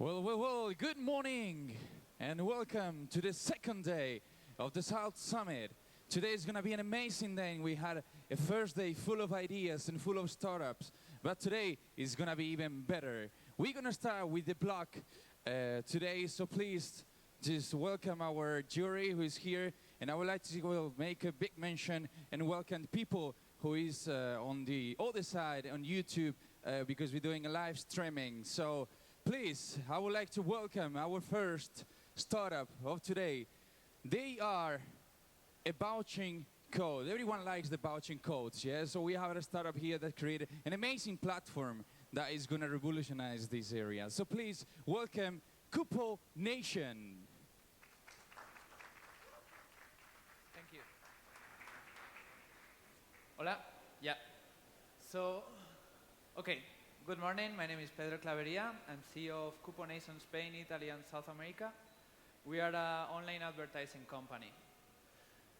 Well, good morning and welcome to the second day of the South Summit. Today is going to be an amazing day. We had a first day full of ideas and full of startups, but today is going to be even better. We're going to start with the block today, so please just welcome our jury who is here, and I would like to make a big mention and welcome people who is on the other side on YouTube because we're doing a live streaming. So please, I would like to welcome our first startup of today. They are a vouching code. Everyone likes the vouching codes, yeah? So we have a startup here that created an amazing platform that is going to revolutionize this area. So please welcome Cupo Nation. Thank you. Hola. Yeah. So, okay. Good morning. My name is Pedro Claveria. I'm CEO of Cuponation Spain, Italy, and South America. We are an online advertising company.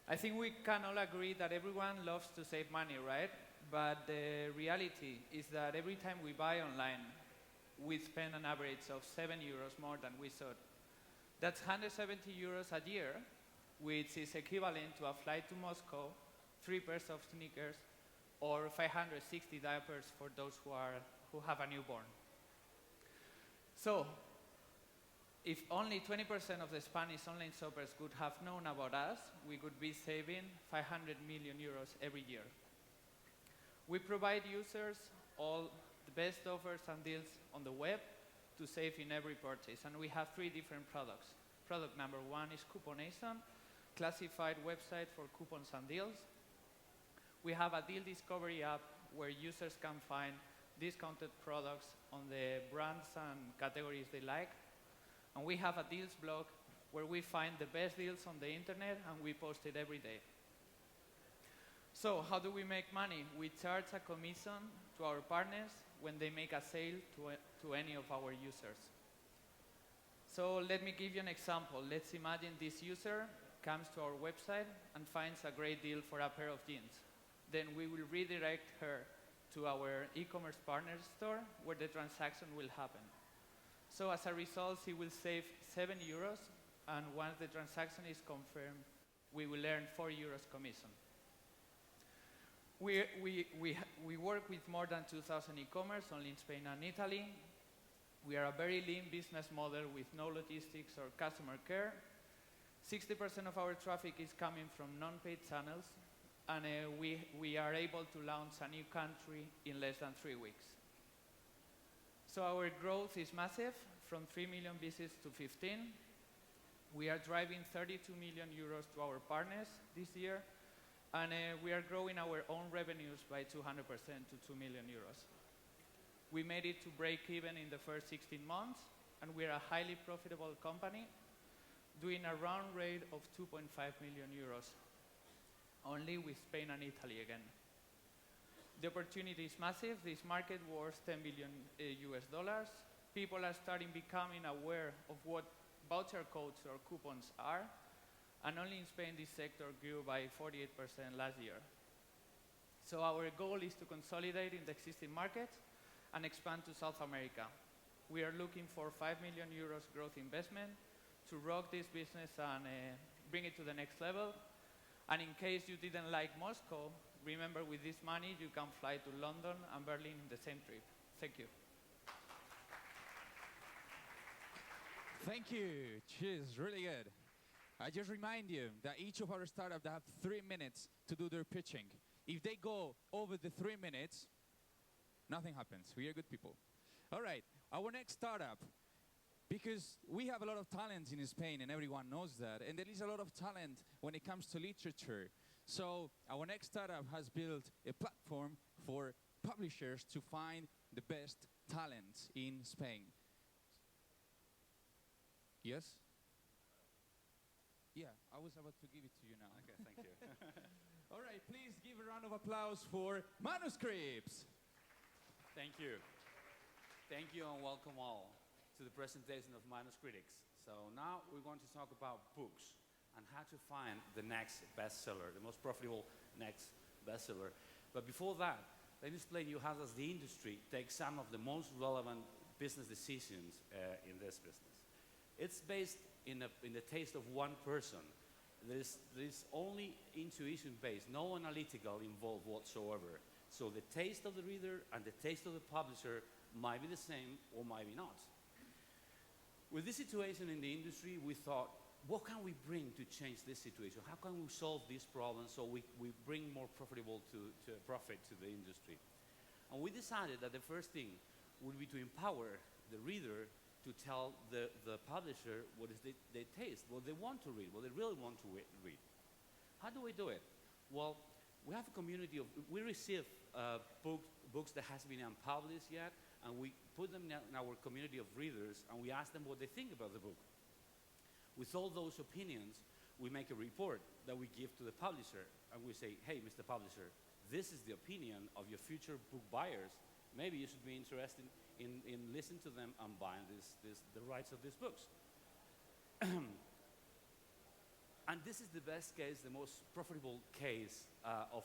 I think we can all agree that everyone loves to save money, right? But the reality is that every time we buy online, we spend an average of €7 more than we thought. That's €170 a year, which is equivalent to a flight to Moscow, 3 pairs of sneakers, or 560 diapers for those who have a newborn. So, if only 20% of the Spanish online shoppers would have known about us, we could be saving €500 million every year. We provide users all the best offers and deals on the web to save in every purchase, and we have 3 different products. Product number 1 is Cuponation, classified website for coupons and deals. We have a deal discovery app where users can find discounted products on the brands and categories they like. And we have a deals blog where we find the best deals on the internet and we post it every day. So how do we make money? We charge a commission to our partners when they make a sale to any of our users. So let me give you an example. Let's imagine this user comes to our website and finds a great deal for a pair of jeans. Then we will redirect her to our e-commerce partner store where the transaction will happen. So as a result, she will save €7, and once the transaction is confirmed, we will earn €4 commission. We work with more than 2,000 e-commerce only in Spain and Italy. We are a very lean business model with no logistics or customer care. 60% of our traffic is coming from non-paid channels, and we are able to launch a new country in less than 3 weeks. So our growth is massive, from 3 million visits to 15. We are driving €32 million to our partners this year, and we are growing our own revenues by 200% to €2 million. We made it to break even in the first 16 months, and we are a highly profitable company, doing a run rate of €2.5 million, only with Spain and Italy again. The opportunity is massive. This market worth $10 billion US. People are starting becoming aware of what voucher codes or coupons are, and only in Spain this sector grew by 48% last year. So our goal is to consolidate in the existing market and expand to South America. We are looking for €5 million growth investment to rock this business and bring it to the next level. And in case you didn't like Moscow, remember with this money you can fly to London and Berlin in the same trip. Thank you. Thank you. Cheers, really good. I just remind you that each of our startups have 3 minutes to do their pitching. If they go over the 3 minutes, nothing happens. We are good people. All right, our next startup, because we have a lot of talent in Spain and everyone knows that, and there is a lot of talent when it comes to literature. So our next startup has built a platform for publishers to find the best talent in Spain. Yes? Yeah, I was about to give it to you now. Okay, thank you. All right, please give a round of applause for Manuscripts. Thank you. Thank you and welcome all to the presentation of Manuscripts. So now we're going to talk about books and how to find the next bestseller, the most profitable next bestseller. But before that, let me explain you how does the industry take some of the most relevant business decisions in this business. It's based in the taste of one person. There's only intuition based, no analytical involved whatsoever. So the taste of the reader and the taste of the publisher might be the same or might be not. With this situation in the industry, we thought, what can we bring to change this situation? How can we solve this problem so we bring more profitable to profit to the industry? And we decided that the first thing would be to empower the reader to tell the publisher what is their taste, what they want to read, what they really want to read. How do we do it? Well, we have a community of, we receive books that has been unpublished yet, and we put them in our community of readers, and we ask them what they think about the book. With all those opinions, we make a report that we give to the publisher, and we say, hey, Mr. Publisher, this is the opinion of your future book buyers. Maybe you should be interested in listening to them and buying the rights of these books. And this is the best case, the most profitable case of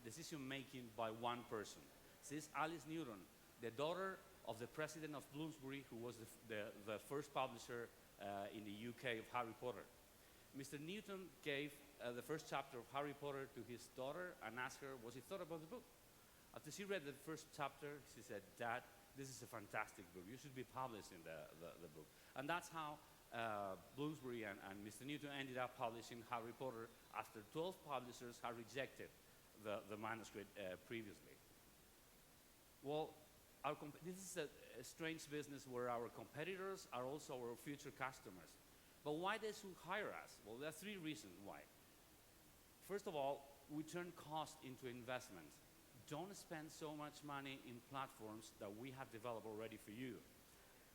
decision-making by one person. This is Alice Newton, the daughter of the president of Bloomsbury, who was the first publisher in the UK of Harry Potter. Mr. Newton gave the first chapter of Harry Potter to his daughter and asked her what she thought about the book. After she read the first chapter, she said, Dad, this is a fantastic book. You should be publishing the book. And that's how Bloomsbury and Mr. Newton ended up publishing Harry Potter after 12 publishers had rejected the manuscript previously. Well, this is a strange business where our competitors are also our future customers. But why they should hire us? Well, there are three reasons why. First of all, we turn cost into investment. Don't spend so much money in platforms that we have developed already for you.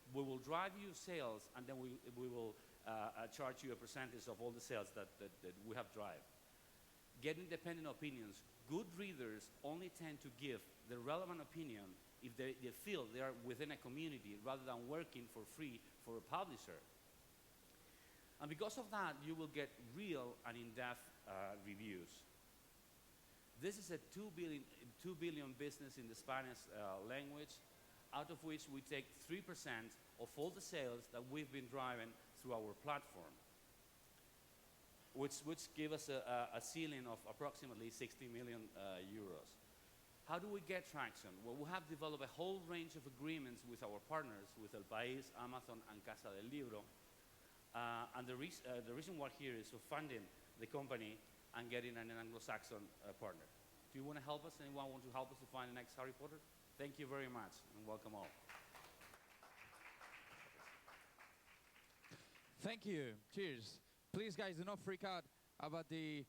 We will drive you sales, and then we will charge you a percentage of all the sales that we have driven. Get independent opinions. Good readers only tend to give the relevant opinion if they feel they are within a community rather than working for free for a publisher. And because of that, you will get real and in-depth reviews. This is a 2 billion business in the Spanish language, out of which we take 3% of all the sales that we've been driving through our platform, which give us a ceiling of approximately 60 million euros. How do we get traction? Well, we have developed a whole range of agreements with our partners, with El País, Amazon, and Casa del Libro. And the reason we're here is for funding the company and getting an Anglo-Saxon partner. Do you want to help us? Anyone want to help us to find the next Harry Potter? Thank you very much, and welcome all. Thank you. Cheers. Please, guys, do not freak out about the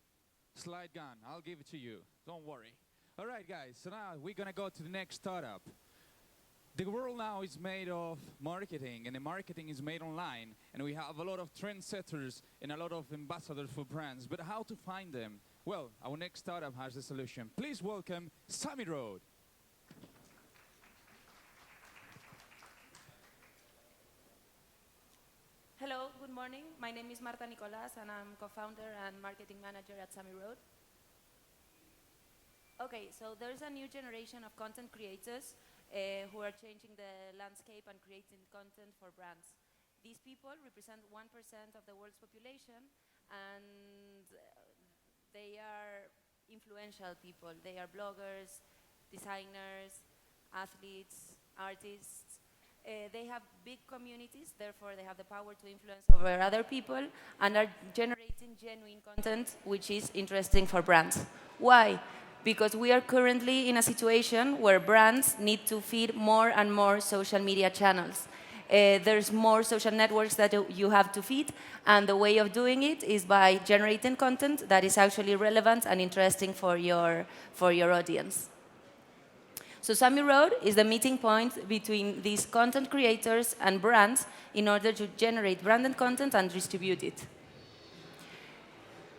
slide gun. I'll give it to you. Don't worry. All right, guys. So now we're going to go to the next startup. The world now is made of marketing, and the marketing is made online. And we have a lot of trendsetters and a lot of ambassadors for brands. But how to find them? Well, our next startup has the solution. Please welcome Sammy Road. Hello, good morning. My name is Marta Nicolás, and I'm co-founder and marketing manager at Sammy Road. Okay, so there's a new generation of content creators who are changing the landscape and creating content for brands. These people represent 1% of the world's population, and they are influential people. They are bloggers, designers, athletes, artists. They have big communities, therefore they have the power to influence over other people and are generating genuine content which is interesting for brands. Why? Because we are currently in a situation where brands need to feed more and more social media channels. There's more social networks that you have to feed, and the way of doing it is by generating content that is actually relevant and interesting for your audience. So Sammy Road is the meeting point between these content creators and brands in order to generate branded content and distribute it.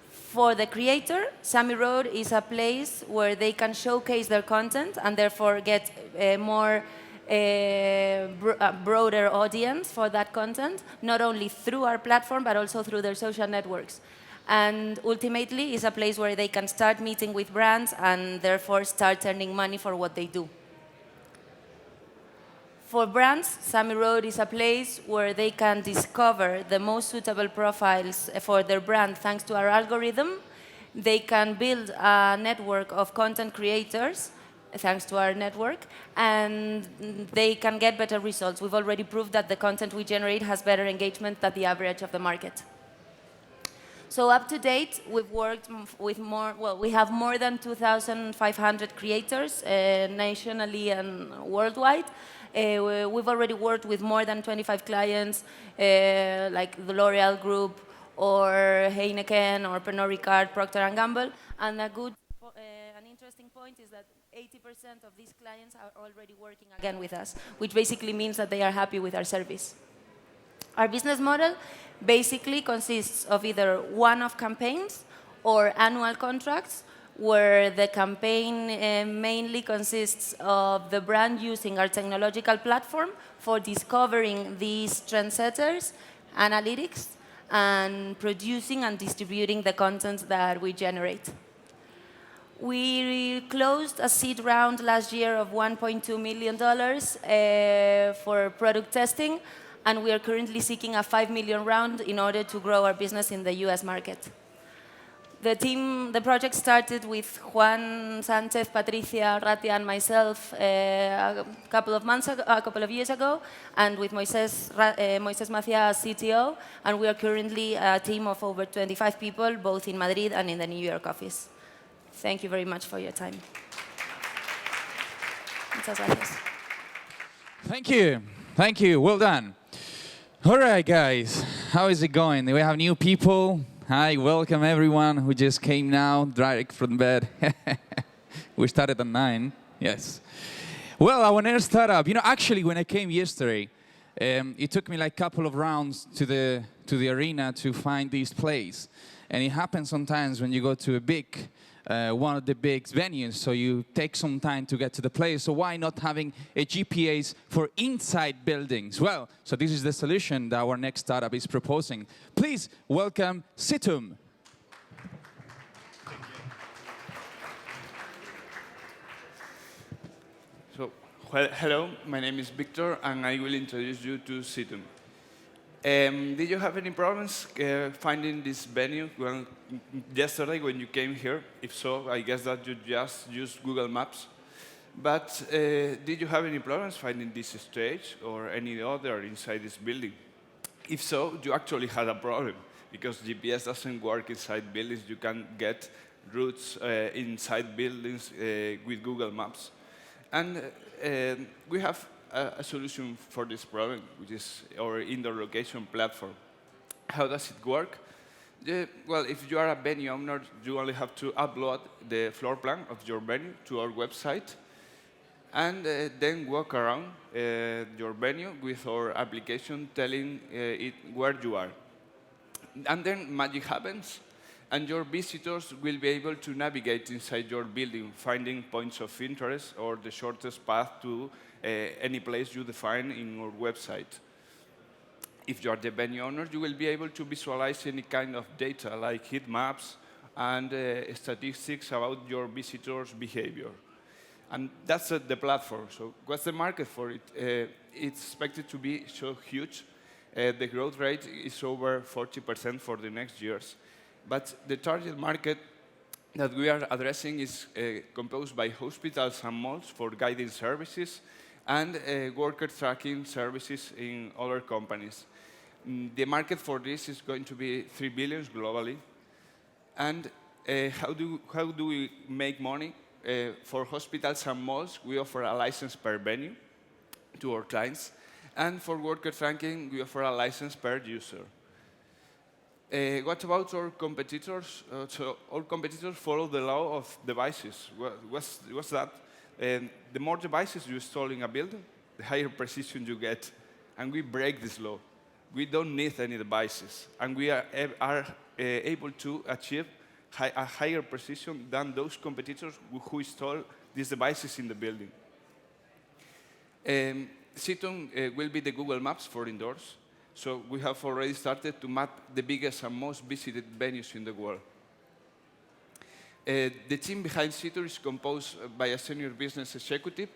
For the creator, Sammy Road is a place where they can showcase their content and therefore get a more broader audience for that content, not only through our platform, but also through their social networks. And ultimately, it's a place where they can start meeting with brands and therefore start earning money for what they do. For brands, Sami Road is a place where they can discover the most suitable profiles for their brand thanks to our algorithm. They can build a network of content creators thanks to our network, and they can get better results. We've already proved that the content we generate has better engagement than the average of the market. So up to date, we've worked with we have more than 2,500 creators nationally and worldwide. We've already worked with more than 25 clients, like the L'Oreal Group, or Heineken, or Pernod Ricard, Procter & Gamble. And an interesting point is that 80% of these clients are already working again with us, which basically means that they are happy with our service. Our business model basically consists of either one-off campaigns or annual contracts, where the campaign mainly consists of the brand using our technological platform for discovering these trendsetters, analytics, and producing and distributing the content that we generate. We closed a seed round last year of $1.2 million for product testing, and we are currently seeking a $5 million round in order to grow our business in the US market. The project started with Juan Sanchez, Patricia, Ratia, and myself a couple of years ago, and with Moises Macia as CTO, and we are currently a team of over 25 people, both in Madrid and in the New York office. Thank you very much for your time. Muchas gracias. Thank you. Thank you. Well done. All right, guys. How is it going? We have new people. Hi, welcome everyone who just came now, direct from bed. We started at 9. Yes. Well, our next startup. Actually, when I came yesterday, it took me like a couple of rounds to the arena to find this place. And it happens sometimes when you go to one of the big venues, so you take some time to get to the place. So why not having a GPS for inside buildings? Well, so this is the solution that our next startup is proposing. Please welcome Situm. So, hello, my name is Victor, and I will introduce you to Situm. Did you have any problems finding this venue yesterday when you came here? If so, I guess that you just used Google Maps. But did you have any problems finding this stage or any other inside this building? If so, you actually had a problem, because GPS doesn't work inside buildings. You can get routes inside buildings with Google Maps. And we have a solution for this problem, which is our indoor location platform. How does it work? Well, if you are a venue owner, you only have to upload the floor plan of your venue to our website, and then walk around your venue with our application telling it where you are. And then magic happens, and your visitors will be able to navigate inside your building, finding points of interest or the shortest path to any place you define in our website. If you are the venue owner, you will be able to visualize any kind of data, like heat maps and statistics about your visitors' behavior. And that's the platform. So what's the market for it? It's expected to be so huge. The growth rate is over 40% for the next years. But the target market that we are addressing is composed by hospitals and malls for guiding services, and worker tracking services in other companies. The market for this is going to be $3 billion globally. And how do we make money? For hospitals and malls, we offer a license per venue to our clients. And for worker tracking, we offer a license per user. What about our competitors? So all competitors follow the law of devices. What's that? The more devices you install in a building, the higher precision you get. And we break this law. We don't need any devices. And we are able to achieve a higher precision than those competitors who install these devices in the building. Situm will be the Google Maps for indoors. So we have already started to map the biggest and most visited venues in the world. The team behind Situm is composed by a senior business executive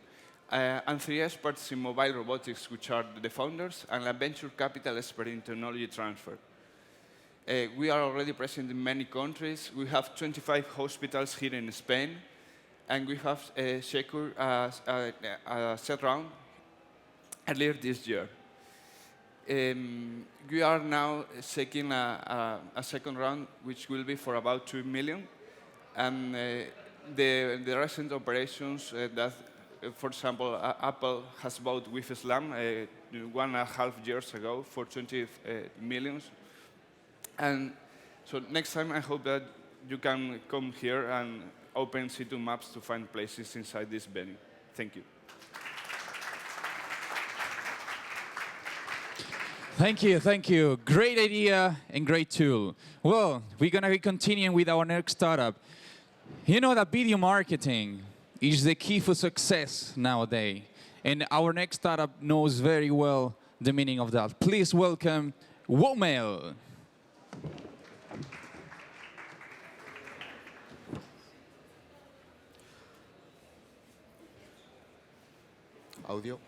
and 3 experts in mobile robotics, which are the founders, and a venture capital expert in technology transfer. We are already present in many countries. We have 25 hospitals here in Spain, and we have secured a set round earlier this year. We are now seeking a second round, which will be for about 2 million. And the recent operations that, for example, Apple has bought with Islam 1.5 years ago for 20 million. And so next time, I hope that you can come here and open C2 Maps to find places inside this venue. Thank you. Thank you, thank you. Great idea and great tool. Well, we're going to be continuing with our next startup. You know that video marketing is the key for success nowadays. And our next startup knows very well the meaning of that. Please welcome Womel. Audio?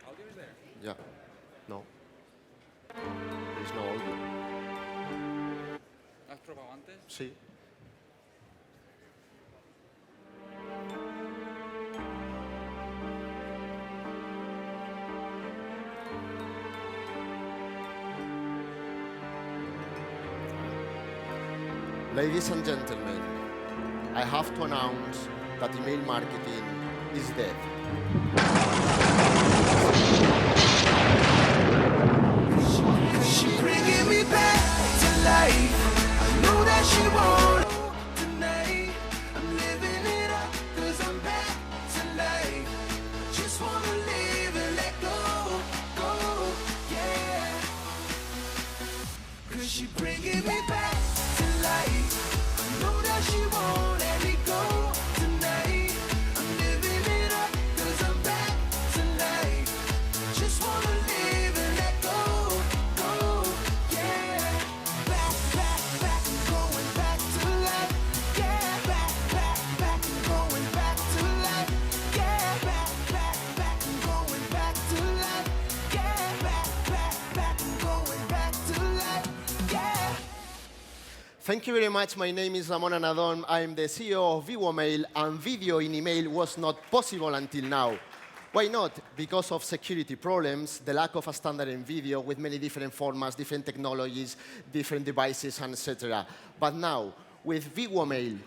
Audio is there. Yeah. No. There's no audio. ¿Has probado antes? Sí. Ladies and gentlemen, I have to announce that email marketing is dead. She bringing me back to life. I know that she won't tonight. I'm living it up 'cause I'm back to life. Just wanna live and let go, go, yeah. 'Cause she bringing me back to life. I know that she won't let me go tonight. I'm living it up 'cause I'm back to life. Just wanna live and let go, go, yeah. Back, back, back, and going back to life. Yeah, back, back, back, and going back to life. Yeah, back, back, back, and going back to life. Yeah, back, back, back, and going back to life. Yeah. Thank you very much. My name is Ramon Anadon. I'm the CEO of VivoMail, and video in email was not possible until now. Why not? Because of security problems, the lack of a standard in video with many different formats, different technologies, different devices, and etc. But now, with VivoMail,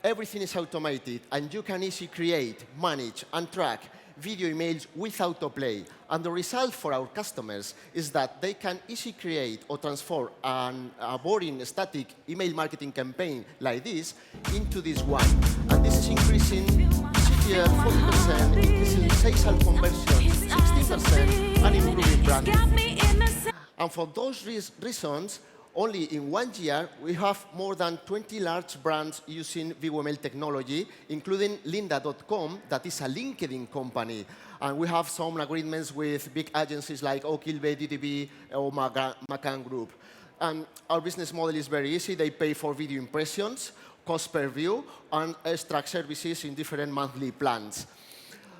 everything is automated, and you can easily create, manage, and track video emails with autoplay. And the result for our customers is that they can easily create or transform a boring, static email marketing campaign like this into this one. And this is increasing CTR 40%, increasing sales and conversion 16%, and improving branding. And for those reasons, only in 1 year, we have more than 20 large brands using VivoMail technology, including Lynda.com, that is a LinkedIn company. And we have some agreements with big agencies like Okilbe, DDB, or McCann Group. And our business model is very easy. They pay for video impressions, cost per view, and extract services in different monthly plans.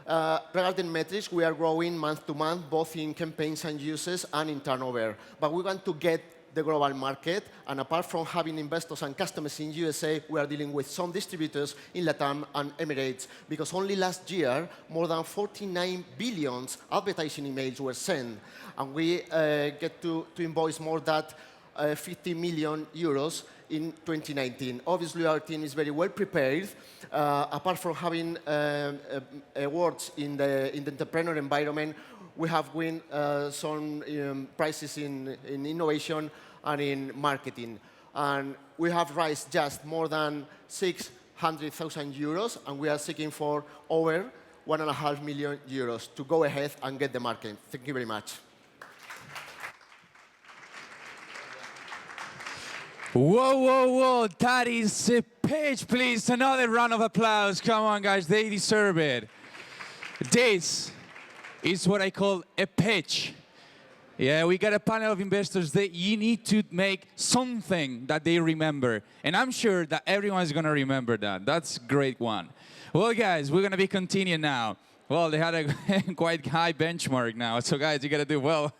Regarding metrics, we are growing month to month, both in campaigns and users and in turnover. But we want to get the global market, and apart from having investors and customers in USA, we are dealing with some distributors in Latam and Emirates, because only last year, more than 49 billion advertising emails were sent, and we get to invoice more than 50 million euros in 2019. Obviously, our team is very well prepared. Apart from having awards in the entrepreneur environment, we have won some prizes in innovation and in marketing. And we have raised just more than 600,000 euros, and we are seeking for over 1.5 million euros to go ahead and get the market. Thank you very much. Whoa, whoa, whoa, that is a pitch, please. Another round of applause. Come on, guys, they deserve it. This is what I call a pitch. Yeah, we got a panel of investors that you need to make something that they remember. And I'm sure that everyone's going to remember that. That's a great one. Well, guys, we're going to be continuing now Well, they had a quite high benchmark now. So guys, you gotta do well.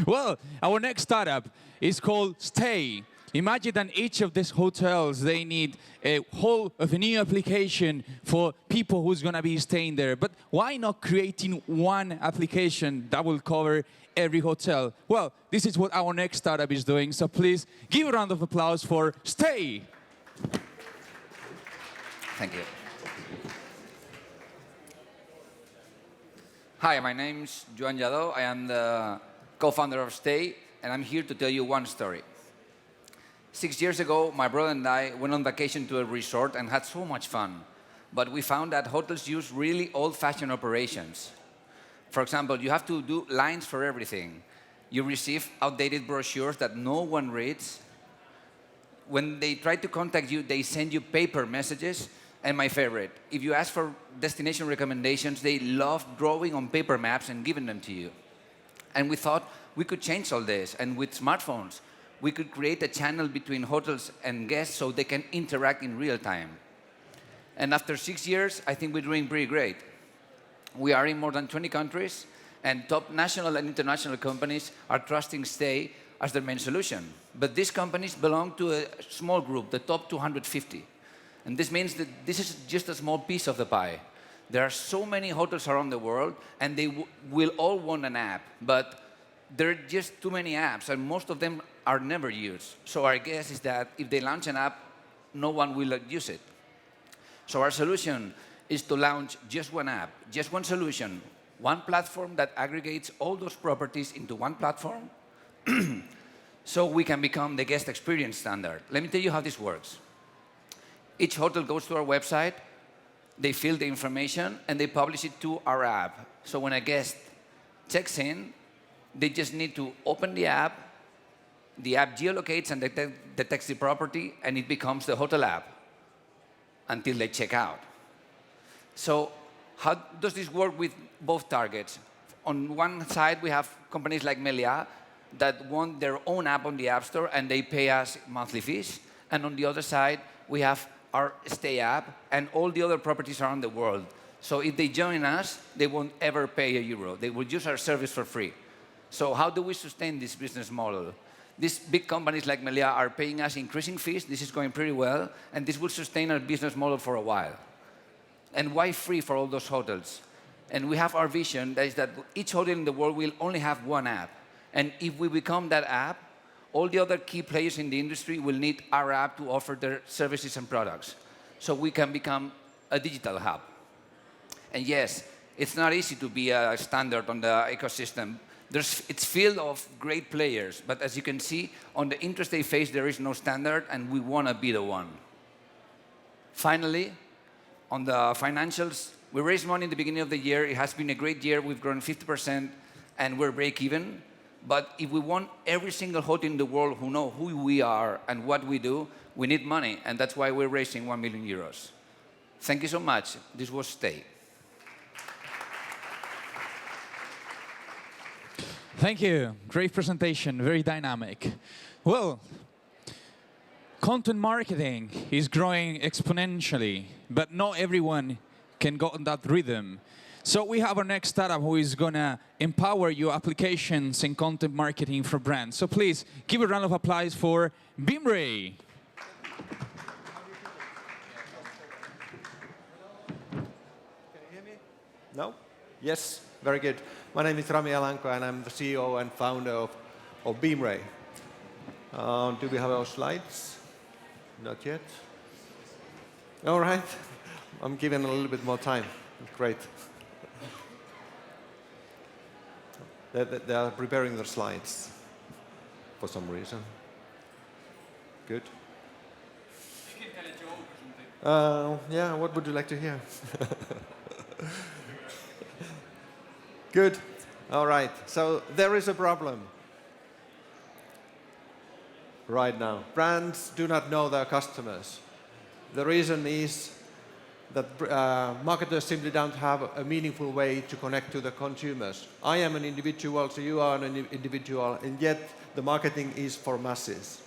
Well, our next startup is called Stay. Imagine that each of these hotels, they need a whole of a new application for people who's gonna be staying there. But why not creating one application that will cover every hotel? Well, this is what our next startup is doing. So please give a round of applause for Stay. Thank you. Hi, my name's Joan Lladó. I am the co-founder of Stay, and I'm here to tell you one story. 6 years ago, my brother and I went on vacation to a resort and had so much fun. But we found that hotels use really old-fashioned operations. For example, you have to do lines for everything. You receive outdated brochures that no one reads. When they try to contact you, they send you paper messages. And my favorite, if you ask for destination recommendations, they love drawing on paper maps and giving them to you. And we thought we could change all this. And with smartphones, we could create a channel between hotels and guests so they can interact in real time. And after 6 years, I think we're doing pretty great. We are in more than 20 countries, and top national and international companies are trusting Stay as their main solution. But these companies belong to a small group, the top 250. And this means that this is just a small piece of the pie. There are so many hotels around the world, and they will all want an app, but there are just too many apps, and most of them are never used. So our guess is that if they launch an app, no one will use it. So our solution is to launch just one app, just one solution, one platform that aggregates all those properties into one platform so we can become the guest experience standard. Let me tell you how this works. Each hotel goes to our website, they fill the information, and they publish it to our app. So when a guest checks in, they just need to open the app geolocates and detects the property, and it becomes the hotel app until they check out. So how does this work with both targets? On one side, we have companies like Meliá that want their own app on the App Store, and they pay us monthly fees. And on the other side, we have our Stay app and all the other properties around the world. So if they join us, they won't ever pay €1. They will use our service for free. So how do we sustain this business model? These big companies like Meliá are paying us increasing fees. This is going pretty well, and this will sustain our business model for a while. And why free for all those hotels? And we have our vision, that is that each hotel in the world will only have one app. And if we become that app, all the other key players in the industry will need our app to offer their services and products. So we can become a digital hub. And yes, it's not easy to be a standard on the ecosystem. It's filled of great players, but as you can see, on the interest they face, there is no standard, and we want to be the one. Finally, on the financials, we raised money in the beginning of the year. It has been a great year. We've grown 50%, and we're break even. But if we want every single hotel in the world who know who we are and what we do, we need money, and that's why we're raising €1 million. Thank you so much. This was Stay. Thank you. Great presentation, very dynamic. Well, content marketing is growing exponentially, but not everyone can go on that rhythm. So we have our next startup who is going to empower your applications in content marketing for brands. So please give a round of applause for Beamray. No? Yes, very good. My name is Rami Alanko, and I'm the CEO and founder of Beamray. Do we have our slides? Not yet. All right. I'm giving a little bit more time. Great. They are preparing their slides for some reason. Good. You can tell a joke or something. Yeah, what would you like to hear? Good. All right. So there is a problem right now. Brands do not know their customers. The reason is that marketers simply don't have a meaningful way to connect to the consumers. I am an individual, so you are an individual, and yet the marketing is for masses.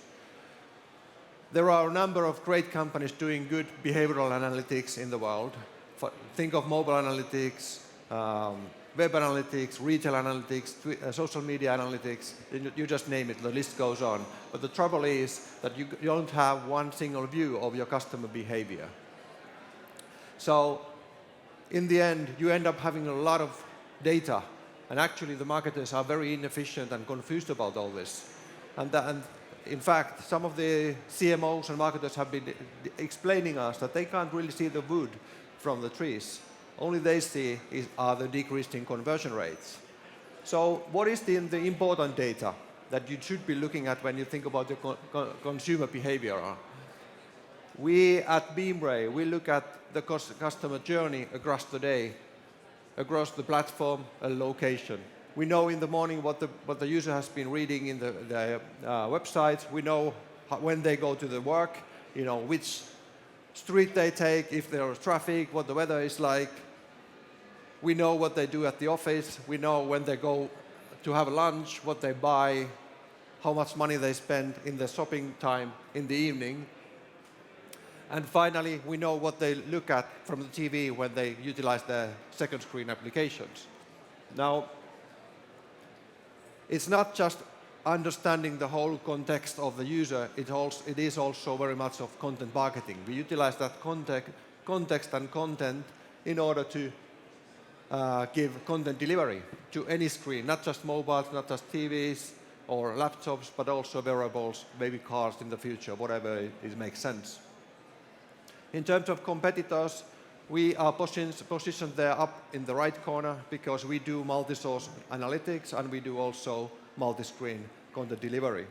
There are a number of great companies doing good behavioral analytics in the world. Think of mobile analytics, web analytics, retail analytics, social media analytics, you just name it, the list goes on. But the trouble is that you don't have one single view of your customer behavior. So in the end, you end up having a lot of data, and actually the marketers are very inefficient and confused about all this. And in fact, some of the CMOs and marketers have been explaining us that they can't really see the wood from the trees. Only they see are the decreasing conversion rates. So what is the important data that you should be looking at when you think about the consumer behavior? We at Beamray, we look at the customer journey across the day, across the platform and location. We know in the morning what the user has been reading in the websites. We know when they go to the work, which street they take, if there is traffic, what the weather is like. We know what they do at the office. We know when they go to have lunch, what they buy, how much money they spend in the shopping time in the evening. And finally, we know what they look at from the TV when they utilize their second screen applications. Now, it's not just understanding the whole context of the user, it is also very much of content marketing. We utilize that context and content in order to give content delivery to any screen, not just mobiles, not just TVs or laptops, but also wearables, maybe cars in the future, whatever it makes sense. In terms of competitors, we are positioned there up in the right corner because we do multi-source analytics and we do also multi-screen content delivery.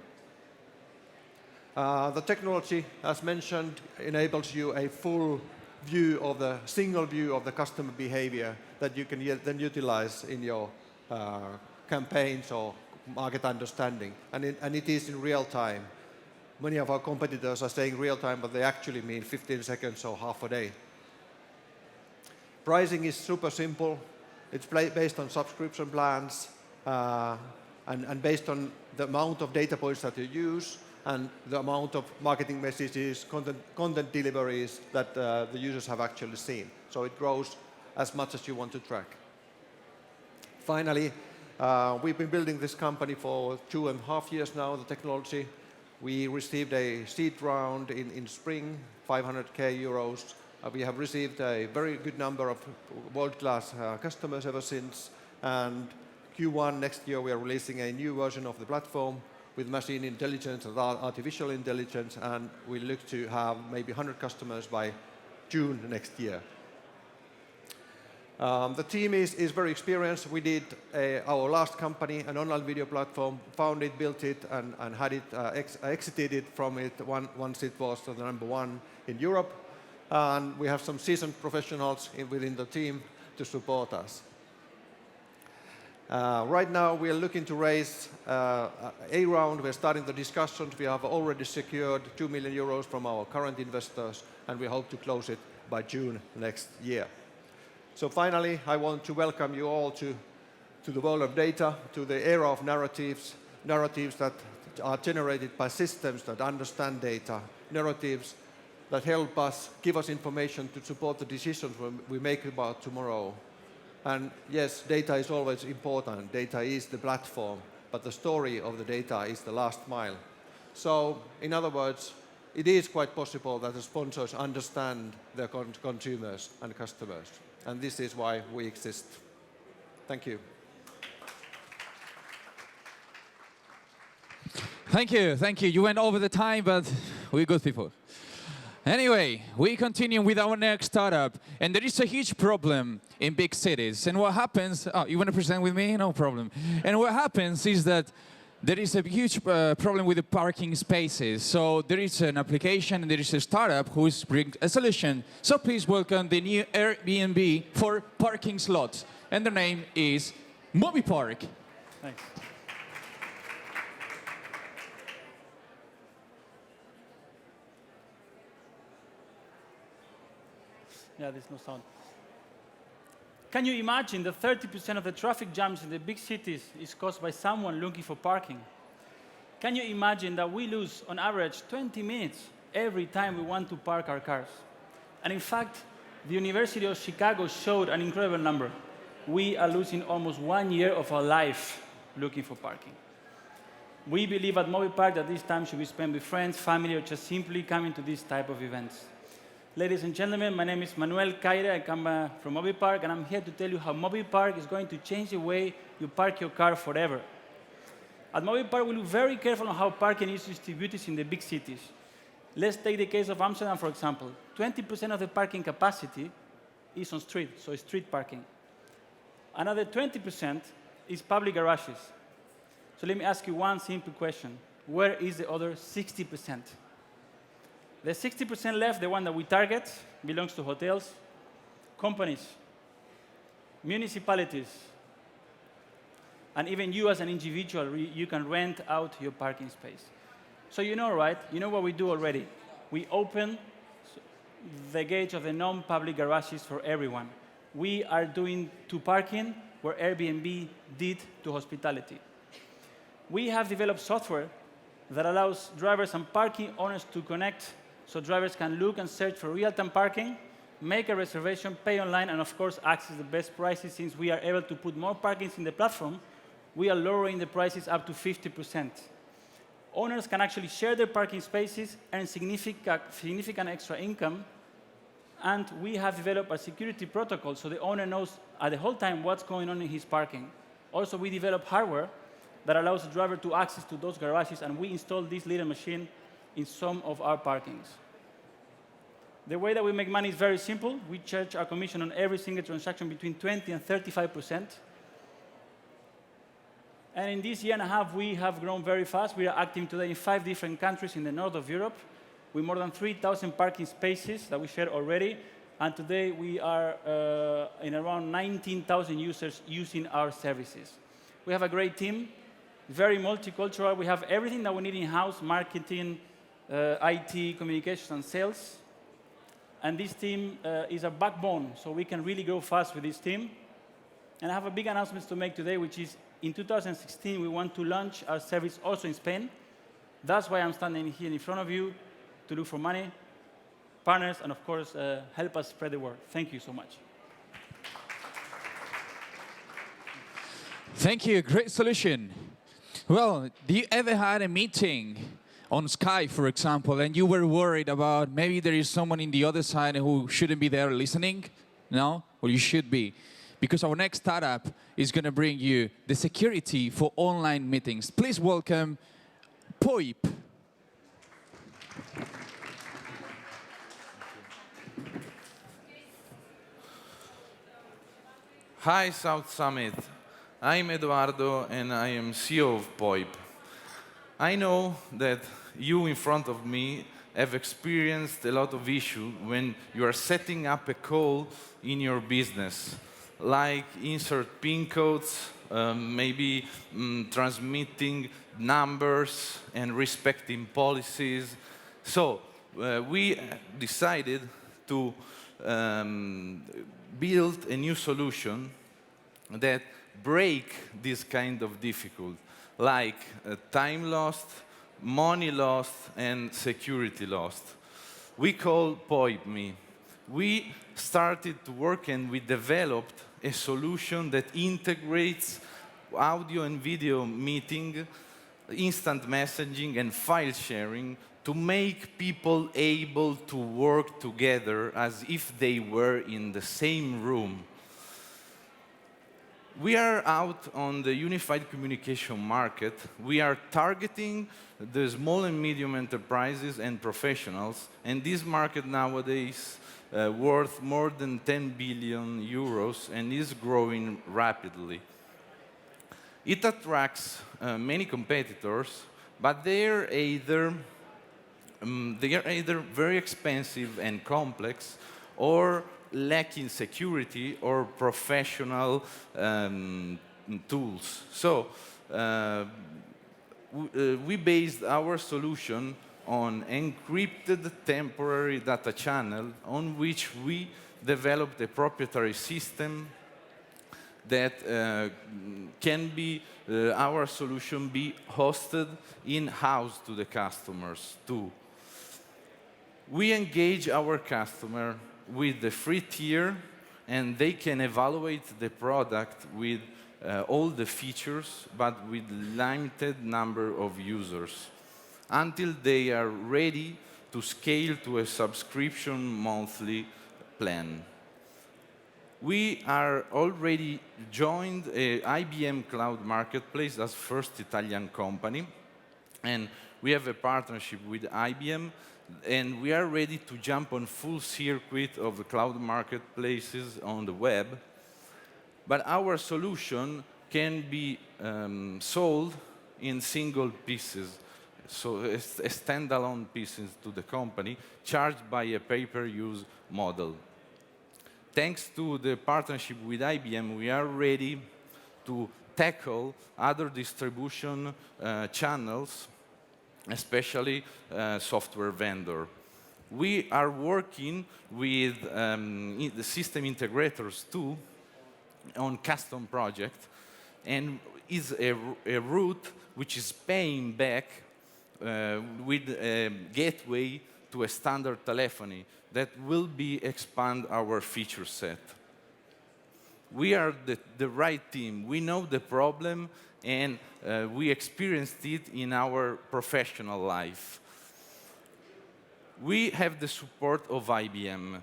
The technology, as mentioned, enables you a full view of the single view of the customer behavior that you can then utilize in your campaigns or market understanding. And it is in real time. Many of our competitors are saying real time, but they actually mean 15 seconds or half a day. Pricing is super simple. It's based on subscription plans and based on the amount of data points that you use and the amount of marketing messages, content deliveries that the users have actually seen. So it grows as much as you want to track. Finally, we've been building this company for 2.5 years now, the technology. We received a seed round in spring, 500k euros. We have received a very good number of world-class customers ever since. And Q1 next year, we are releasing a new version of the platform with machine intelligence and artificial intelligence, and we look to have maybe 100 customers by June next year. The team is very experienced. We did our last company, an online video platform, found it, built it, and had it exited it from it once it was the number one in Europe. And we have some seasoned professionals within the team to support us. Right now, we are looking to raise a round. We're starting the discussions. We have already secured 2 million euros from our current investors, and we hope to close it by June next year. So finally, I want to welcome you all to the world of data, to the era of narratives that are generated by systems that understand data, narratives that help us, give us information to support the decisions we make about tomorrow. And yes, data is always important. Data is the platform, but the story of the data is the last mile. So, in other words, it is quite possible that the sponsors understand their consumers and customers. And this is why we exist. Thank you. Thank you, thank you. You went over the time, but we're good people. Anyway, we continue with our next startup, and there is a huge problem in big cities. And what happens, you want to present with me? No problem. And what happens is that there is a huge problem with the parking spaces. So there is an application and there is a startup who is bringing a solution. So please welcome the new Airbnb for parking slots. And the name is MobiPark. Thanks. Yeah, there's no sound. Can you imagine that 30% of the traffic jams in the big cities is caused by someone looking for parking? Can you imagine that we lose, on average, 20 minutes every time we want to park our cars? And in fact, the University of Chicago showed an incredible number. we are losing almost 1 year of our life looking for parking. We believe at MobiPark that this time should be spent with friends, family, or just simply coming to this type of events. Ladies and gentlemen, my name is Manuel Caire. I come from MobiPark, and I'm here to tell you how MobiPark is going to change the way you park your car forever. At MobiPark, we look very careful on how parking is distributed in the big cities. Let's take the case of Amsterdam, for example. 20% of the parking capacity is on street, so it's street parking. Another 20% is public garages. So let me ask you one simple question. Where is the other 60%? The 60% left, the one that we target, belongs to hotels, companies, municipalities, and even you as an individual, you can rent out your parking space. So you know, right? You know what we do already. We open the gates of the non-public garages for everyone. We are doing to parking what Airbnb did to hospitality. We have developed software that allows drivers and parking owners to connect so drivers can look and search for real-time parking, make a reservation, pay online, and of course access the best prices. Since we are able to put more parkings in the platform, we are lowering the prices up to 50%. Owners can actually share their parking spaces, earn significant extra income, and we have developed a security protocol so the owner knows at the whole time what's going on in his parking. Also, we develop hardware that allows the driver to access to those garages, and we install this little machine in some of our parkings. The way that we make money is very simple. We charge our commission on every single transaction between 20 and 35%. And in this year and a half, we have grown very fast. We are active today in 5 different countries in the north of Europe, with more than 3,000 parking spaces that we share already. And today, we are in around 19,000 users using our services. We have a great team, very multicultural. We have everything that we need in-house: marketing, IT, communications, and sales. And this team is a backbone, so we can really grow fast with this team. And I have a big announcement to make today, which is in 2016, we want to launch our service also in Spain. That's why I'm standing here in front of you, to look for money, partners, and of course, help us spread the word. Thank you so much. Thank you, great solution. Well, do you ever had a meeting on Skype, for example, and you were worried about maybe there is someone in the other side who shouldn't be there listening? No? Well, you should be. Because our next startup is going to bring you the security for online meetings. Please welcome Poip. Hi, South Summit. I'm Eduardo, and I am CEO of Poip. I know that you in front of me have experienced a lot of issues when you are setting up a call in your business, like insert PIN codes, maybe transmitting numbers and respecting policies. So we decided to build a new solution that break this kind of difficulty, like time lost, money lost, and security lost. We call PoipMe. We started to work and we developed a solution that integrates audio and video meeting, instant messaging, and file sharing to make people able to work together as if they were in the same room. We are out on the unified communication market. We are targeting the small and medium enterprises and professionals, and this market nowadays worth more than 10 billion euros and is growing rapidly. It attracts many competitors, but they are either very expensive and complex, or lacking security or professional tools. So we based our solution on encrypted temporary data channel on which we developed a proprietary system that can be, our solution be hosted in-house to the customers too. We engage our customer with the free tier and they can evaluate the product with all the features, but with limited number of users, until they are ready to scale to a subscription monthly plan. We are already joined a IBM Cloud Marketplace as first Italian company, and we have a partnership with IBM, and we are ready to jump on full circuit of the cloud marketplaces on the web. But our solution can be sold in single pieces, so a standalone pieces to the company, charged by a pay-per-use model. Thanks to the partnership with IBM, we are ready to tackle other distribution channels, especially software vendor. We are working with the system integrators too on custom project, and is a route which is paying back with a gateway to a standard telephony that will be expand our feature set. We are the right team. We know the problem, and we experienced it in our professional life. We have the support of IBM.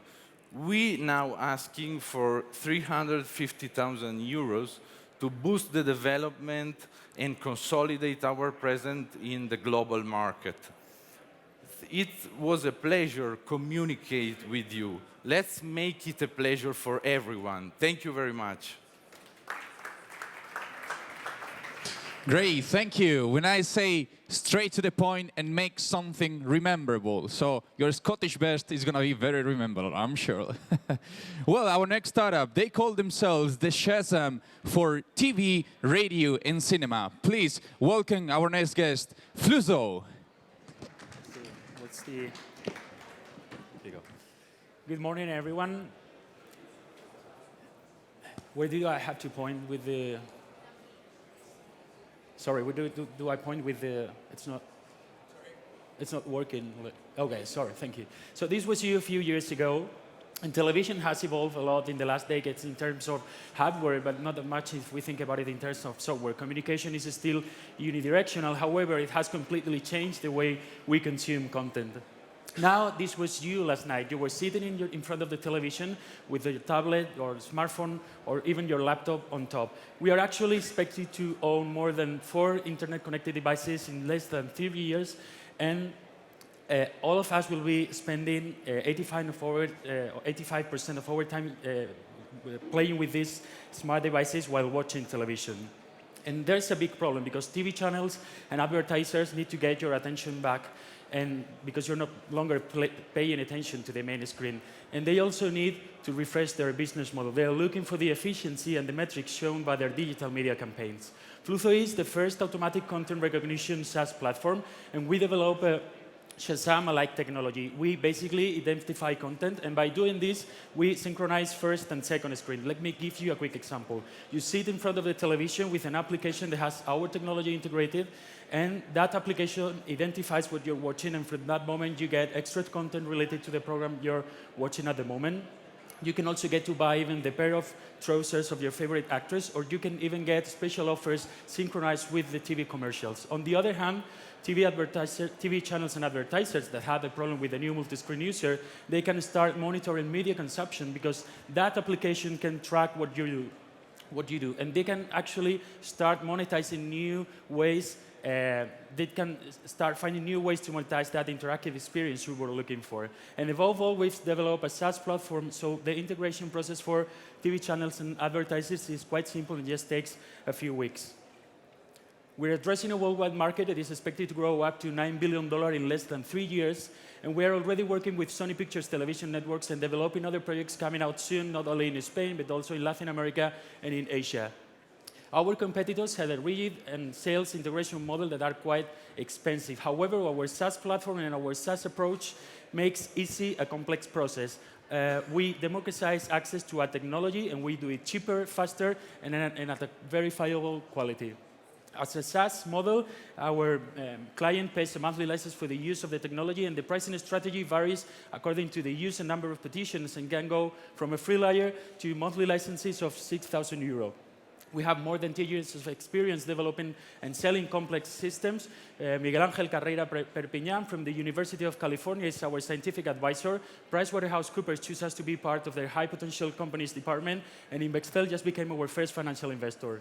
We now asking for 350,000 euros to boost the development and consolidate our presence in the global market. It was a pleasure communicate with you. Let's make it a pleasure for everyone. Thank you very much. Great, thank you. When I say straight to the point and make something rememberable, so your Scottish best is going to be very rememberable, I'm sure. Well, our next startup, they call themselves the Shazam for TV, radio, and cinema. Please welcome our next guest, Fluzo. What's the... Here you go. Good morning, everyone. Where do I have to point with the... Sorry, where do I point with the... It's not working. Okay, sorry, thank you. So this was you a few years ago, and television has evolved a lot in the last decades in terms of hardware, but not that much if we think about it in terms of software. Communication is still unidirectional. However, it has completely changed the way we consume content. Now, this was you last night. You were sitting in front of the television with your tablet or smartphone or even your laptop on top. We are actually expected to own more than 4 internet-connected devices in less than 30 years, and all of us will be spending 85% of our time playing with these smart devices while watching television. And there's a big problem because TV channels and advertisers need to get your attention back, and because you're no longer paying attention to the main screen. And they also need to refresh their business model. They're looking for the efficiency and the metrics shown by their digital media campaigns. Fluzo is the first automatic content recognition SaaS platform, and we develop a Shazam-alike technology. We basically identify content, and by doing this, we synchronize first and second screen. Let me give you a quick example. You sit in front of the television with an application that has our technology integrated, and that application identifies what you're watching, and from that moment, you get extra content related to the program you're watching at the moment. You can also get to buy even the pair of trousers of your favorite actress, or you can even get special offers synchronized with the TV commercials. On the other hand, TV channels and advertisers that had a problem with the new multi-screen user, they can start monitoring media consumption because that application can track what you do. And they can actually start monetizing new ways. They can start finding new ways to monetize that interactive experience we were looking for. And above all, we've developed a SaaS platform, so the integration process for TV channels and advertisers is quite simple and just takes a few weeks. We're addressing a worldwide market that is expected to grow up to $9 billion in less than 3 years, and we are already working with Sony Pictures Television Networks and developing other projects coming out soon, not only in Spain, but also in Latin America and in Asia. Our competitors have a rigid and sales integration model that are quite expensive. However, our SaaS platform and our SaaS approach makes easy a complex process. We democratize access to our technology, and we do it cheaper, faster, and at a verifiable quality. As a SaaS model, our client pays a monthly license for the use of the technology, and the pricing strategy varies according to the use and number of petitions and can go from a free layer to monthly licenses of 6,000 euro. We have more than 10 years of experience developing and selling complex systems. Miguel Ángel Carreira Perpiñán from the University of California is our scientific advisor. PricewaterhouseCoopers chose us to be part of their high potential companies department, and Invextel just became our first financial investor.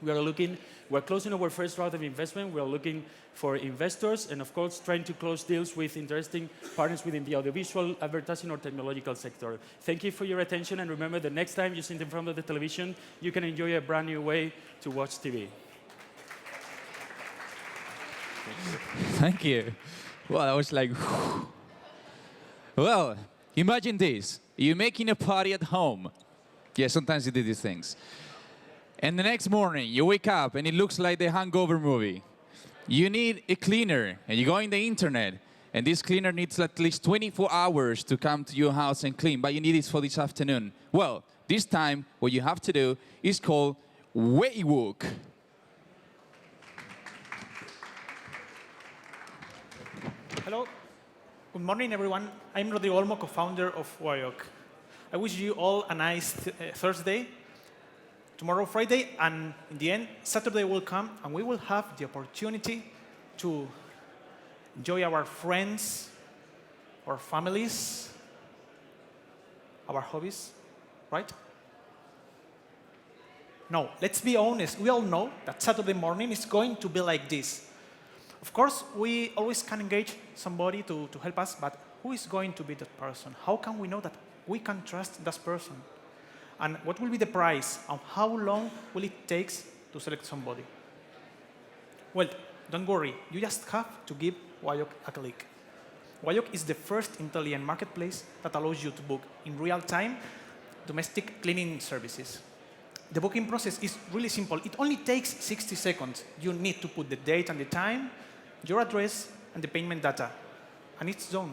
We're closing our first round of investment. We're looking for investors and, of course, trying to close deals with interesting partners within the audiovisual, advertising, or technological sector. Thank you for your attention, and remember, the next time you sit in front of the television, you can enjoy a brand new way to watch TV. Thank you. Well, I was like, well, imagine this. You're making a party at home. Yeah, sometimes you do these things. And the next morning, you wake up and it looks like the Hangover movie. You need a cleaner, and you go on the internet, and this cleaner needs at least 24 hours to come to your house and clean, but you need it for this afternoon. Well, this time, what you have to do is call Waywook. Hello. Good morning, everyone. I'm Rodrigo Olmo, co-founder of Waywook. I wish you all a nice Thursday. Tomorrow, Friday, and in the end, Saturday will come, and we will have the opportunity to enjoy our friends, our families, our hobbies, right? No, let's be honest. We all know that Saturday morning is going to be like this. Of course, we always can engage somebody to help us, but who is going to be that person? How can we know that we can trust that person? And what will be the price, and how long will it take to select somebody? Well, don't worry. You just have to give Waywook a click. Waywook is the first intelligent marketplace that allows you to book in real time domestic cleaning services. The booking process is really simple. It only takes 60 seconds. You need to put the date and the time, your address, and the payment data, and it's done.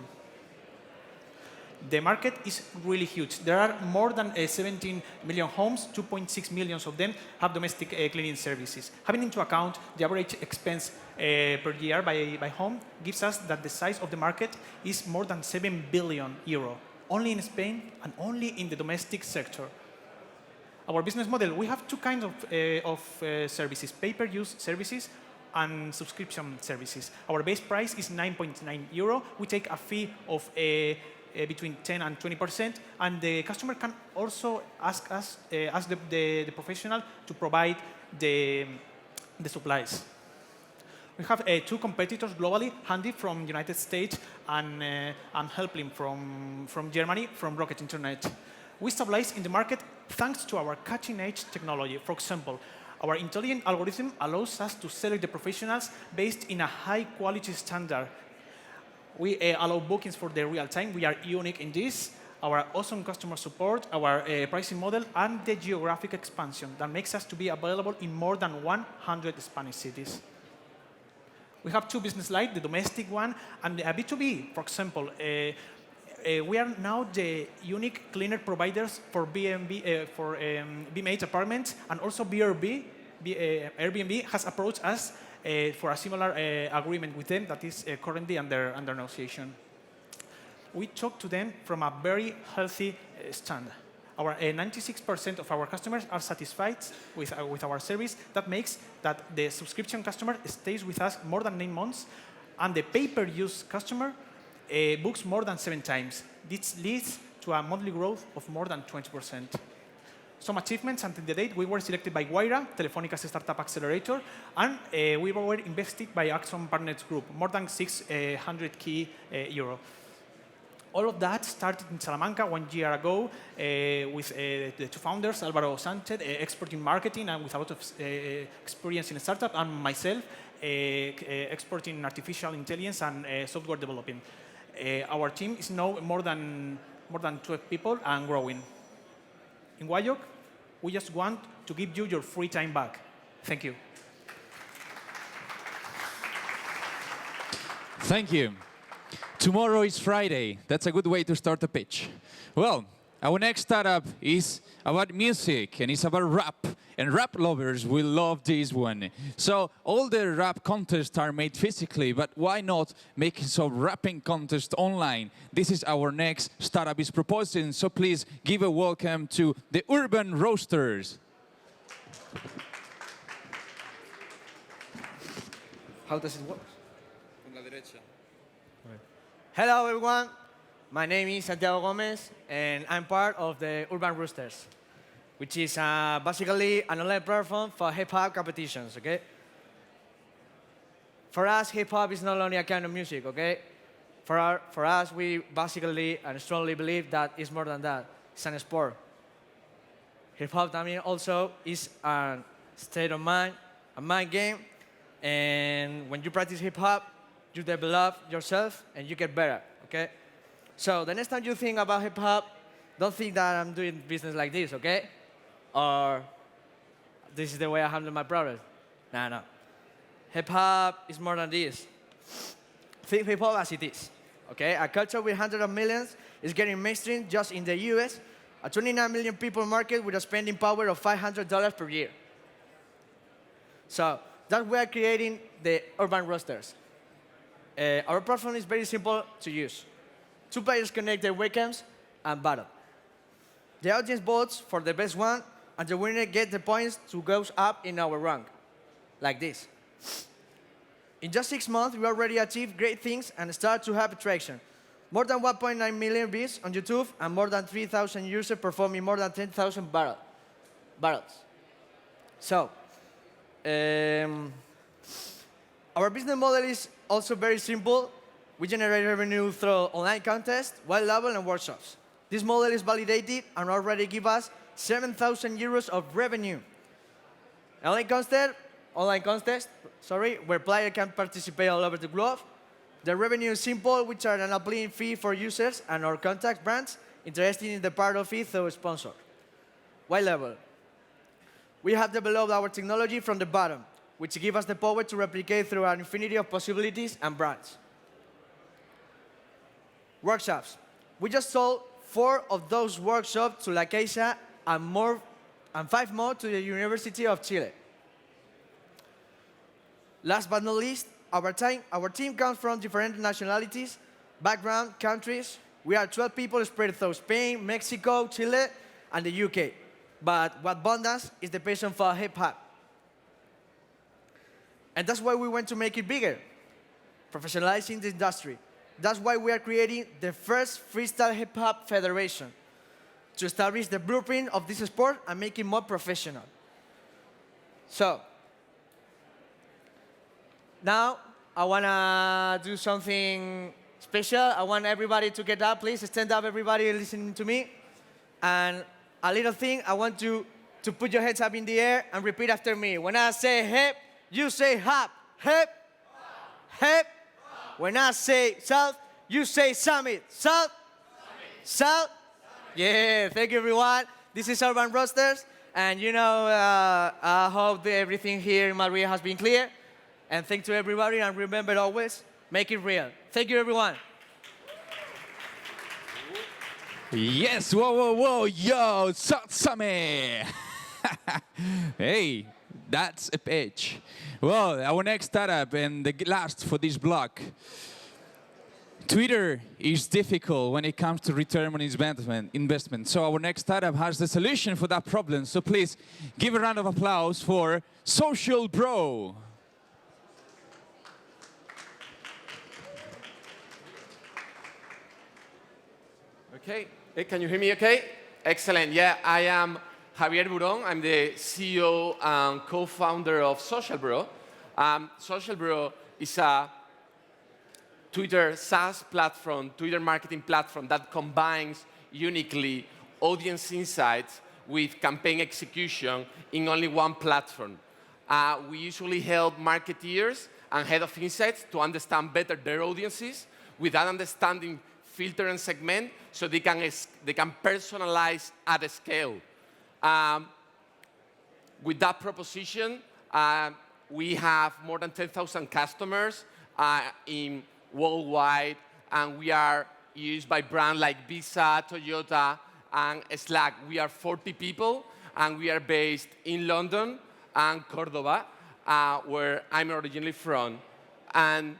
The market is really huge. There are more than 17 million homes, 2.6 million of them have domestic cleaning services. Having into account the average expense per year by home gives us that the size of the market is more than 7 billion euro, only in Spain and only in the domestic sector. Our business model, we have two kinds of services, pay-per-use services and subscription services. Our base price is 9.9 euro. We take a fee of between 10 and 20%, and the customer can also ask the professional to provide the supplies. We have two competitors globally, Handy from United States and Helpling from Germany, from Rocket Internet. We stabilize in the market thanks to our cutting-edge technology. For example, our intelligent algorithm allows us to select the professionals based in a high-quality standard. We allow bookings for the real time. We are unique in this. Our awesome customer support, our pricing model, and the geographic expansion that makes us to be available in more than 100 Spanish cities. We have two business lines, the domestic one and the B2B. For example, we are now the unique cleaner providers for BMate apartments, and also Airbnb has approached us for a similar agreement with them that is currently under negotiation. We talk to them from a very healthy stand. Our 96% of our customers are satisfied with our service. That makes that the subscription customer stays with us more than 9 months, and the pay-per-use customer books more than 7 times. This leads to a monthly growth of more than 20%. Some achievements until the date: we were selected by Wayra, Telefónica's startup accelerator, and we were invested by Axon Partners Group, more than 600k euro. All of that started in Salamanca 1 year ago with the two founders, Álvaro Sánchez, expert in marketing and with a lot of experience in a startup, and myself, expert in artificial intelligence and software developing. Our team is now more than 12 people and growing. In Waywook, we just want to give you your free time back. Thank you. Thank you. Tomorrow is Friday. That's a good way to start a pitch. Well, our next startup is about music, and it's about rap. And rap lovers will love this one. So all the rap contests are made physically, but why not make some rapping contest online? This is our next startup is proposing. So please give a welcome to the Urban Roasters. How does it work? Hello, everyone. My name is Santiago Gomez, and I'm part of the Urban Roosters, which is basically an online platform for hip-hop competitions, okay? For us, hip-hop is not only a kind of music, okay? For us, we basically and strongly believe that it's more than that. It's an sport. Hip-hop, I mean, also is a state of mind, a mind game, and when you practice hip-hop, you develop yourself and you get better, okay? So the next time you think about hip-hop, don't think that I'm doing business like this, okay? Or this is the way I handle my problems. No. Hip-hop is more than this. Think hip-hop as it is, okay? A culture with hundreds of millions is getting mainstream just in the US, a 29 million people market with a spending power of $500 per year. So that's why we're creating the Urban Roasters. Our platform is very simple to use. Two players connect their webcams and battle. The audience votes for the best one, and the winner gets the points to go up in our rank, like this. In just 6 months, we already achieved great things and start to have traction. More than 1.9 million views on YouTube, and more than 3,000 users performing more than 10,000 battles. So, our business model is also very simple. We generate revenue through online contests, white label, and workshops. This model is validated and already give us 7,000 euros of revenue. Online contest, where players can participate all over the globe. The revenue is simple, which are an applying fee for users and our contact brands interested in the part of it through a sponsor. White label. We have developed our technology from the bottom, which gives us the power to replicate through an infinity of possibilities and brands. Workshops. We just sold 4 of those workshops to La Caixa and 5 more to the University of Chile. Last but not least, our team comes from different nationalities, background, countries. We are 12 people spread through Spain, Mexico, Chile, and the UK. But what bonds us is the passion for hip-hop. And that's why we want to make it bigger, professionalizing the industry. That's why we are creating the first freestyle hip-hop federation, to establish the blueprint of this sport and make it more professional. So, now I want to do something special. I want everybody to get up. Please stand up, everybody listening to me. And a little thing, I want you to put your heads up in the air and repeat after me. When I say hip, you say hop. Hip, hip. When I say south, you say summit. South, south. Yeah, thank you, everyone. This is Urban Roasters. And I hope everything here in Madrid has been clear. And thank you to everybody. And remember always, make it real. Thank you, everyone. Yes, whoa, yo, Summit. Hey, that's a pitch. Well, our next startup and the last for this block. Twitter is difficult when it comes to return on investment. So our next startup has the solution for that problem. So please give a round of applause for Social Bro. Okay, can you hear me okay? Excellent, yeah, I am Javier Buron. I'm the CEO and co-founder of Social Bro. Social Bro is a Twitter SaaS platform, Twitter marketing platform that combines uniquely audience insights with campaign execution in only one platform. We usually help marketeers and head of insights to understand better their audiences, with that understanding filter and segment so they can personalize at a scale. With that proposition, we have more than 10,000 customers in worldwide, and we are used by brands like Visa, Toyota, and Slack. We are 40 people, and we are based in London and Cordoba, where I'm originally from. And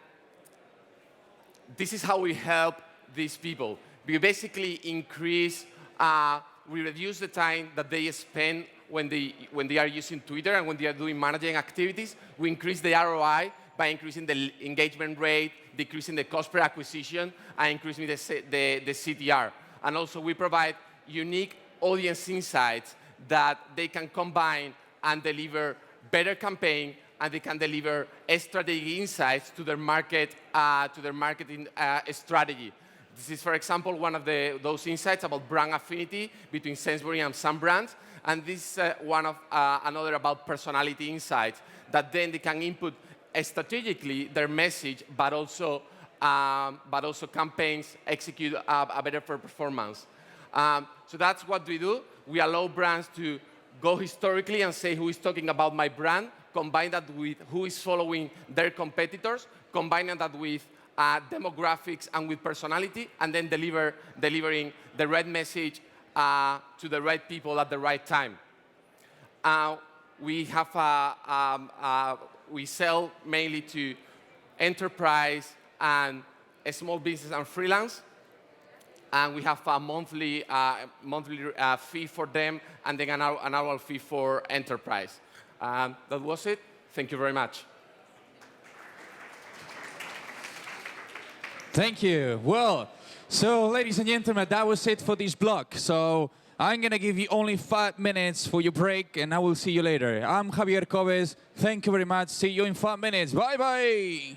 this is how we help these people. We basically increase, we reduce the time that they spend when they are using Twitter and when they are doing managing activities. We increase the ROI by increasing the engagement rate, decreasing the cost per acquisition, and increasing the CTR. And also we provide unique audience insights that they can combine and deliver better campaign, and they can deliver strategic insights to their marketing strategy. This is, for example, one of those insights about brand affinity between Sainsbury and some brands. And this is another about personality insights that then they can input strategically their message, but also campaigns execute a better performance. So that's what we do. We allow brands to go historically and say who is talking about my brand, combine that with who is following their competitors, combining that with demographics and with personality, and then delivering the right message to the right people at the right time. We sell mainly to enterprise and small business and freelance, and we have a monthly fee for them, and then an annual fee for enterprise. That was it. Thank you very much. Thank you. Well, so ladies and gentlemen, that was it for this block. So I'm going to give you only 5 minutes for your break, and I will see you later. I'm Javier Coves. Thank you very much. See you in 5 minutes. Bye-bye.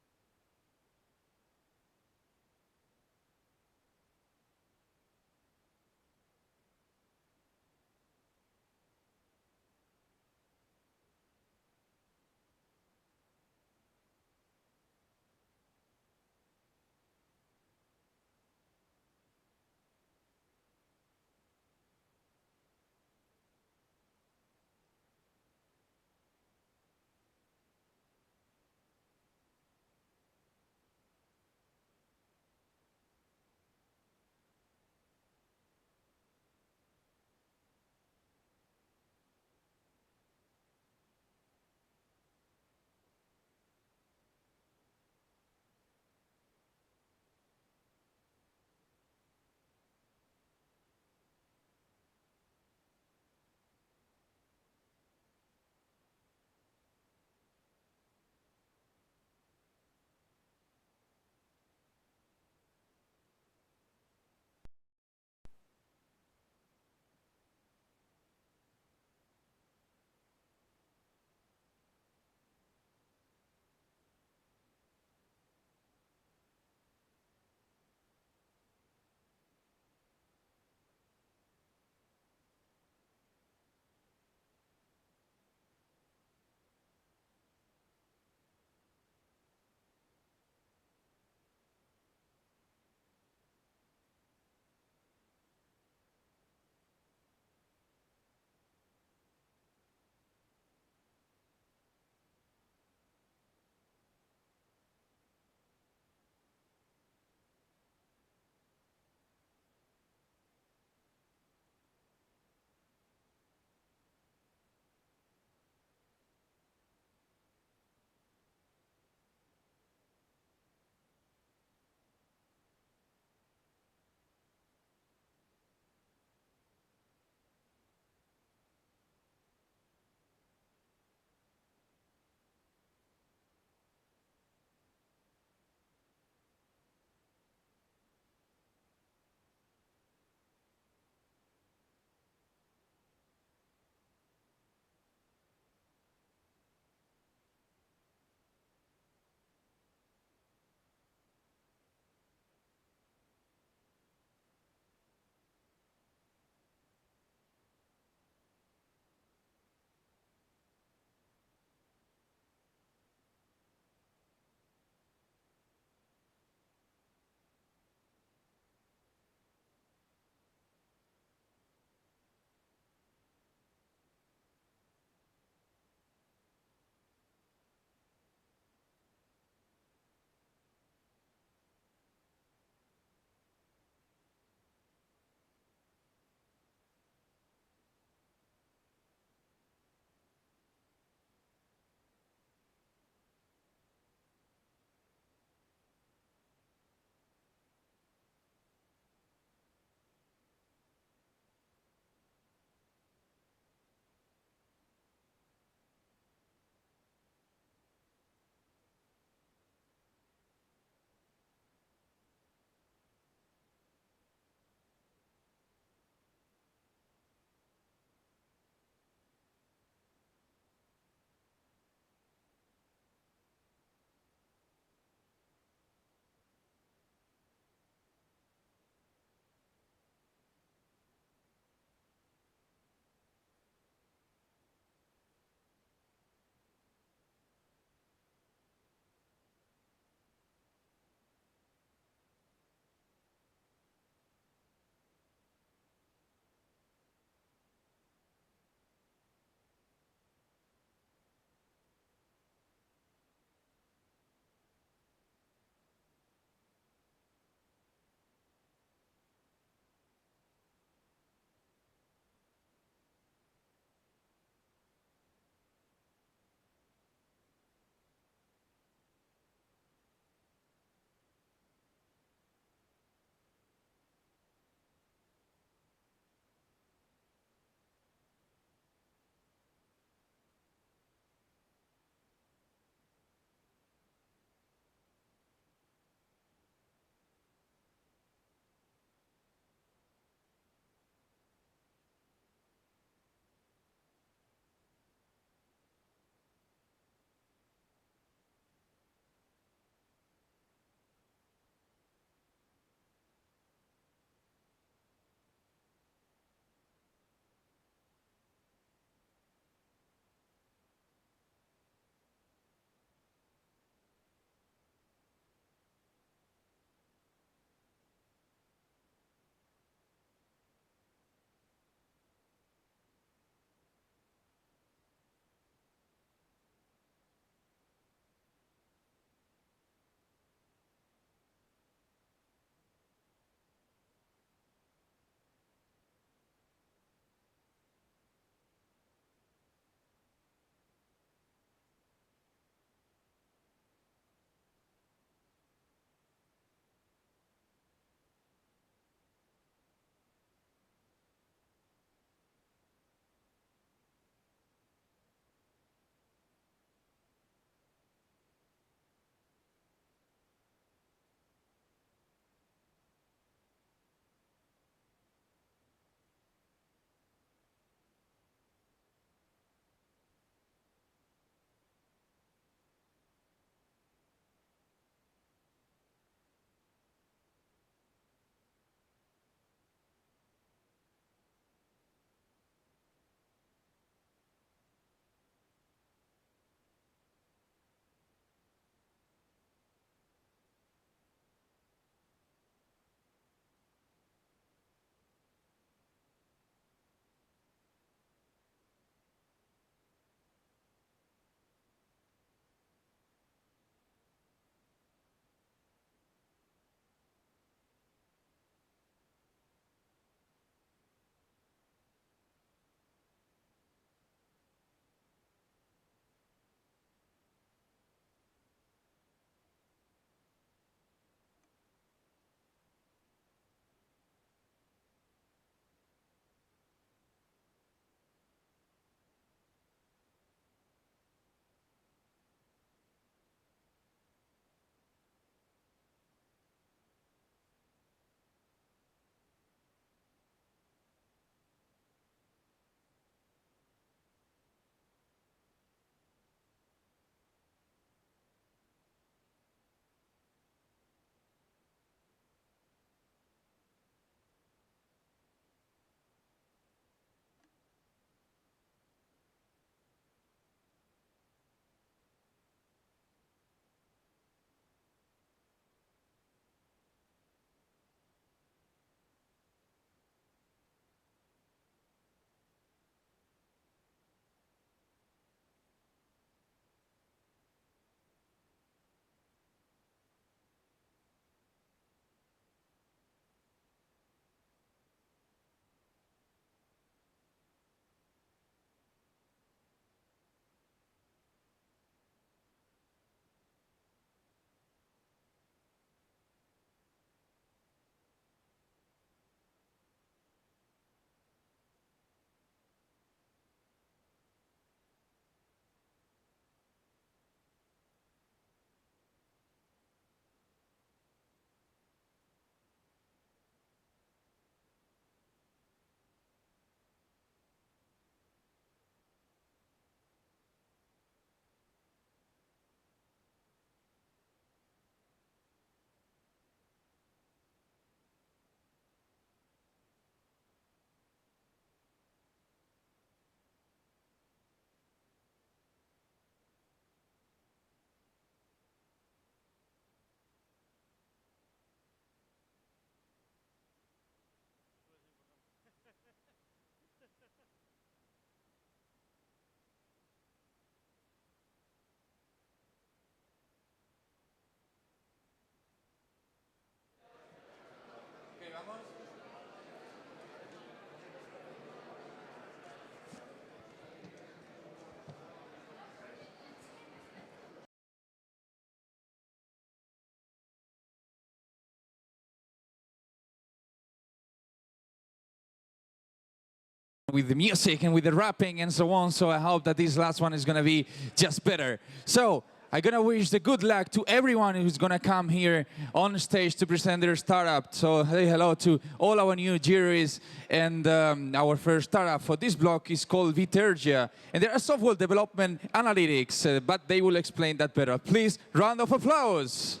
with the music and with the rapping and so on. So I hope that this last one is going to be just better. So I'm going to wish the good luck to everyone who's going to come here on stage to present their startup. So say hello to all our new juries. And our first startup for this block is called Vitergia. And they're a software development analytics, but they will explain that better. Please, round of applause.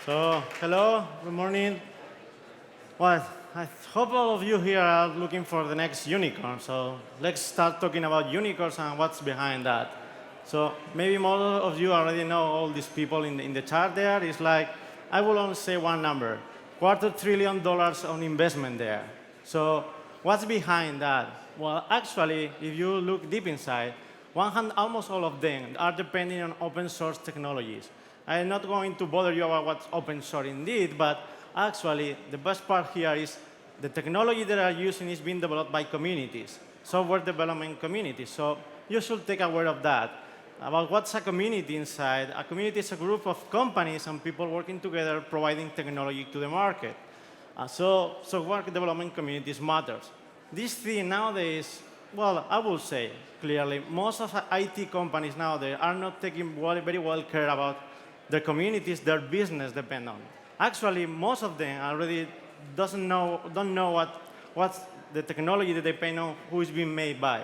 So, hello, good morning. Well, I hope all of you here are looking for the next unicorn. So let's start talking about unicorns and what's behind that. So maybe more of you already know all these people in the chart there. It's like, I will only say one number, $250 billion on investment there. So what's behind that? Well, actually, if you look deep inside, almost all of them are depending on open source technologies. I'm not going to bother you about what's open source indeed, but actually, the best part here is the technology that are using is being developed by communities, software development communities. So you should take aware of that. About what's a community inside. A community is a group of companies and people working together providing technology to the market. So software development communities matters. This thing nowadays, well, I will say clearly, most of the IT companies nowadays are not taking very well care about the communities their business depend on. Actually, most of them already don't know what's the technology that they pay on, who is being made by.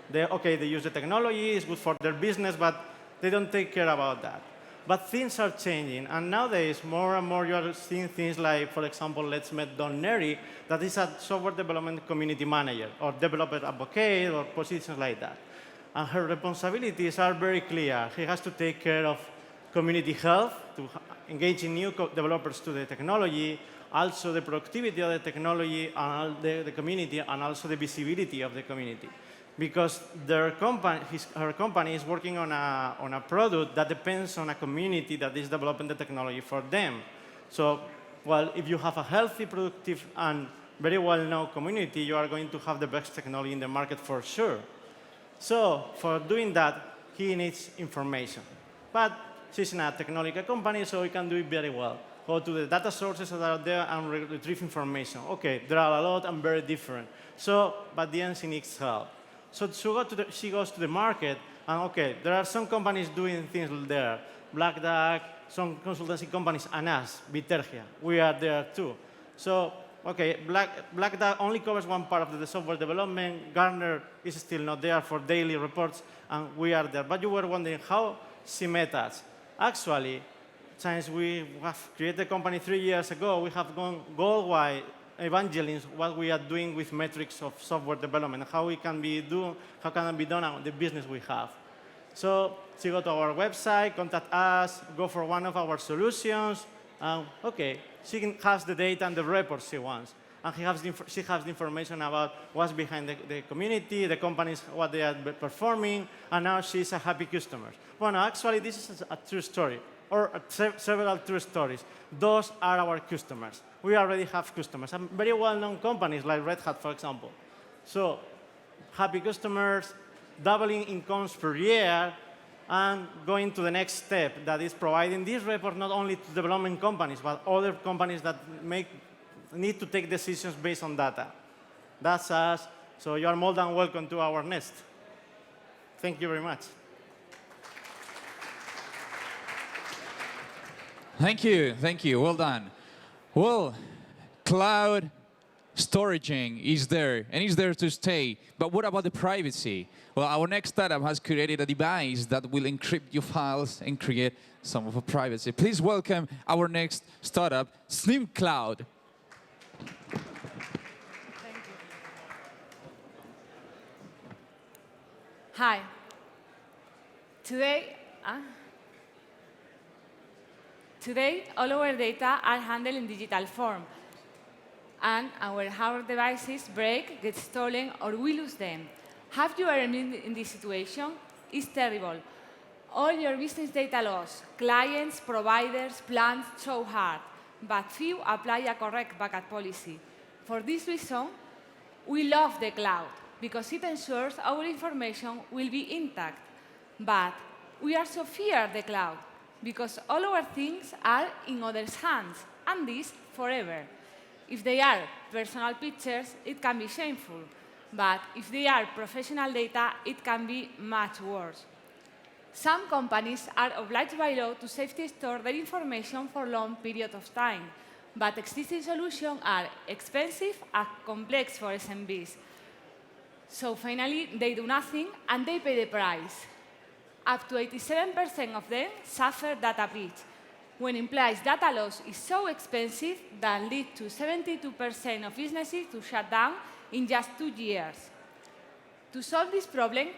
They use the technology, it's good for their business, but they don't take care about that. But things are changing, and nowadays, more and more you are seeing things like, for example, let's meet Don Neri, that is a software development community manager, or developer advocate, or positions like that. And her responsibilities are very clear. He has to take care of community health, to engage in new developers to the technology, also the productivity of the technology and the community, and also the visibility of the community. Because her company is working on a product that depends on a community that is developing the technology for them. So, well, if you have a healthy, productive, and very well-known community, you are going to have the best technology in the market for sure. So, for doing that, he needs information. But she's in a technology company, so we can do it very well. Go to the data sources that are there and retrieve information. Okay, there are a lot and very different. So, but the end, she needs help. So she goes to the market, and okay, there are some companies doing things there. Black Duck, some consultancy companies, and us, Vitergia. We are there too. So, okay, Black Duck only covers one part of the software development. Gartner is still not there for daily reports, and we are there. But you were wondering how she met us. Actually, since we have created the company 3 years ago, we have gone worldwide evangelism what we are doing with metrics of software development, how can it be done on the business we have. So she go to our website, contact us, go for one of our solutions, and okay, she has the data and the reports she wants. And she has the information about what's behind the community, the companies, what they are performing, and now she's a happy customer. Well, no, actually, this is a true story, or several true stories. Those are our customers. We already have customers, and very well-known companies like Red Hat, for example. So, happy customers, doubling incomes per year, and going to the next step, that is providing this report not only to development companies, but other companies that need to take decisions based on data. That's us, so you are more than welcome to our nest. Thank you very much. Thank you, well done. Well, cloud storaging is there, and is there to stay. But what about the privacy? Well, our next startup has created a device that will encrypt your files and create some of the privacy. Please welcome our next startup, Slim Cloud. Hi. Today, all our data are handled in digital form, and our hardware devices break, get stolen, or we lose them. Have you ever been in this situation? It's terrible. All your business data lost. Clients, providers, plans, so hard, but few apply a correct backup policy. For this reason, we love the cloud, because it ensures our information will be intact. But we also fear the cloud, because all our things are in others' hands, and this forever. If they are personal pictures, it can be shameful. But if they are professional data, it can be much worse. Some companies are obliged by law to safely store their information for long periods of time, but existing solutions are expensive and complex for SMBs. So finally, they do nothing and they pay the price. Up to 87% of them suffer data breach, when implies data loss is so expensive that lead to 72% of businesses to shut down in just 2 years. To solve this problem,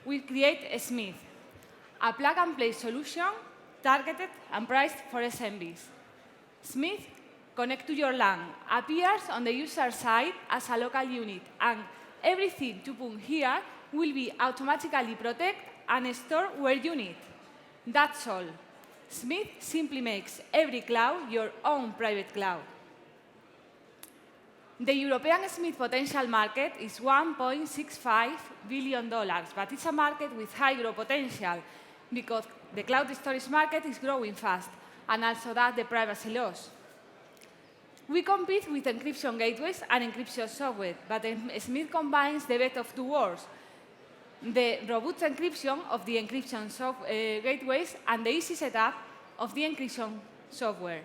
we create Smith, a plug-and-play solution targeted and priced for SMBs. Smith connects to your LAN, appears on the user side as a local unit, and everything you put here will be automatically protected and stored where you need. That's all. Smith simply makes every cloud your own private cloud. The European Smith potential market is $1.65 billion, but it's a market with high growth potential because the cloud storage market is growing fast, and also that the privacy laws. We compete with encryption gateways and encryption software, but Smith combines the best of two worlds: the robust encryption of the encryption gateways and the easy setup of the encryption software.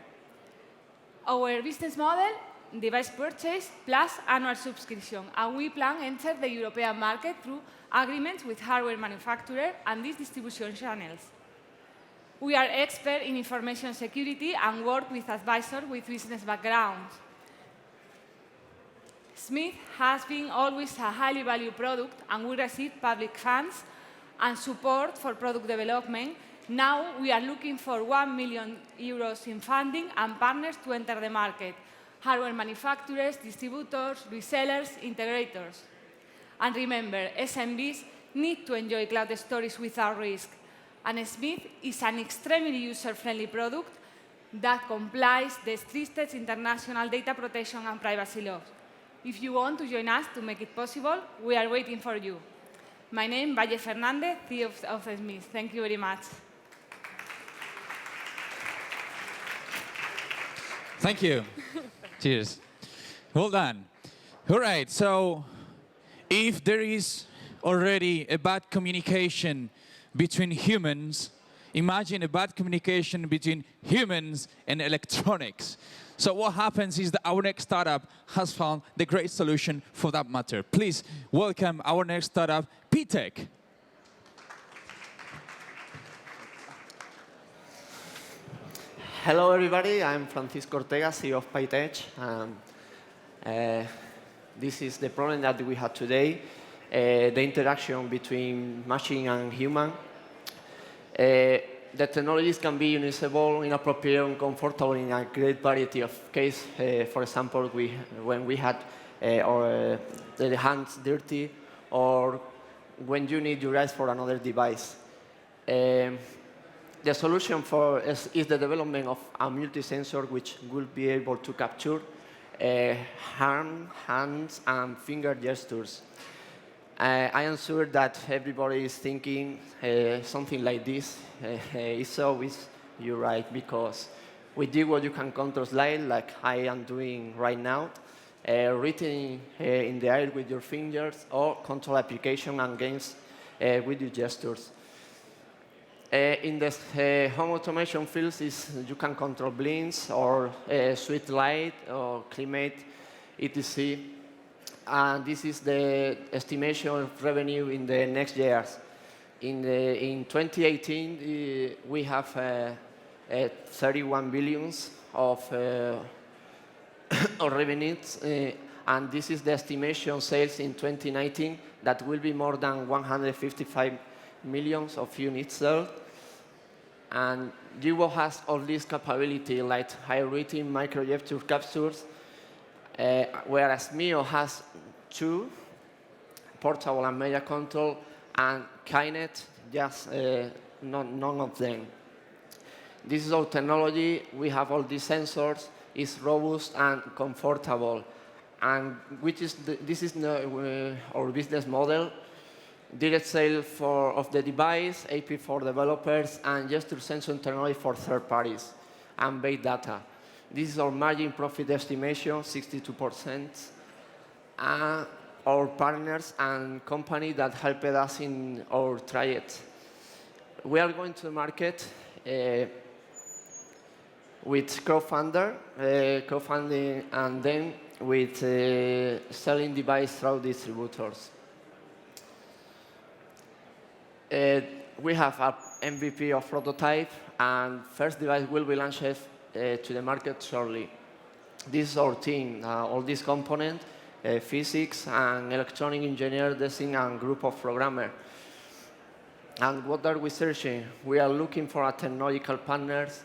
Our business model: device purchase plus annual subscription, and we plan to enter the European market through agreements with hardware manufacturers and these distribution channels. We are experts in information security and work with advisors with business backgrounds. Smith has been always a highly valued product, and we receive public funds and support for product development. Now we are looking for €1 million in funding and partners to enter the market: hardware manufacturers, distributors, resellers, integrators. And remember, SMBs need to enjoy cloud storage without risk. And Smith is an extremely user-friendly product that complies the strictest international data protection and privacy laws. If you want to join us to make it possible, we are waiting for you. My name is Valle Fernandez, CEO of Smith. Thank you very much. Thank you. Cheers. Well done. All right, so if there is already a bad communication between humans, imagine a bad communication between humans and electronics. So what happens is that our next startup has found the great solution for that matter. Please welcome our next startup, P-Tech. Hello, everybody. I'm Francisco Ortega, CEO of PyTech. This is the problem that we had today, the interaction between machine and human. The technologies can be usable, inappropriate, uncomfortable in a great variety of cases. For example, when we had the hands dirty, or when you need your eyes for another device. The solution is the development of a multi-sensor which will be able to capture hands and finger gestures. I am sure that everybody is thinking something like this. It's always you're right, because we do what you can control slide, like I am doing right now, written in the air with your fingers, or control application and games with your gestures. In the home automation fields, you can control blinds or sweet light or climate, etc. And this is the estimation of revenue in the next years. In 2018, we have 31 billion of revenues, and this is the estimation sales in 2019 that will be more than 155 millions of units sold. And Jibo has all this capability, like high-rating micro-gesture captures, whereas Mio has 2, portable and media control, and Kynet, just none of them. This is our technology. We have all these sensors. It's robust and comfortable. And this is our business model. Direct sale of the device, AP for developers, and gesture sensor technology for third parties, and big data. This is our margin profit estimation, 62%. And our partners and company that helped us in our triad. We are going to the market with crowdfunding, and then with selling device through distributors. We have an MVP of prototype, and first device will be launched to the market shortly. This is our team, all these components, physics and electronic engineer, design, and group of programmers. And what are we searching? We are looking for a technological partners,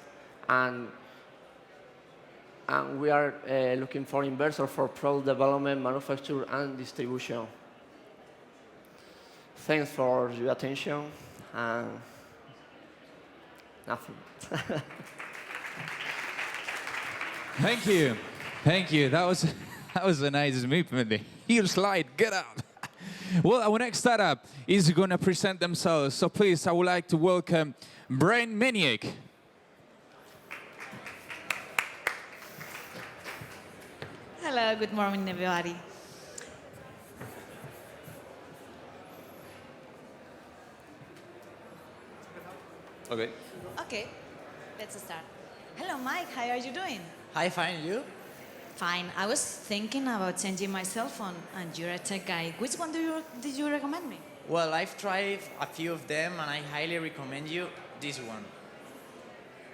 and we are looking for investors for product development, manufacture, and distribution. Thanks for your attention, and nothing. Thank you. Thank you. That was a nice movement. The heel slide, get up. Well, our next startup is going to present themselves. So please, I would like to welcome Brian Meniek. Hello, good morning, everybody. Okay. Okay, let's start. Hello, Mike, how are you doing? Hi, fine, you? Fine. I was thinking about changing my cell phone, and you're a tech guy. Which one did you recommend me? Well, I've tried a few of them, and I highly recommend you this one.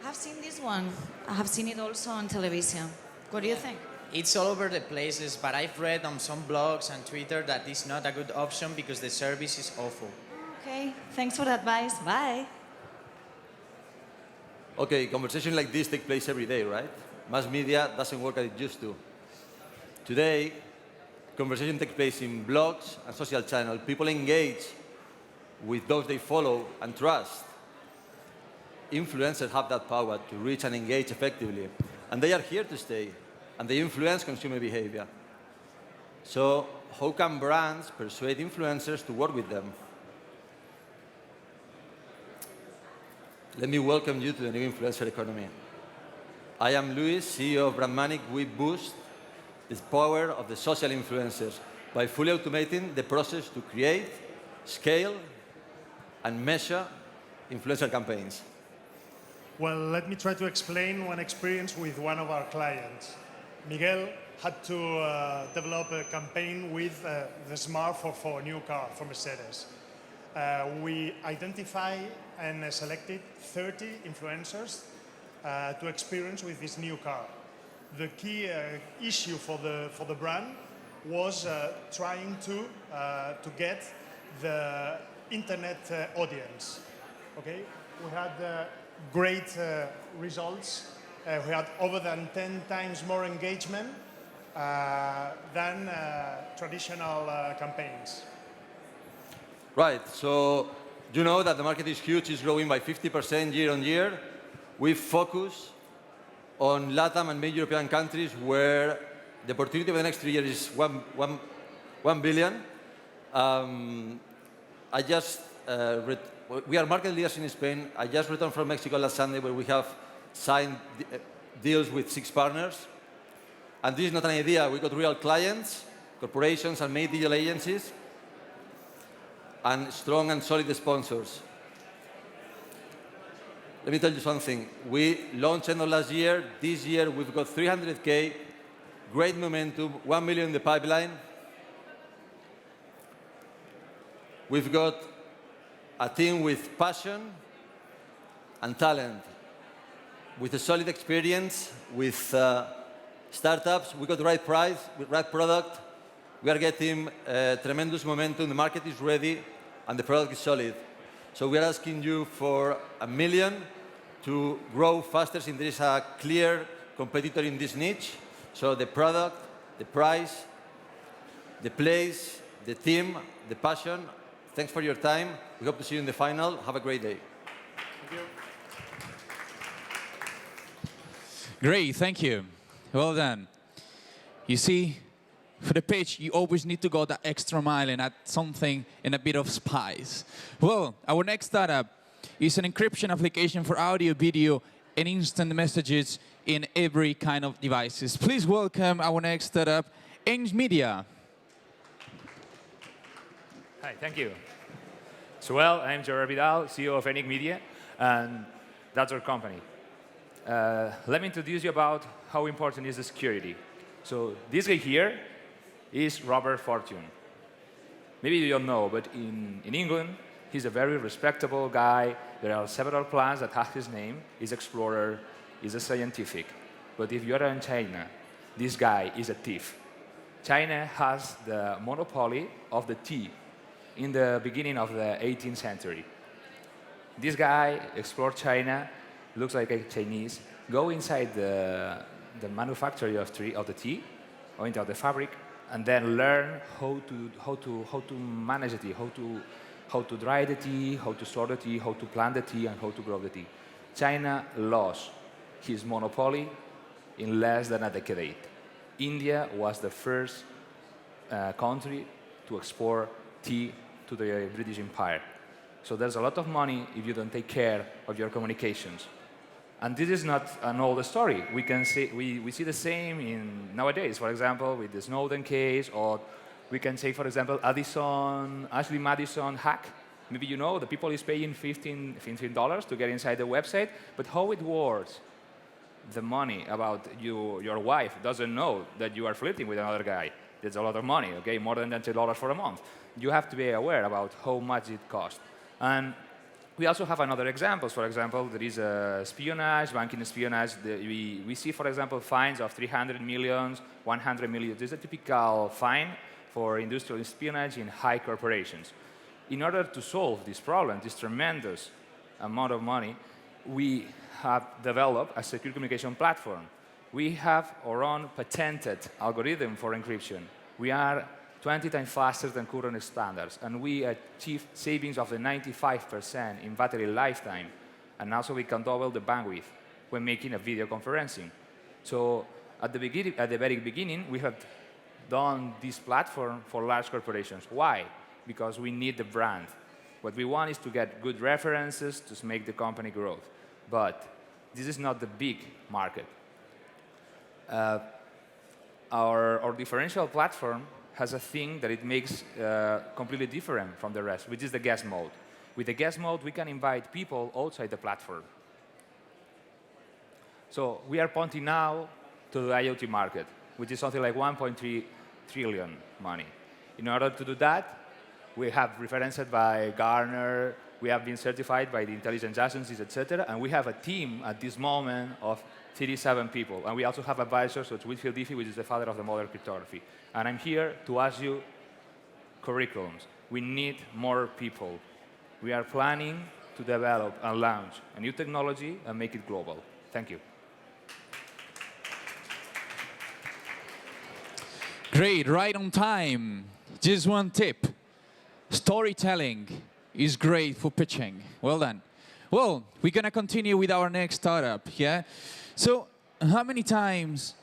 I've seen this one. I have seen it also on television. What do you think? It's all over the places, but I've read on some blogs and Twitter that it's not a good option because the service is awful. Okay, thanks for the advice. Bye. Okay, conversations like this take place every day, right? Mass media doesn't work as it used to. Today, conversation takes place in blogs and social channels. People engage with those they follow and trust. Influencers have that power to reach and engage effectively. And they are here to stay. And they influence consumer behavior. So how can brands persuade influencers to work with them? Let me welcome you to the new influencer economy. I am Luis, CEO of Brandmanic. We boost the power of the social influencers by fully automating the process to create, scale, and measure influencer campaigns. Well, let me try to explain one experience with one of our clients. Miguel had to develop a campaign with the Smart for a new car for Mercedes. We identified and selected 30 influencers to experience with this new car. The key issue for the brand was trying to get the internet audience. Okay, we had great results. We had over than 10 times more engagement than traditional campaigns. Right, so you know that the market is huge, it's growing by 50% year on year. We focus on LATAM and major European countries where the opportunity over the next 3 years is 1 billion. We are market leaders in Spain. I just returned from Mexico last Sunday where we have signed deals with 6 partners. And this is not an idea. We got real clients, corporations and many digital agencies, and strong and solid sponsors. Let me tell you something. We launched end of last year. This year we've got 300K, great momentum, 1 million in the pipeline. We've got a team with passion and talent, with a solid experience, with startups. We got the right price, right product. We are getting tremendous momentum. The market is ready, and the product is solid. So we are asking you for 1 million to grow faster since there is a clear competitor in this niche. So the product, the price, the place, the team, the passion. Thanks for your time. We hope to see you in the final. Have a great day. Thank you. Great, thank you. Well done. You see, for the pitch, you always need to go that extra mile and add something and a bit of spice. Well, our next startup is an encryption application for audio, video, and instant messages in every kind of devices. Please welcome our next startup, Eng Media. Hi, thank you. So, well, I'm Gerard Vidal, CEO of Enic Media, and that's our company. Let me introduce you about how important is the security. So, this guy here is Robert Fortune. Maybe you don't know, but in England, he's a very respectable guy. There are several plants that have his name. He's explorer, he's a scientific. But if you're in China, this guy is a thief. China has the monopoly of the tea in the beginning of the 18th century. This guy explored China, looks like a Chinese, go inside the manufactory of the tea, or into the fabric, and then learn how to manage the tea, how to dry the tea, how to store the tea, how to plant the tea, and how to grow the tea. China lost his monopoly in less than a decade. India was the first country to export tea to the British Empire. So there's a lot of money if you don't take care of your communications. And this is not an old story. We see the same nowadays, for example, with the Snowden case, or we can say, for example, Ashley Madison hack. Maybe you know the people is paying $15 to get inside the website, but how it works, the money about your wife doesn't know that you are flirting with another guy. That's a lot of money, okay, more than $10 for a month. You have to be aware about how much it costs. And we also have another examples. For example, there is espionage, banking espionage. We see, for example, fines of 300 millions, 100 million. This is a typical fine for industrial espionage in high corporations. In order to solve this problem, this tremendous amount of money, we have developed a secure communication platform. We have our own patented algorithm for encryption. We are 20 times faster than current standards, and we achieve savings of the 95% in battery lifetime, and also we can double the bandwidth when making a video conferencing. So at the very beginning, we have done this platform for large corporations. Why? Because we need the brand. What we want is to get good references to make the company grow. But this is not the big market. Our differential platform has a thing that it makes completely different from the rest, which is the guest mode. With the guest mode, we can invite people outside the platform. So we are pointing now to the IoT market, which is something like 1.3 trillion money. In order to do that, we have referenced by Gartner, we have been certified by the intelligence agencies, etc., and we have a team at this moment of 37 people. And we also have advisors, so it's Whitfield Diffie, which is the father of the modern cryptography. And I'm here to ask you curriculums. We need more people. We are planning to develop and launch a new technology and make it global. Thank you. Great, right on time. Just one tip. Storytelling is great for pitching. Well done. Well, we're going to continue with our next startup, yeah? So how many times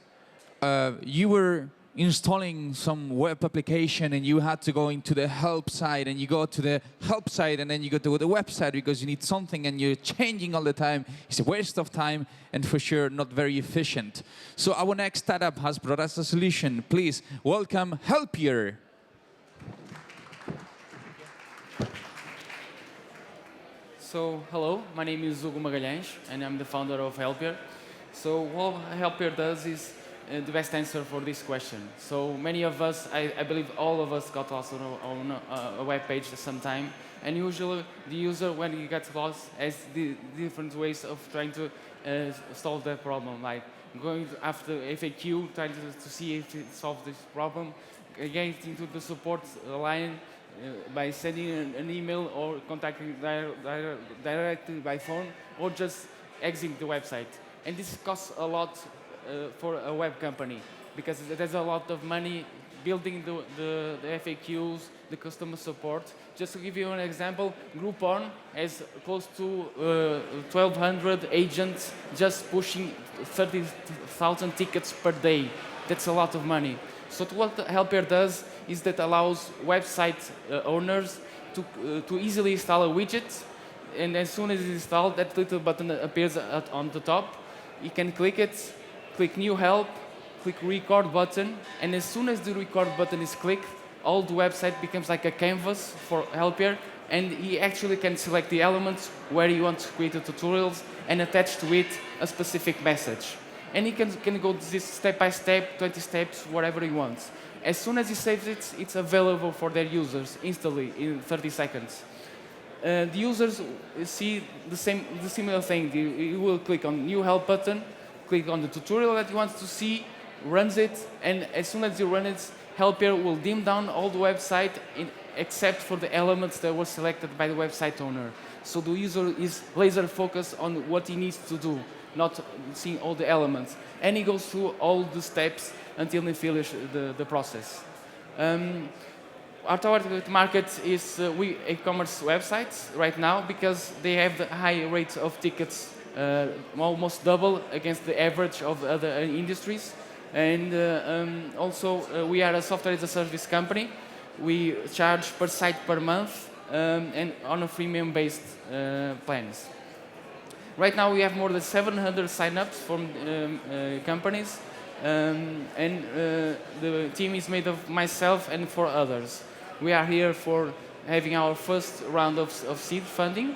you were installing some web application and you had to go into the help site, and you go to the help site and then you go to the website because you need something and you're changing all the time? It's a waste of time and for sure not very efficient. So our next startup has brought us a solution. Please welcome Helpier. So, hello, my name is Hugo Magalhães, and I'm the founder of Helpier. So, what Helpier does is the best answer for this question. So, many of us, I believe all of us got lost on a web page at some time, and usually the user, when he gets lost, has the different ways of trying to solve that problem, like going after FAQ, trying to see if it solves this problem, getting into the support line, by sending an email or contacting directly by phone, or just exiting the website. And this costs a lot for a web company, because there's a lot of money building the FAQs, the customer support. Just to give you an example, Groupon has close to 1,200 agents just pushing 30,000 tickets per day. That's a lot of money. So what Helpier does is that allows website owners to easily install a widget and as soon as it's installed, that little button appears on the top. You can click it, click New Help, click Record button, and as soon as the Record button is clicked, all the website becomes like a canvas for Helpier, and he actually can select the elements where he wants to create the tutorials and attach to it a specific message. And he can go this step by step, 20 steps, whatever he wants. As soon as he saves it, it's available for their users instantly in 30 seconds. The users see the similar thing. You will click on New Help button, click on the tutorial that you want to see, runs it, and as soon as you run it, Helpier will dim down all the website except for the elements that were selected by the website owner. So the user is laser focused on what he needs to do, not seeing all the elements. And he goes through all the steps until he finishes the process. Our target market is e-commerce websites right now because they have the high rates of tickets, almost double against the average of other industries. And also, we are a software as a service company. We charge per site per month and on a freemium-based plans. Right now, we have more than 700 sign-ups from companies, and the team is made of myself and 4 others. We are here for having our first round of seed funding,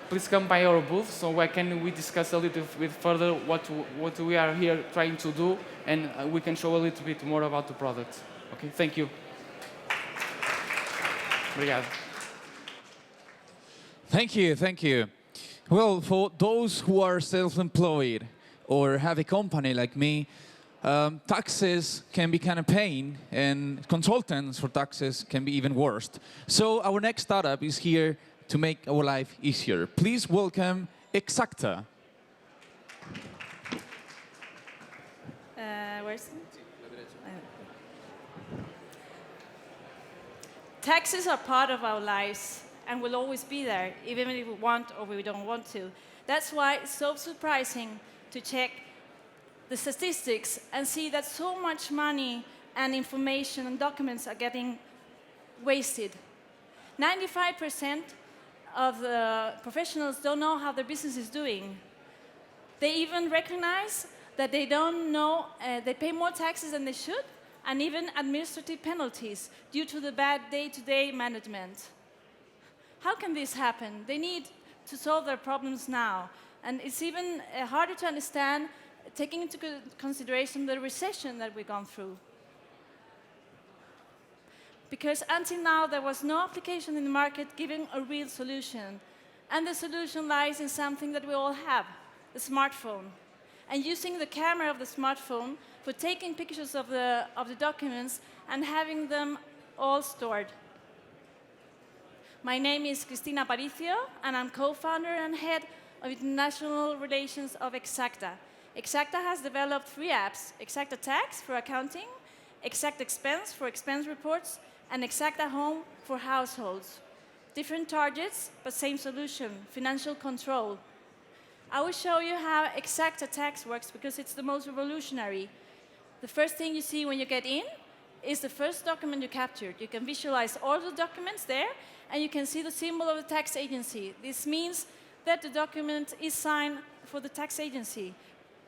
please come by our booth so where can we discuss a little bit further what we are here trying to do, and we can show a little bit more about the product. Okay, thank you. Obrigado. Thank you, thank you. Well, for those who are self-employed or have a company like me, taxes can be kind of pain, and consultants for taxes can be even worse. So our next startup is here to make our life easier. Please welcome Exacta. Where's Taxes are part of our lives and will always be there, even if we want or we don't want to. That's why it's so surprising to check the statistics and see that so much money and information and documents are getting wasted. 95% of the professionals don't know how their business is doing. They even recognize that they don't know, they pay more taxes than they should, and even administrative penalties due to the bad day-to-day management. How can this happen? They need to solve their problems now. And it's even harder to understand, taking into consideration the recession that we've gone through. Because until now, there was no application in the market giving a real solution. And the solution lies in something that we all have, the smartphone. And using the camera of the smartphone for taking pictures of the documents and having them all stored. My name is Cristina Aparicio, and I'm co-founder and head of international relations of Exacta. Exacta has developed 3 apps: Exacta Tax for accounting, Exacta Expense for expense reports, and Exacta Home for households. Different targets, but same solution: financial control. I will show you how Exacta Tax works because it's the most revolutionary. The first thing you see when you get in is the first document you captured. You can visualize all the documents there, and you can see the symbol of the tax agency. This means that the document is signed for the tax agency.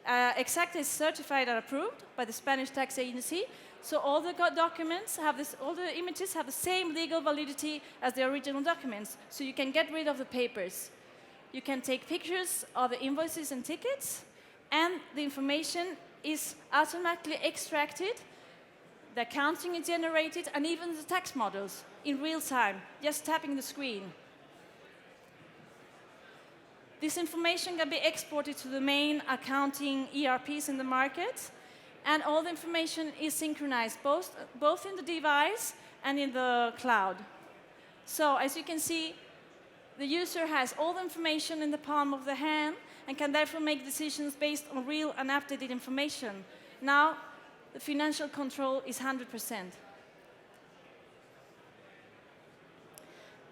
Exacta is certified and approved by the Spanish tax agency, so all the documents have this, all the images have the same legal validity as the original documents, so you can get rid of the papers. You can take pictures of the invoices and tickets, and the information is automatically extracted, the accounting is generated, and even the tax models in real time, just tapping the screen. This information can be exported to the main accounting ERPs in the market, and all the information is synchronized, both in the device and in the cloud. So, as you can see, the user has all the information in the palm of the hand and can therefore make decisions based on real and updated information. Now, the financial control is 100%.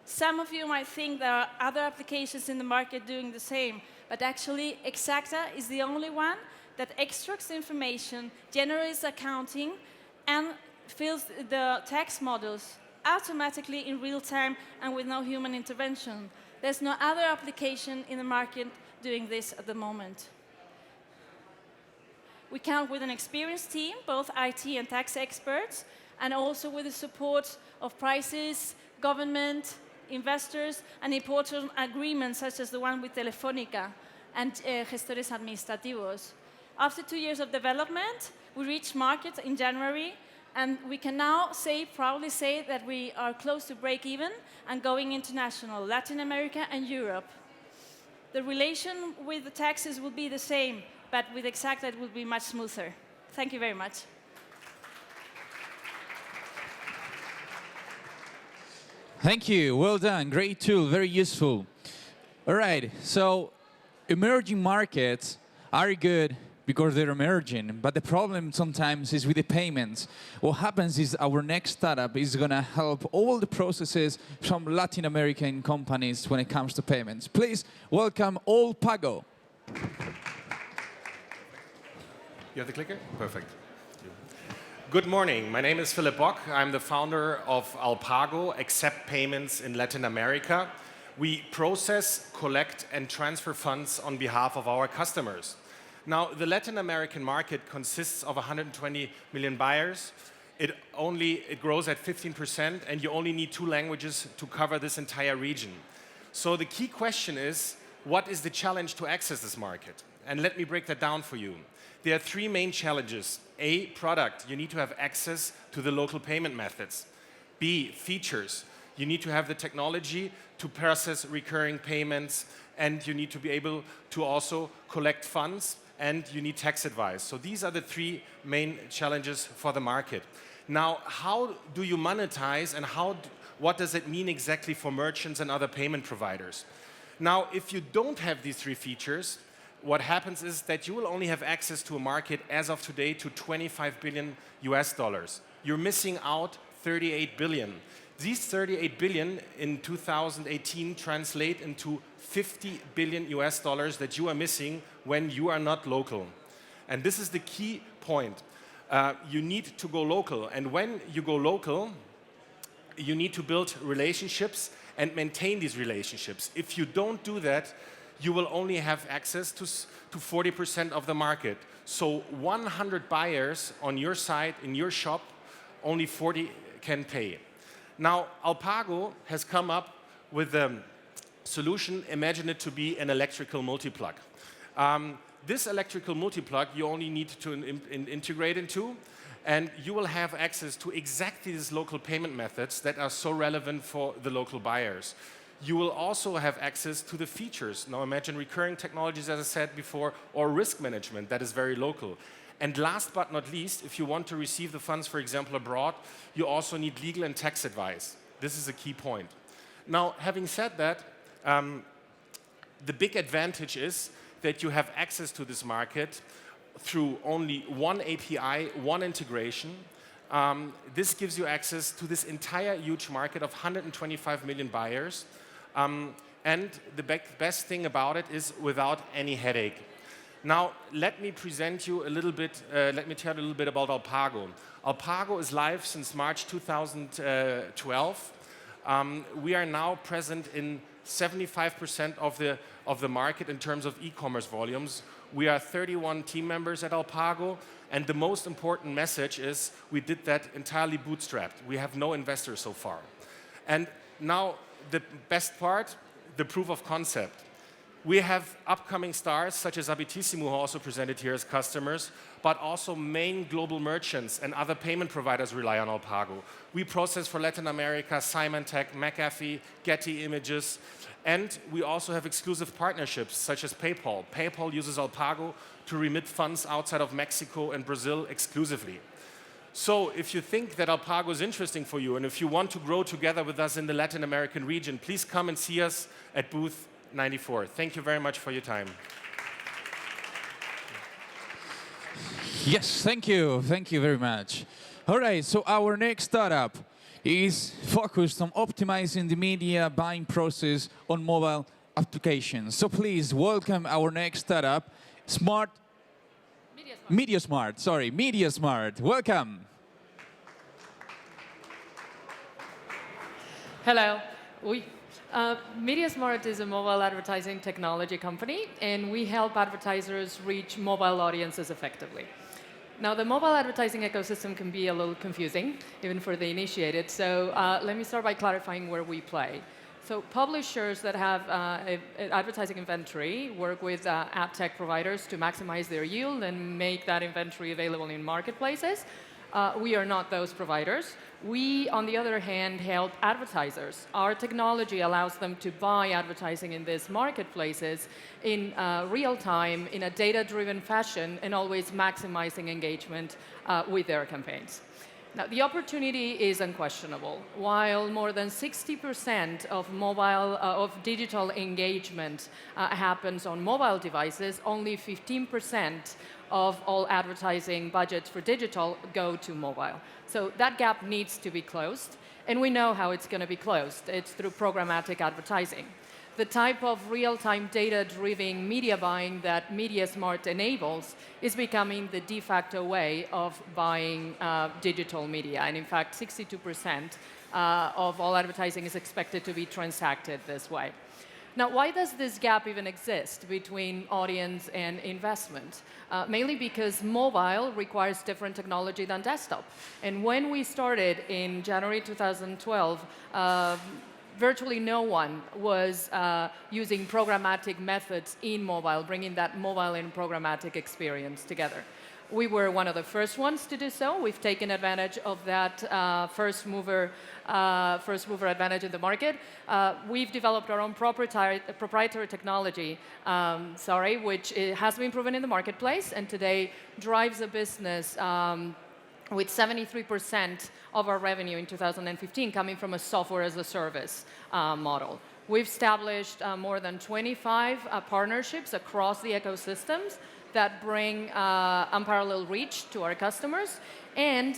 Some of you might think there are other applications in the market doing the same, but actually Exacta is the only one that extracts information, generates accounting, and fills the tax models automatically in real time and with no human intervention. There's no other application in the market doing this at the moment. We count with an experienced team, both IT and tax experts, and also with the support of prices, government, investors, and important agreements such as the one with Telefónica and Gestores Administrativos. After 2 years of development, we reached market in January, and we can now proudly say that we are close to break even and going international, Latin America and Europe. The relation with the taxes will be the same, but with Exacta it will be much smoother. Thank you very much. Thank you. Well done. Great tool. Very useful. All right. So emerging markets are good because they're emerging, but the problem sometimes is with the payments. What happens is our next startup is going to help all the processes from Latin American companies when it comes to payments. Please welcome Allpago. You have the clicker? Perfect. Good morning. My name is Philip Bock. I'm the founder of Allpago, Accept Payments in Latin America. We process, collect, and transfer funds on behalf of our customers. Now, the Latin American market consists of 120 million buyers. It grows at 15%, and you only need 2 languages to cover this entire region. So the key question is, what is the challenge to access this market? And let me break that down for you. There are 3 main challenges. A, product. You need to have access to the local payment methods. B, features. You need to have the technology to process recurring payments, and you need to be able to also collect funds, and you need tax advice. So these are the 3 main challenges for the market. Now, how do you monetize, and what does it mean exactly for merchants and other payment providers? Now, if you don't have these 3 features, what happens is that you will only have access to a market as of today to $25 billion US. You're missing out 38 billion. These 38 billion in 2018 translate into 50 billion US dollars that you are missing when you are not local. And this is the key point. You need to go local. And when you go local, you need to build relationships and maintain these relationships. If you don't do that, you will only have access to 40% of the market. So 100 buyers on your site, in your shop, only 40 can pay. Now, Allpago has come up with a solution. Imagine it to be an electrical multiplug. This electrical multiplug you only need to integrate into, and you will have access to exactly these local payment methods that are so relevant for the local buyers. You will also have access to the features. Now imagine recurring technologies, as I said before, or risk management that is very local. And last but not least, if you want to receive the funds, for example, abroad, you also need legal and tax advice. This is a key point. Now, having said that, the big advantage is that you have access to this market through only one API, one integration. This gives you access to this entire huge market of 125 million buyers. And the best thing about it is without any headache. Now, let me present you a little bit, let me tell you a little bit about Allpago. Allpago is live since March 2012. We are now present in 75% of the market in terms of e-commerce volumes. We are 31 team members at Allpago, and the most important message is we did that entirely bootstrapped. We have no investors so far. And now the best part, the proof of concept. We have upcoming stars such as Abitissimo, who also presented here as customers, but also main global merchants and other payment providers rely on Allpago. We process for Latin America, Symantec, McAfee, Getty Images, and we also have exclusive partnerships such as PayPal. PayPal uses Allpago to remit funds outside of Mexico and Brazil exclusively. So if you think that Allpago is interesting for you, and if you want to grow together with us in the Latin American region, please come and see us at booth 94. Thank you very much for your time. Yes, thank you. Thank you very much. All right, so our next startup is focused on optimizing the media buying process on mobile applications. So please welcome our next startup, MediaSmart. Welcome. Hello. MediaSmart is a mobile advertising technology company, and we help advertisers reach mobile audiences effectively. Now, the mobile advertising ecosystem can be a little confusing, even for the initiated, so let me start by clarifying where we play. So publishers that have advertising inventory work with ad tech providers to maximize their yield and make that inventory available in marketplaces. We are not those providers. We, on the other hand, help advertisers. Our technology allows them to buy advertising in these marketplaces in real time, in a data-driven fashion, and always maximizing engagement with their campaigns. Now, the opportunity is unquestionable. While more than 60% of digital engagement happens on mobile devices, only 15% of all advertising budgets for digital go to mobile. So that gap needs to be closed, and we know how it's going to be closed. It's through programmatic advertising. The type of real-time data-driven media buying that MediaSmart enables is becoming the de facto way of buying digital media. And in fact, 62% of all advertising is expected to be transacted this way. Now, why does this gap even exist between audience and investment? Mainly because mobile requires different technology than desktop. And when we started in January 2012, virtually no one was using programmatic methods in mobile, bringing that mobile and programmatic experience together. We were one of the first ones to do so. We've taken advantage of that first mover advantage in the market. We've developed our own proprietary technology, which has been proven in the marketplace and today drives a business with 73% of our revenue in 2015 coming from a software as a service model. We've established more than 25 partnerships across the ecosystems that bring unparalleled reach to our customers. And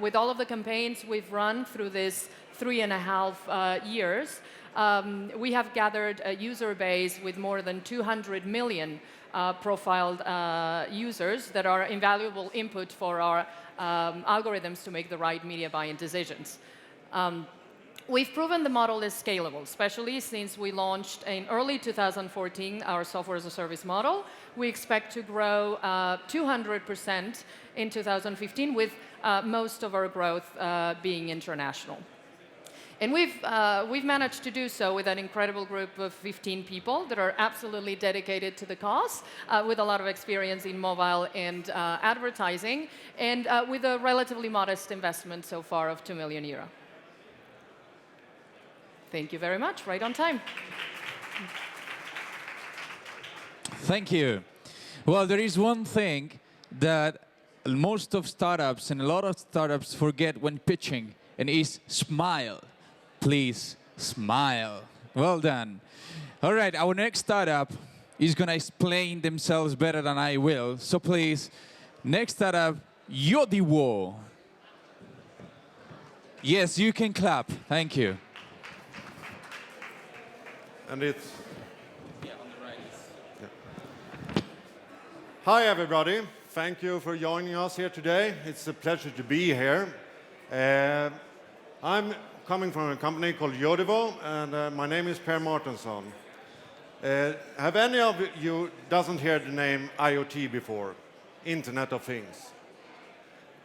with all of the campaigns we've run through this 3.5 years, we have gathered a user base with more than 200 million profiled users that are invaluable input for our algorithms to make the right media buying decisions. We've proven the model is scalable, especially since we launched in early 2014 our software as a service model. We expect to grow 200% in 2015, with most of our growth being international. And we've managed to do so with an incredible group of 15 people that are absolutely dedicated to the cause, with a lot of experience in mobile and advertising, and with a relatively modest investment so far of €2 million. Thank you very much. Right on time. Thank you. Well, there is one thing that most of startups and a lot of startups forget when pitching, and is smile. Please smile. Well done. All right, our next startup is going to explain themselves better than I will. So please, next startup, Yodiwo. Yes, you can clap. Thank you. And it's... Yeah, on the right. Yeah. Hi, everybody. Thank you for joining us here today. It's a pleasure to be here. I'm coming from a company called Yodivo, and my name is Per Martinsson. Have any of you doesn't hear the name IoT before? Internet of Things.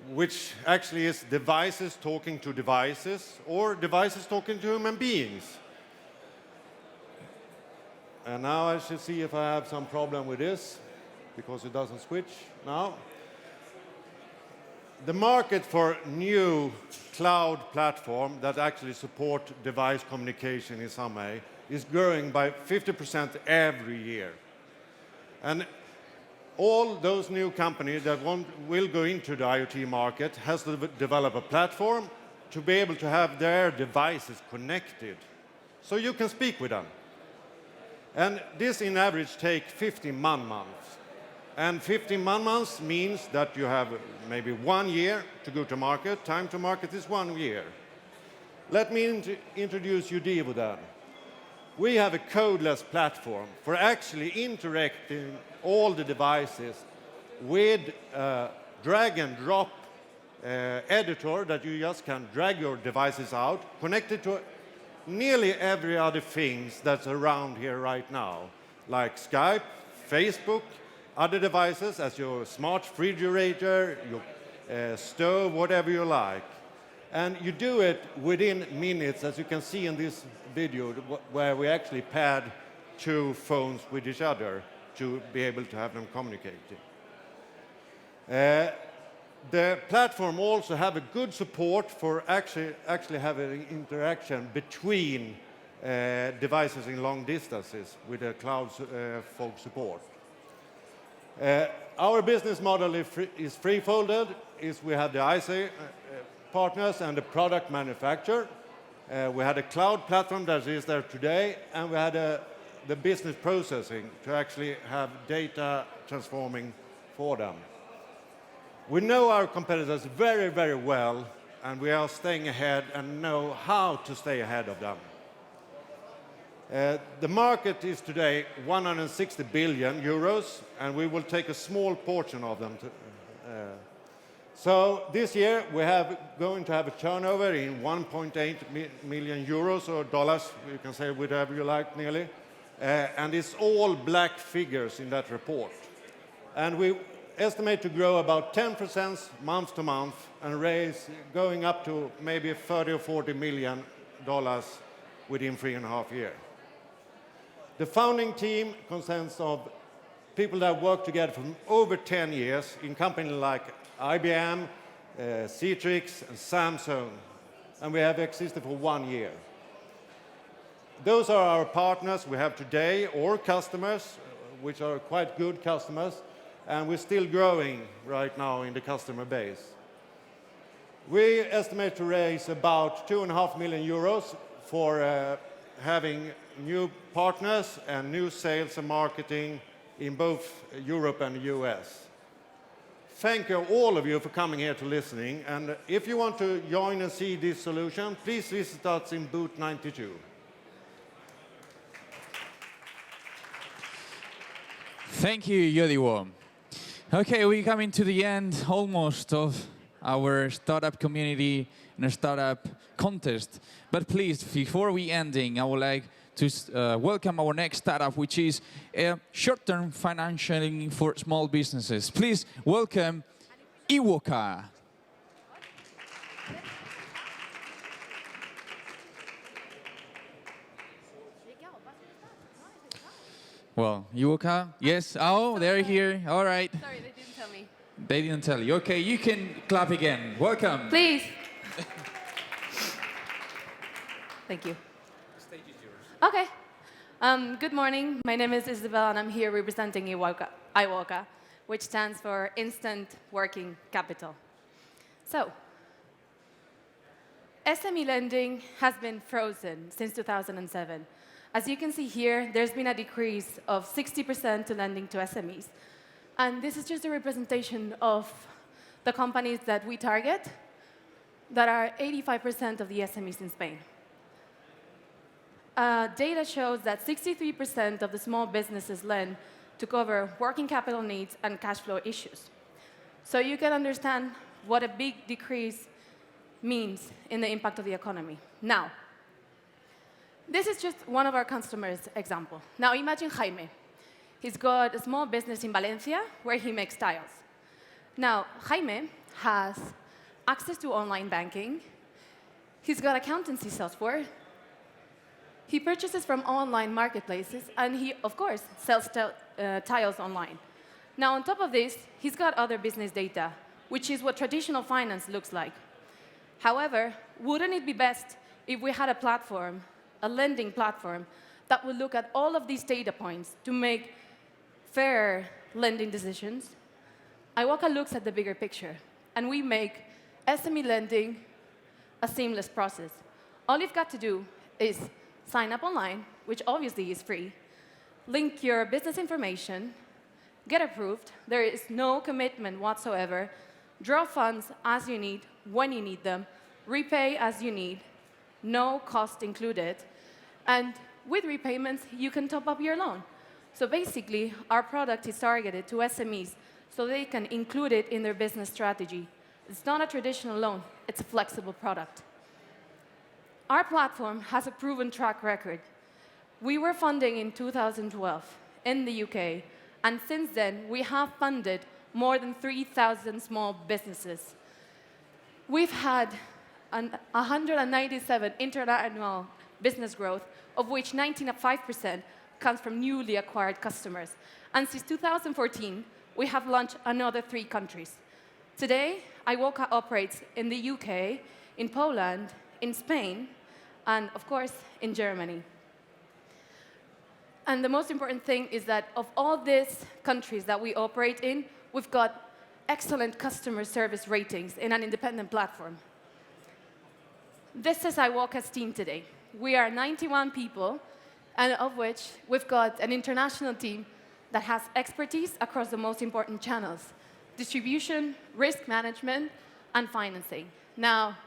Which actually is devices talking to devices, or devices talking to human beings. And now I should see if I have some problem with this, because it doesn't switch now. The market for new cloud platform that actually support device communication in some way is growing by 50% every year. And all those new companies that will go into the IoT market has to develop a platform to be able to have their devices connected, so you can speak with them. And this, in average, takes 15 man-months. And 15 man-months means that you have maybe 1 year to go to market. Time to market is 1 year. Let me introduce Yodivo then. We have a codeless platform for actually interacting all the devices with a drag-and-drop editor that you just can drag your devices out, connect it to nearly every other thing that's around here right now, like Skype, Facebook, other devices as your smart refrigerator, your stove, whatever you like. And you do it within minutes, as you can see in this video, where we actually paired two phones with each other to be able to have them communicating. The platform also have a good support for actually having interaction between devices in long distances with a cloud folk support. Our business model is threefolded. We have the IC partners and the product manufacturer. We had a cloud platform that is there today, and we had the business processing to actually have data transforming for them. We know our competitors very, very well, and we are staying ahead and know how to stay ahead of them. The market is today 160 billion euros, and we will take a small portion of them. So this year we are going to have a turnover in 1.8 million euros or dollars, you can say whatever you like nearly, and it's all black figures in that report. And we estimate to grow about 10% month to month and raise going up to maybe 30 or 40 million dollars within 3.5 years. The founding team consists of people that work together for over 10 years in companies like IBM, Citrix, and Samsung, and we have existed for 1 year. Those are our partners we have today, or customers, which are quite good customers, and we're still growing right now in the customer base. We estimate to raise about 2.5 million euros for having new partners and new sales and marketing in both Europe and the US. Thank you, all of you, for coming here to listening. And if you want to join and see this solution, please visit us in booth 92. Thank you, Yodiwo. Okay, we're coming to the end almost of our startup community and a startup contest. But please, before we ending, I would like to welcome our next startup, which is short-term financing for small businesses. Please welcome Iwoka. Well, Iwoka, yes. Oh, they're here. All right. Sorry, they didn't tell me. They didn't tell you. Okay, you can clap again. Welcome. Please. Thank you. The stage is yours. Okay. Good morning. My name is Isabel, and I'm here representing IWOCA, which stands for Instant Working Capital. So, SME lending has been frozen since 2007. As you can see here, there's been a decrease of 60% to lending to SMEs. And this is just a representation of the companies that we target that are 85% of the SMEs in Spain. Data shows that 63% of the small businesses lend to cover working capital needs and cash flow issues. So you can understand what a big decrease means in the impact of the economy. Now, this is just one of our customers' example. Now imagine Jaime. He's got a small business in Valencia where he makes tiles. Now, Jaime has access to online banking. He's got accountancy software. He purchases from online marketplaces, and he, of course, sells tiles online. Now, on top of this, he's got other business data, which is what traditional finance looks like. However, wouldn't it be best if we had a platform, a lending platform, that would look at all of these data points to make fair lending decisions? IWOCA looks at the bigger picture, and we make SME lending a seamless process. All you've got to do is sign up online, which obviously is free, link your business information, get approved, there is no commitment whatsoever, draw funds as you need, when you need them, repay as you need, no cost included, and with repayments, you can top up your loan. So basically, our product is targeted to SMEs so they can include it in their business strategy. It's not a traditional loan, it's a flexible product. Our platform has a proven track record. We were funding in 2012 in the UK, and since then, we have funded more than 3,000 small businesses. We've had 197 interannual business growth, of which 95% comes from newly acquired customers. And since 2014, we have launched another 3 countries. Today, iWalker operates in the UK, in Poland, in Spain, and of course, in Germany. And the most important thing is that of all these countries that we operate in, we've got excellent customer service ratings in an independent platform. This is iWalker's team today. We are 91 people, and of which we've got an international team that has expertise across the most important channels: distribution, risk management, and financing. Now,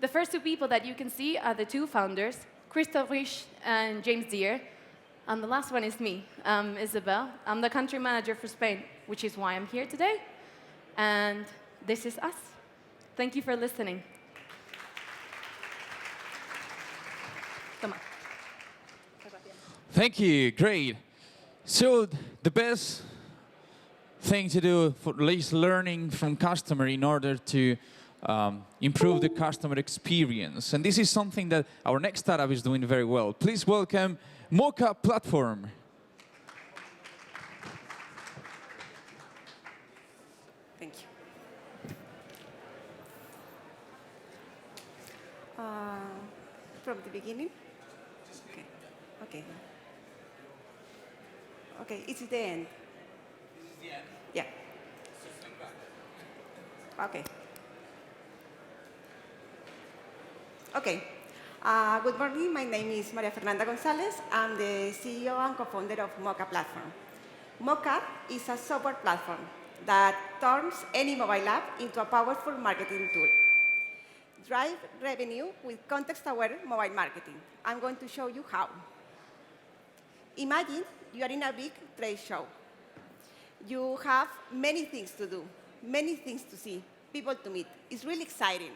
the first 2 people that you can see are the 2 founders, Christoph Riesch and James Deere. And the last one is me, Isabel. I'm the country manager for Spain, which is why I'm here today. And this is us. Thank you for listening. Come on. Thank you. Great. So the best thing to do for at least learning from customer in order to improve the customer experience. And this is something that our next startup is doing very well. Please welcome Mocha Platform. Thank you. From the beginning? Okay. Okay. Okay, it's the end. This is the end? Yeah. Okay. Okay. Good morning. My name is Maria Fernanda Gonzalez. I'm the CEO and co-founder of Mocha Platform. Mocha is a software platform that turns any mobile app into a powerful marketing tool. Drive revenue with context-aware mobile marketing. I'm going to show you how. Imagine you are in a big trade show. You have many things to do, many things to see, people to meet. It's really exciting,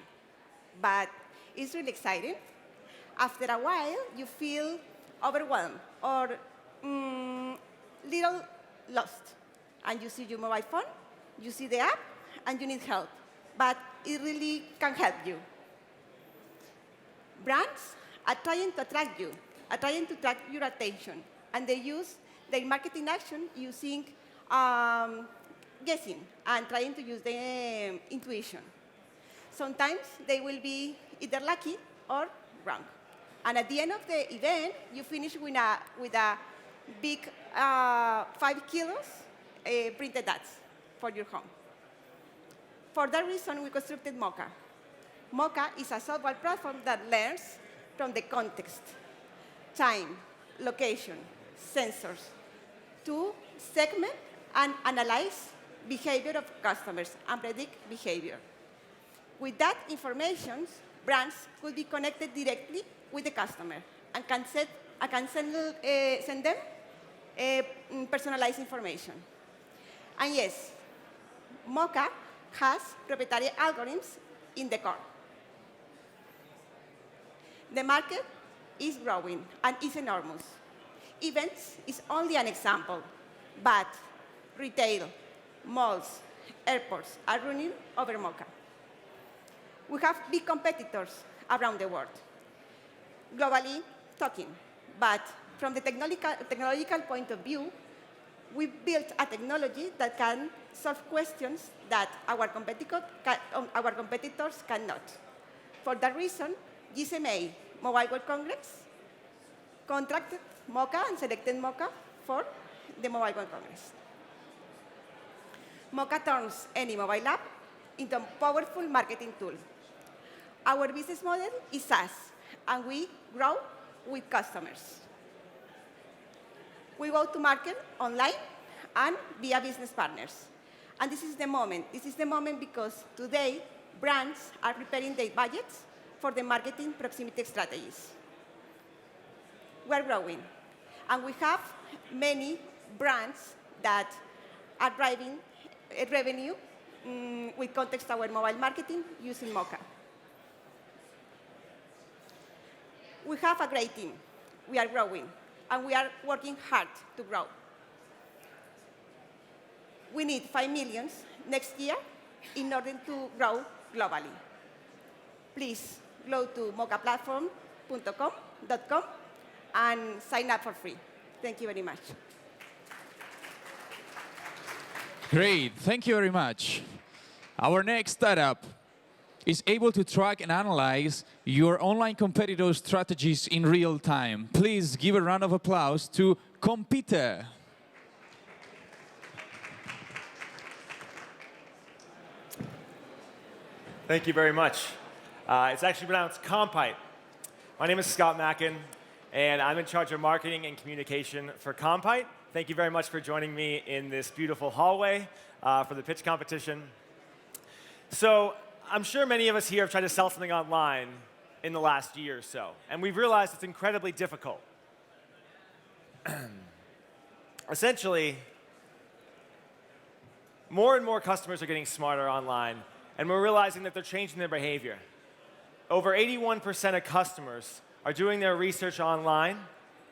but it's really exciting. After a while, you feel overwhelmed or little lost. And you see your mobile phone, you see the app, and you need help. But it really can help you. Brands are trying to attract you, are trying to attract your attention. And they use their marketing action using guessing and trying to use the intuition. Sometimes they will be either lucky or wrong. And at the end of the event, you finish with a big 5 kilos printed ads for your home. For that reason, we constructed Mocha. Mocha is a software platform that learns from the context, time, location, sensors, to segment and analyze behavior of customers and predict behavior. With that information, brands could be connected directly with the customer and can send them personalized information. And yes, Mocha has proprietary algorithms in the core. The market is growing and is enormous. Events is only an example, but retail, malls, airports are running over Mocha. We have big competitors around the world, globally talking, but from the technological point of view, we built a technology that can solve questions that our competitors cannot. For that reason, GSMA Mobile World Congress contracted Mocha and selected Mocha for the Mobile World Congress. Mocha turns any mobile app into a powerful marketing tool. Our business model is SaaS, and we grow with customers. We go to market online and via business partners. And this is the moment. This is the moment because today, brands are preparing their budgets for the marketing proximity strategies. We're growing. And we have many brands that are driving revenue with context-aware mobile marketing using Mocha. We have a great team. We are growing, and we are working hard to grow. We need 5 million next year in order to grow globally. Please go to mocaplatform.com and sign up for free. Thank you very much. Great, thank you very much. Our next startup is able to track and analyze your online competitors' strategies in real time. Please give a round of applause to Compete. Thank you very much. It's actually pronounced Compite. My name is Scott Mackin, and I'm in charge of marketing and communication for Compite. Thank you very much for joining me in this beautiful hallway for the pitch competition. So I'm sure many of us here have tried to sell something online in the last year or so, and we've realized it's incredibly difficult. Essentially, more and more customers are getting smarter online, and we're realizing that they're changing their behavior. Over 81% of customers are doing their research online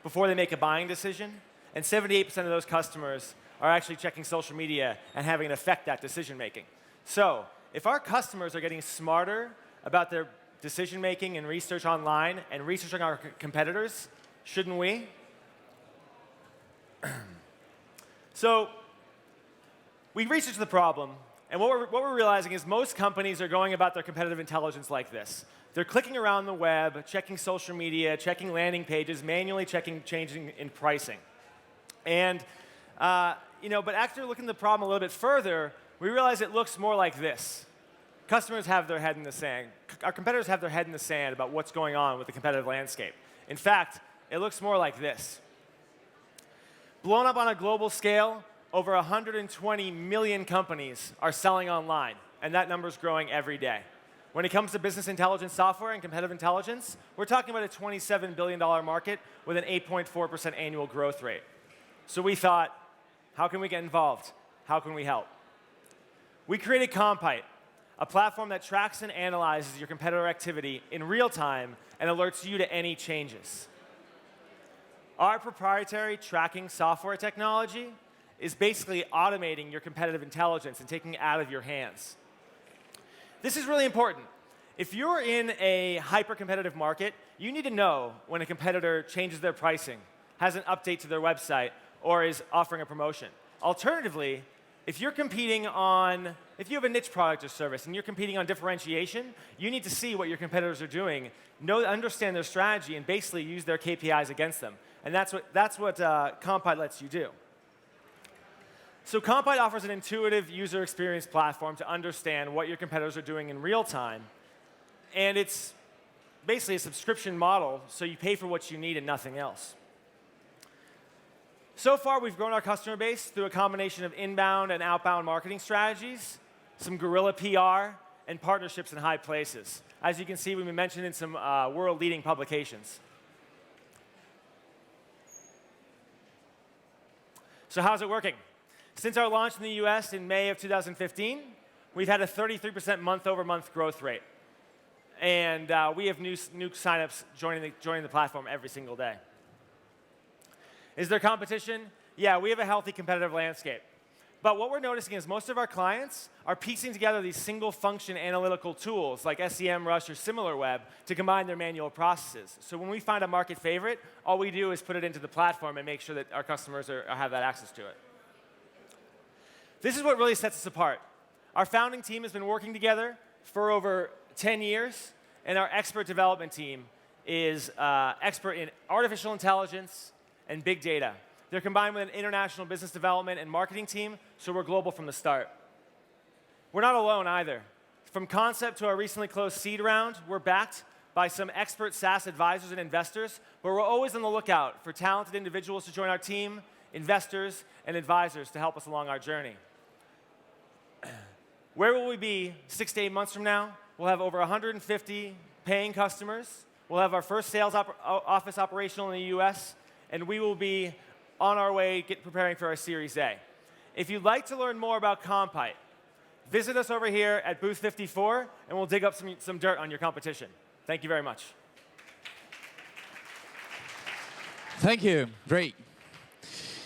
before they make a buying decision, and 78% of those customers are actually checking social media and having it affect that decision making. So if our customers are getting smarter about their decision making and research online and researching our competitors, shouldn't we? So we researched the problem, and what we're realizing is most companies are going about their competitive intelligence like this. They're clicking around the web, checking social media, checking landing pages, manually changing in pricing. And but after looking at the problem a little bit further, we realize it looks more like this. Customers have their head in the sand. Our competitors have their head in the sand about what's going on with the competitive landscape. In fact, it looks more like this. Blown up on a global scale, over 120 million companies are selling online, and that number's growing every day. When it comes to business intelligence software and competitive intelligence, we're talking about a $27 billion market with an 8.4% annual growth rate. So we thought, how can we get involved? How can we help? We created Compite, a platform that tracks and analyzes your competitor activity in real time and alerts you to any changes. Our proprietary tracking software technology is basically automating your competitive intelligence and taking it out of your hands. This is really important. If you're in a hyper-competitive market, you need to know when a competitor changes their pricing, has an update to their website, or is offering a promotion. Alternatively, if you have a niche product or service and you're competing on differentiation, you need to see what your competitors are doing, understand their strategy, and basically use their KPIs against them. And that's what Compite lets you do. So Compite offers an intuitive user experience platform to understand what your competitors are doing in real time. And it's basically a subscription model, so you pay for what you need and nothing else. So far, we've grown our customer base through a combination of inbound and outbound marketing strategies, some guerrilla PR, and partnerships in high places. As you can see, we've been mentioned in some world-leading publications. So how's it working? Since our launch in the US in May of 2015, we've had a 33% month-over-month growth rate. And we have new signups joining the platform every single day. Is there competition? Yeah, we have a healthy competitive landscape. But what we're noticing is most of our clients are piecing together these single-function analytical tools like SEMrush or SimilarWeb to combine their manual processes. So when we find a market favorite, all we do is put it into the platform and make sure that our customers have that access to it. This is what really sets us apart. Our founding team has been working together for over 10 years, and our expert development team is expert in artificial intelligence and big data. They're combined with an international business development and marketing team, so we're global from the start. We're not alone either. From concept to our recently closed seed round, we're backed by some expert SaaS advisors and investors, but we're always on the lookout for talented individuals to join our team, investors, and advisors to help us along our journey. Where will we be 6 to 8 months from now? We'll have over 150 paying customers. We'll have our first sales office operational in the US, and we will be on our way preparing for our Series A. If you'd like to learn more about Compite, visit us over here at booth 54, and we'll dig up some dirt on your competition. Thank you very much. Thank you. Great.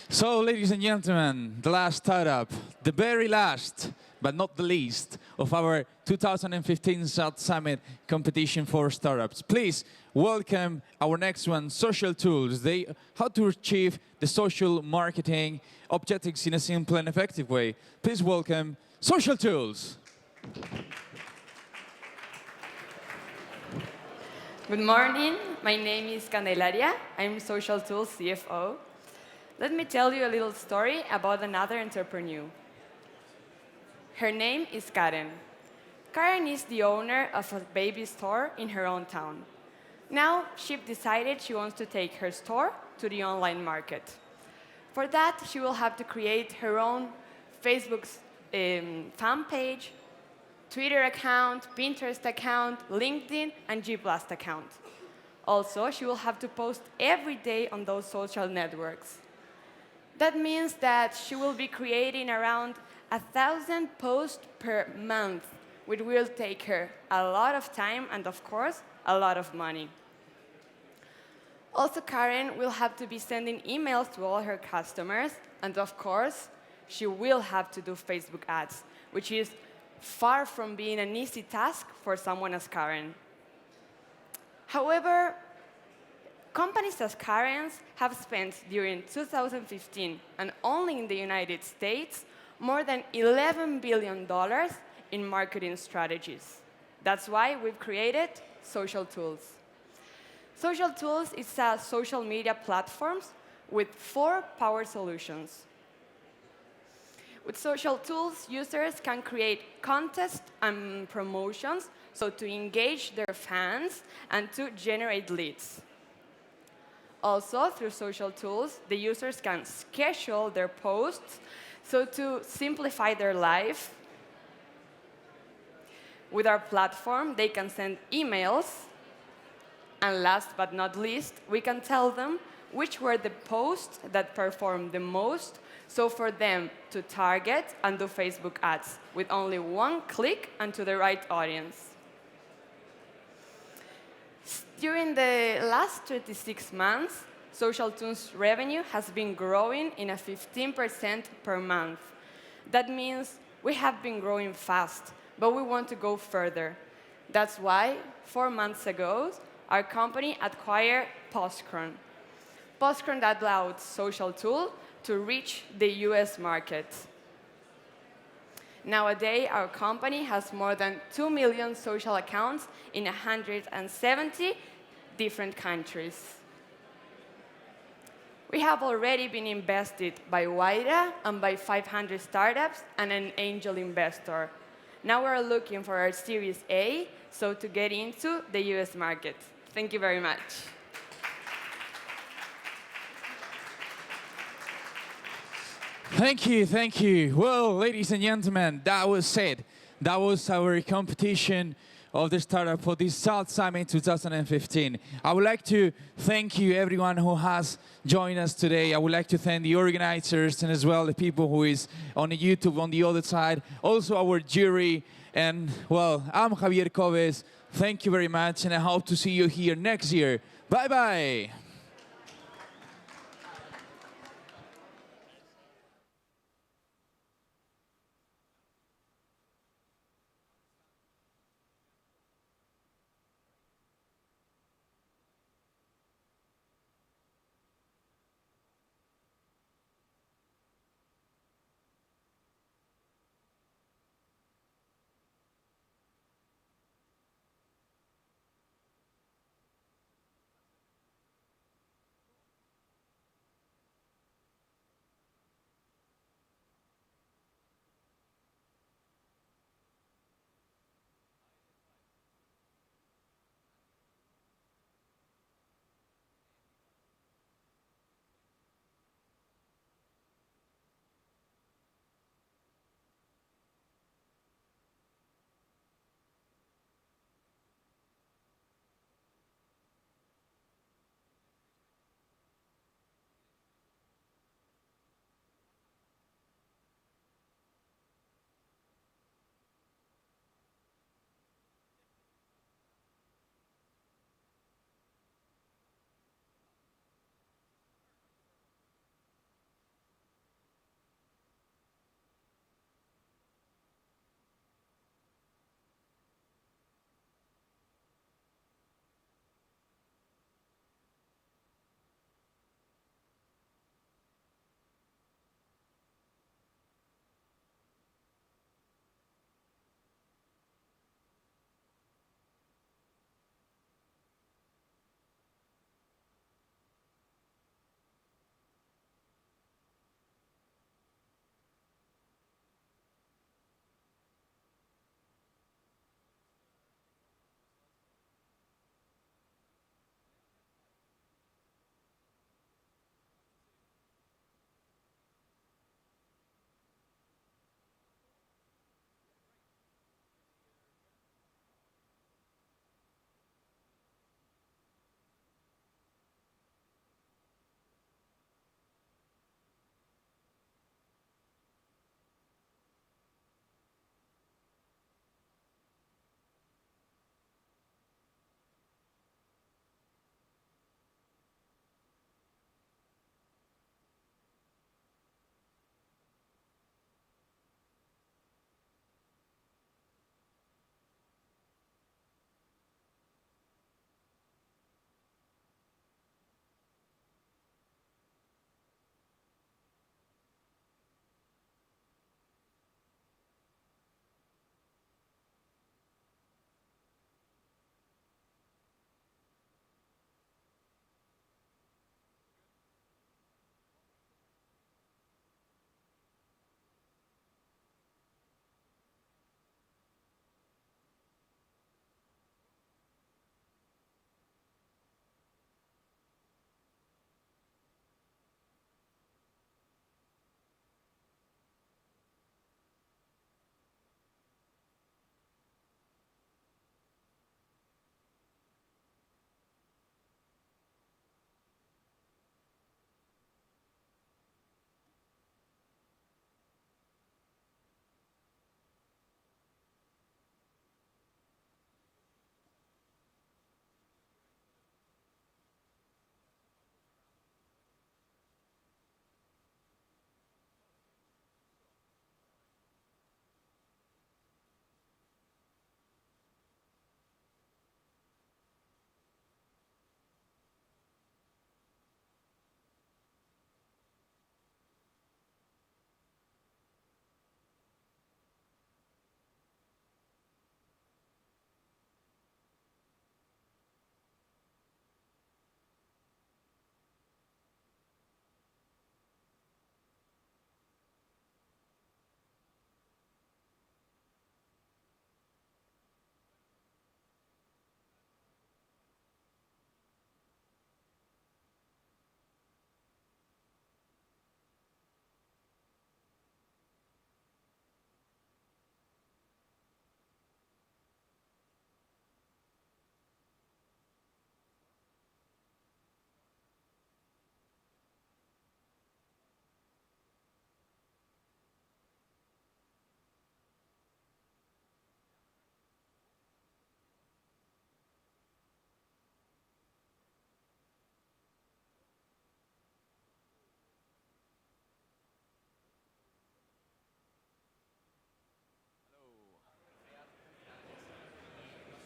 So, ladies and gentlemen, the last startup, the very last, but not the least, of our 2015 South Summit competition for startups. Please welcome our next one, Social Tools. How to achieve the social marketing objectives in a simple and effective way. Please welcome Social Tools. Good morning. My name is Candelaria. I'm Social Tools CFO. Let me tell you a little story about another entrepreneur. Her name is Karen. Karen is the owner of a baby store in her own town. Now, she decided she wants to take her store to the online market. For that, she will have to create her own Facebook fan page, Twitter account, Pinterest account, LinkedIn, and G+ account. Also, she will have to post every day on those social networks. That means that she will be creating around 1,000 posts per month, which will take her a lot of time and, of course, a lot of money. Also, Karen will have to be sending emails to all her customers, and of course, she will have to do Facebook ads, which is far from being an easy task for someone as Karen. However, companies as Karen's have spent during 2015, and only in the United States, more than $11 billion in marketing strategies. That's why we've created Social Tools. Social Tools is a social media platform with 4 power solutions. With Social Tools, users can create contests and promotions, so to engage their fans and to generate leads. Also, through Social Tools, the users can schedule their posts, so to simplify their life. With our platform, they can send emails. And last but not least, we can tell them which were the posts that performed the most, so for them to target and do Facebook ads with only one click and to the right audience. During the last 36 months, Social Tools revenue has been growing in a 15% per month. That means we have been growing fast, but we want to go further. That's why 4 months ago, our company acquired Postcron. Postcron allowed Social Tool to reach the US market. Nowadays, our company has more than 2 million social accounts in 170 different countries. We have already been invested by Wayra and by 500 startups and an angel investor. Now we're looking for our Series A, so to get into the US market. Thank you very much. Thank you, thank you. Well, ladies and gentlemen, that was it. That was our competition of the startup for this South Summit 2015. I would like to thank you, everyone who has joined us today. I would like to thank the organizers and as well the people who is on the YouTube on the other side, also our jury. And well, I'm Javier Coves. Thank you very much, and I hope to see you here next year. Bye-bye.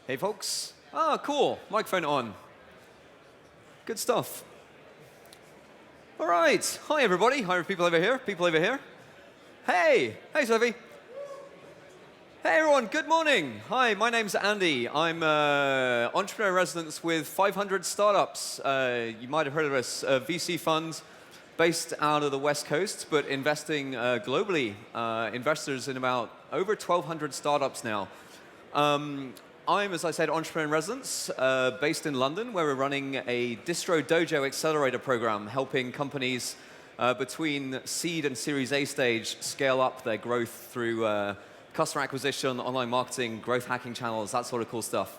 Hey, folks. Ah, cool. Microphone on. Good stuff. All right. Hi, everybody. Hi, people over here. People over here. Hey. Hey, Sophie. Hey, everyone. Good morning. Hi, my name's Andy. I'm entrepreneur in residence with 500 Startups. You might have heard of us, VC funds based out of the West Coast, but investing globally. Investors in about over 1,200 startups now. I'm, as I said, entrepreneur in residence, based in London, where we're running a Distro Dojo accelerator program, helping companies between seed and Series A stage scale up their growth through customer acquisition, online marketing, growth hacking channels, that sort of cool stuff.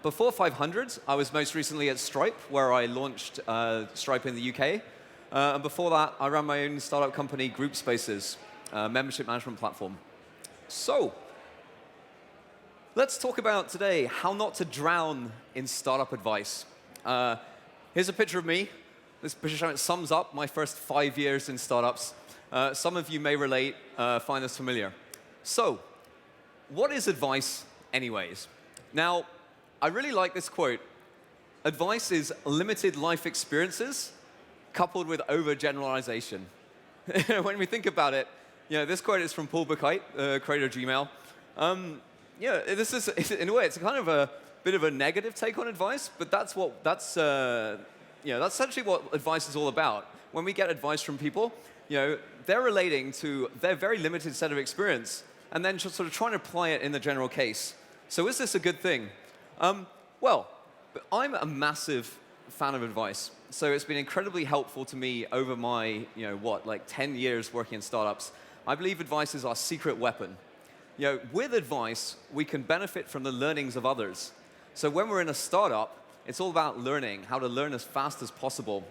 Before 500, I was most recently at Stripe, where I launched Stripe in the UK. And before that, I ran my own startup company, Group Spaces, membership management platform. So, let's talk about today how not to drown in startup advice. Here's a picture of me. This picture sums up my first 5 years in startups. Some of you may relate, find this familiar. So, what is advice anyways? Now, I really like this quote. Advice is limited life experiences coupled with overgeneralization. When we think about it, this quote is from Paul Buchheit, creator of Gmail. Yeah, this is, in a way, it's kind of a bit of a negative take on advice, but that's essentially what advice is all about. When we get advice from people, they're relating to their very limited set of experience, and then just sort of trying to apply it in the general case. So is this a good thing? Well, I'm a massive fan of advice. So it's been incredibly helpful to me over my, 10 years working in startups. I believe advice is our secret weapon. With advice, we can benefit from the learnings of others. So when we're in a startup, it's all about learning, how to learn as fast as possible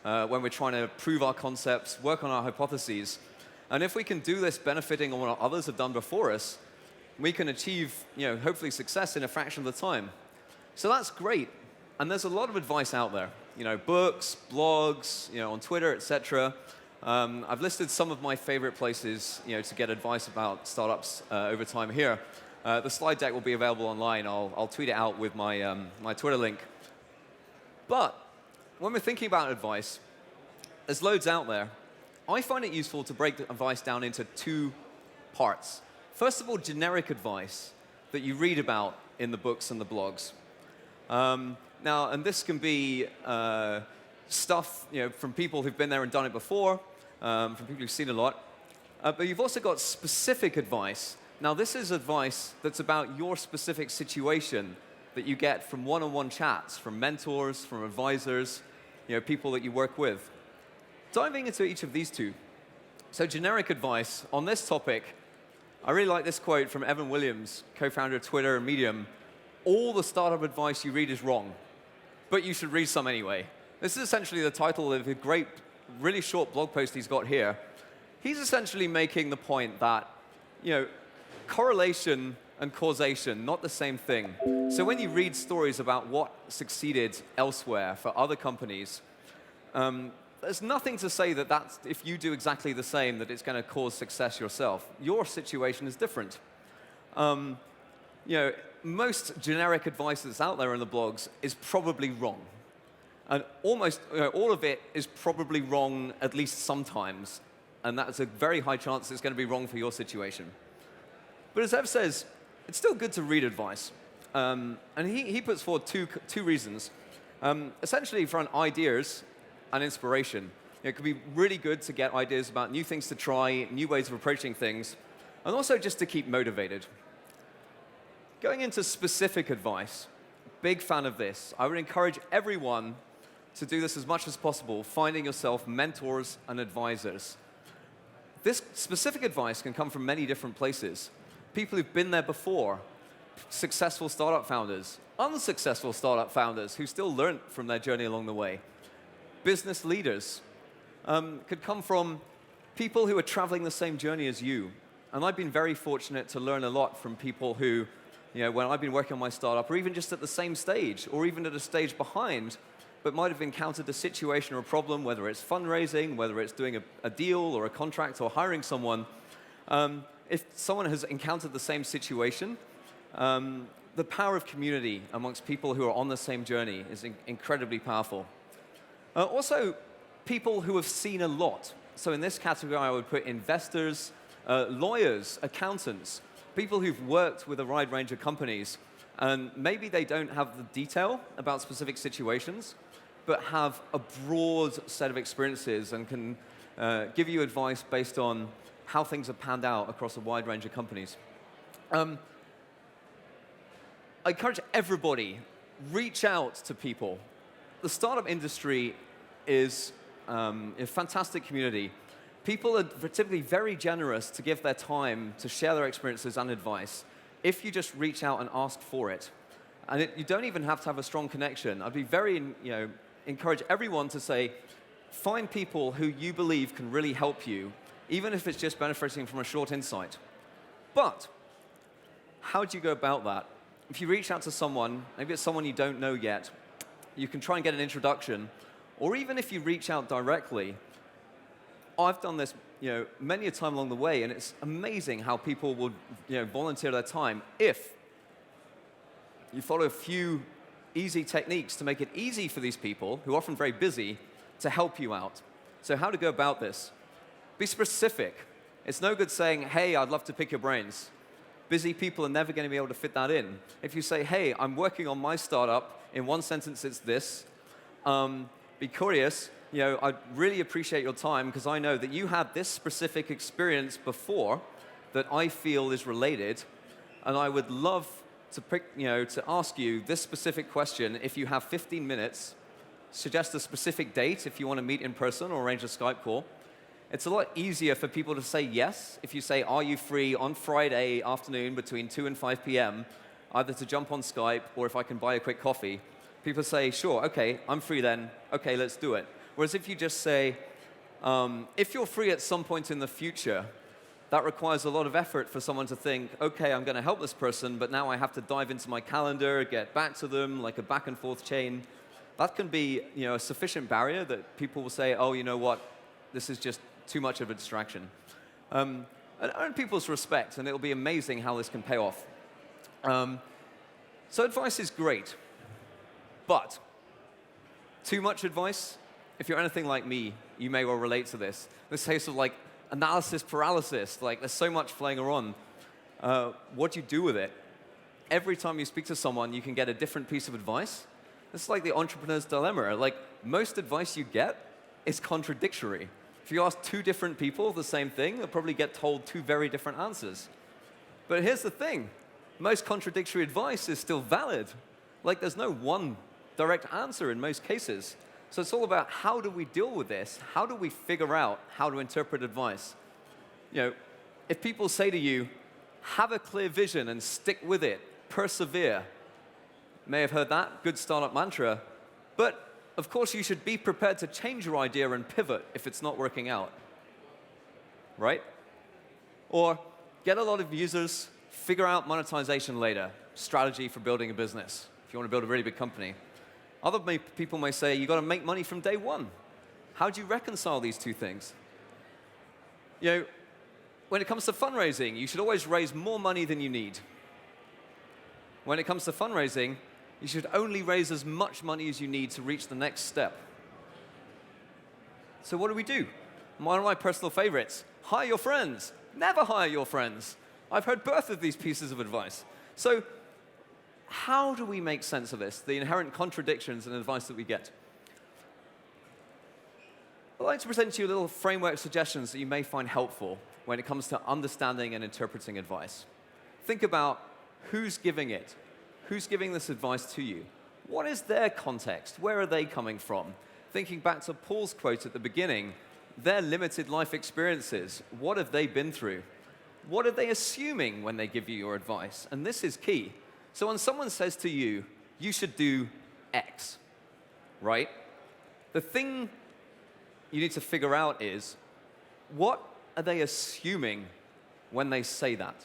when we're trying to prove our concepts, work on our hypotheses. And if we can do this benefiting on what others have done before us, we can achieve, hopefully success in a fraction of the time. So that's great. And there's a lot of advice out there, books, blogs, on Twitter, etc. I've listed some of my favorite places, to get advice about startups over time here. The slide deck will be available online. I'll tweet it out with my, my Twitter link. But when we're thinking about advice, there's loads out there. I find it useful to break the advice down into two parts. First of all, generic advice that you read about in the books and the blogs. Now, and this can be stuff from people who've been there and done it before, from people who've seen a lot. But you've also got specific advice. Now, this is advice that's about your specific situation that you get from one-on-one chats, from mentors, from advisors, people that you work with. Diving into each of these two. So generic advice on this topic, I really like this quote from Evan Williams, co-founder of Twitter and Medium. All the startup advice you read is wrong, but you should read some anyway. This is essentially the title of a great, really short blog post he's got here. He's essentially making the point that, correlation and causation, not the same thing. So when you read stories about what succeeded elsewhere for other companies, there's nothing to say that that's, if you do exactly the same, that it's going to cause success yourself. Your situation is different. Most generic advice that's out there in the blogs is probably wrong. And almost all of it is probably wrong at least sometimes. And that's a very high chance it's going to be wrong for your situation. But as Ev says, it's still good to read advice. And he puts forward two reasons. Essentially, for ideas and inspiration. It could be really good to get ideas about new things to try, new ways of approaching things, and also just to keep motivated. Going into specific advice, big fan of this. I would encourage everyone to do this as much as possible, finding yourself mentors and advisors. This specific advice can come from many different places. People who've been there before, successful startup founders, unsuccessful startup founders who still learned from their journey along the way. Business leaders could come from people who are traveling the same journey as you. And I've been very fortunate to learn a lot from people who, when I've been working on my startup, or even just at the same stage, or even at a stage behind, but might have encountered a situation or a problem, whether it's fundraising, whether it's doing a deal or a contract or hiring someone. If someone has encountered the same situation, the power of community amongst people who are on the same journey is incredibly powerful. Also, people who have seen a lot. So in this category, I would put investors, lawyers, accountants, people who've worked with a wide range of companies, and maybe they don't have the detail about specific situations, but have a broad set of experiences and can give you advice based on how things have panned out across a wide range of companies. I encourage everybody, reach out to people. The startup industry is a fantastic community. People are typically very generous to give their time to share their experiences and advice if you just reach out and ask for it. And you don't even have to have a strong connection. I'd be very, encourage everyone to say, find people who you believe can really help you, even if it's just benefiting from a short insight. But how do you go about that? If you reach out to someone, maybe it's someone you don't know yet, you can try and get an introduction, or even if you reach out directly. I've done this many a time along the way, and it's amazing how people will volunteer their time if you follow a few easy techniques to make it easy for these people, who are often very busy, to help you out. So how to go about this? Be specific. It's no good saying, hey, I'd love to pick your brains. Busy people are never going to be able to fit that in. If you say, hey, I'm working on my startup, in one sentence it's this, be curious, I'd really appreciate your time because I know that you had this specific experience before that I feel is related, and I would love to to ask you this specific question. If you have 15 minutes, suggest a specific date if you want to meet in person or arrange a Skype call. It's a lot easier for people to say yes if you say, are you free on Friday afternoon between 2 and 5 p.m., either to jump on Skype or if I can buy a quick coffee. People say, sure, okay, I'm free then. Okay, let's do it. Whereas if you just say, if you're free at some point in the future, that requires a lot of effort for someone to think, okay, I'm going to help this person, but now I have to dive into my calendar, get back to them, like a back and forth chain. That can be a sufficient barrier that people will say, oh, you know what, this is just too much of a distraction. And earn people's respect, and it'll be amazing how this can pay off. So advice is great, but too much advice, if you're anything like me, you may well relate to this. This case of like analysis paralysis, like there's so much flying around. What do you do with it? Every time you speak to someone, you can get a different piece of advice. It's like the entrepreneur's dilemma. Like most advice you get is contradictory. If you ask two different people the same thing, they'll probably get told two very different answers. But here's the thing. Most contradictory advice is still valid. Like there's no one direct answer in most cases. So it's all about how do we deal with this? How do we figure out how to interpret advice? If people say to you, have a clear vision and stick with it, persevere. You may have heard that, good startup mantra. But of course, you should be prepared to change your idea and pivot if it's not working out. Right? Or get a lot of users, figure out monetization later, strategy for building a business, if you want to build a really big company. Other people may say, you've got to make money from day one. How do you reconcile these two things? When it comes to fundraising, you should always raise more money than you need. When it comes to fundraising, you should only raise as much money as you need to reach the next step. So what do? One of my personal favorites, hire your friends. Never hire your friends. I've heard both of these pieces of advice. So how do we make sense of this, the inherent contradictions in advice that we get? I'd like to present to you a little framework suggestions that you may find helpful when it comes to understanding and interpreting advice. Think about who's giving it. Who's giving this advice to you? What is their context? Where are they coming from? Thinking back to Paul's quote at the beginning, their limited life experiences, what have they been through? What are they assuming when they give you your advice? And this is key. So when someone says to you, you should do X, right? The thing you need to figure out is, what are they assuming when they say that?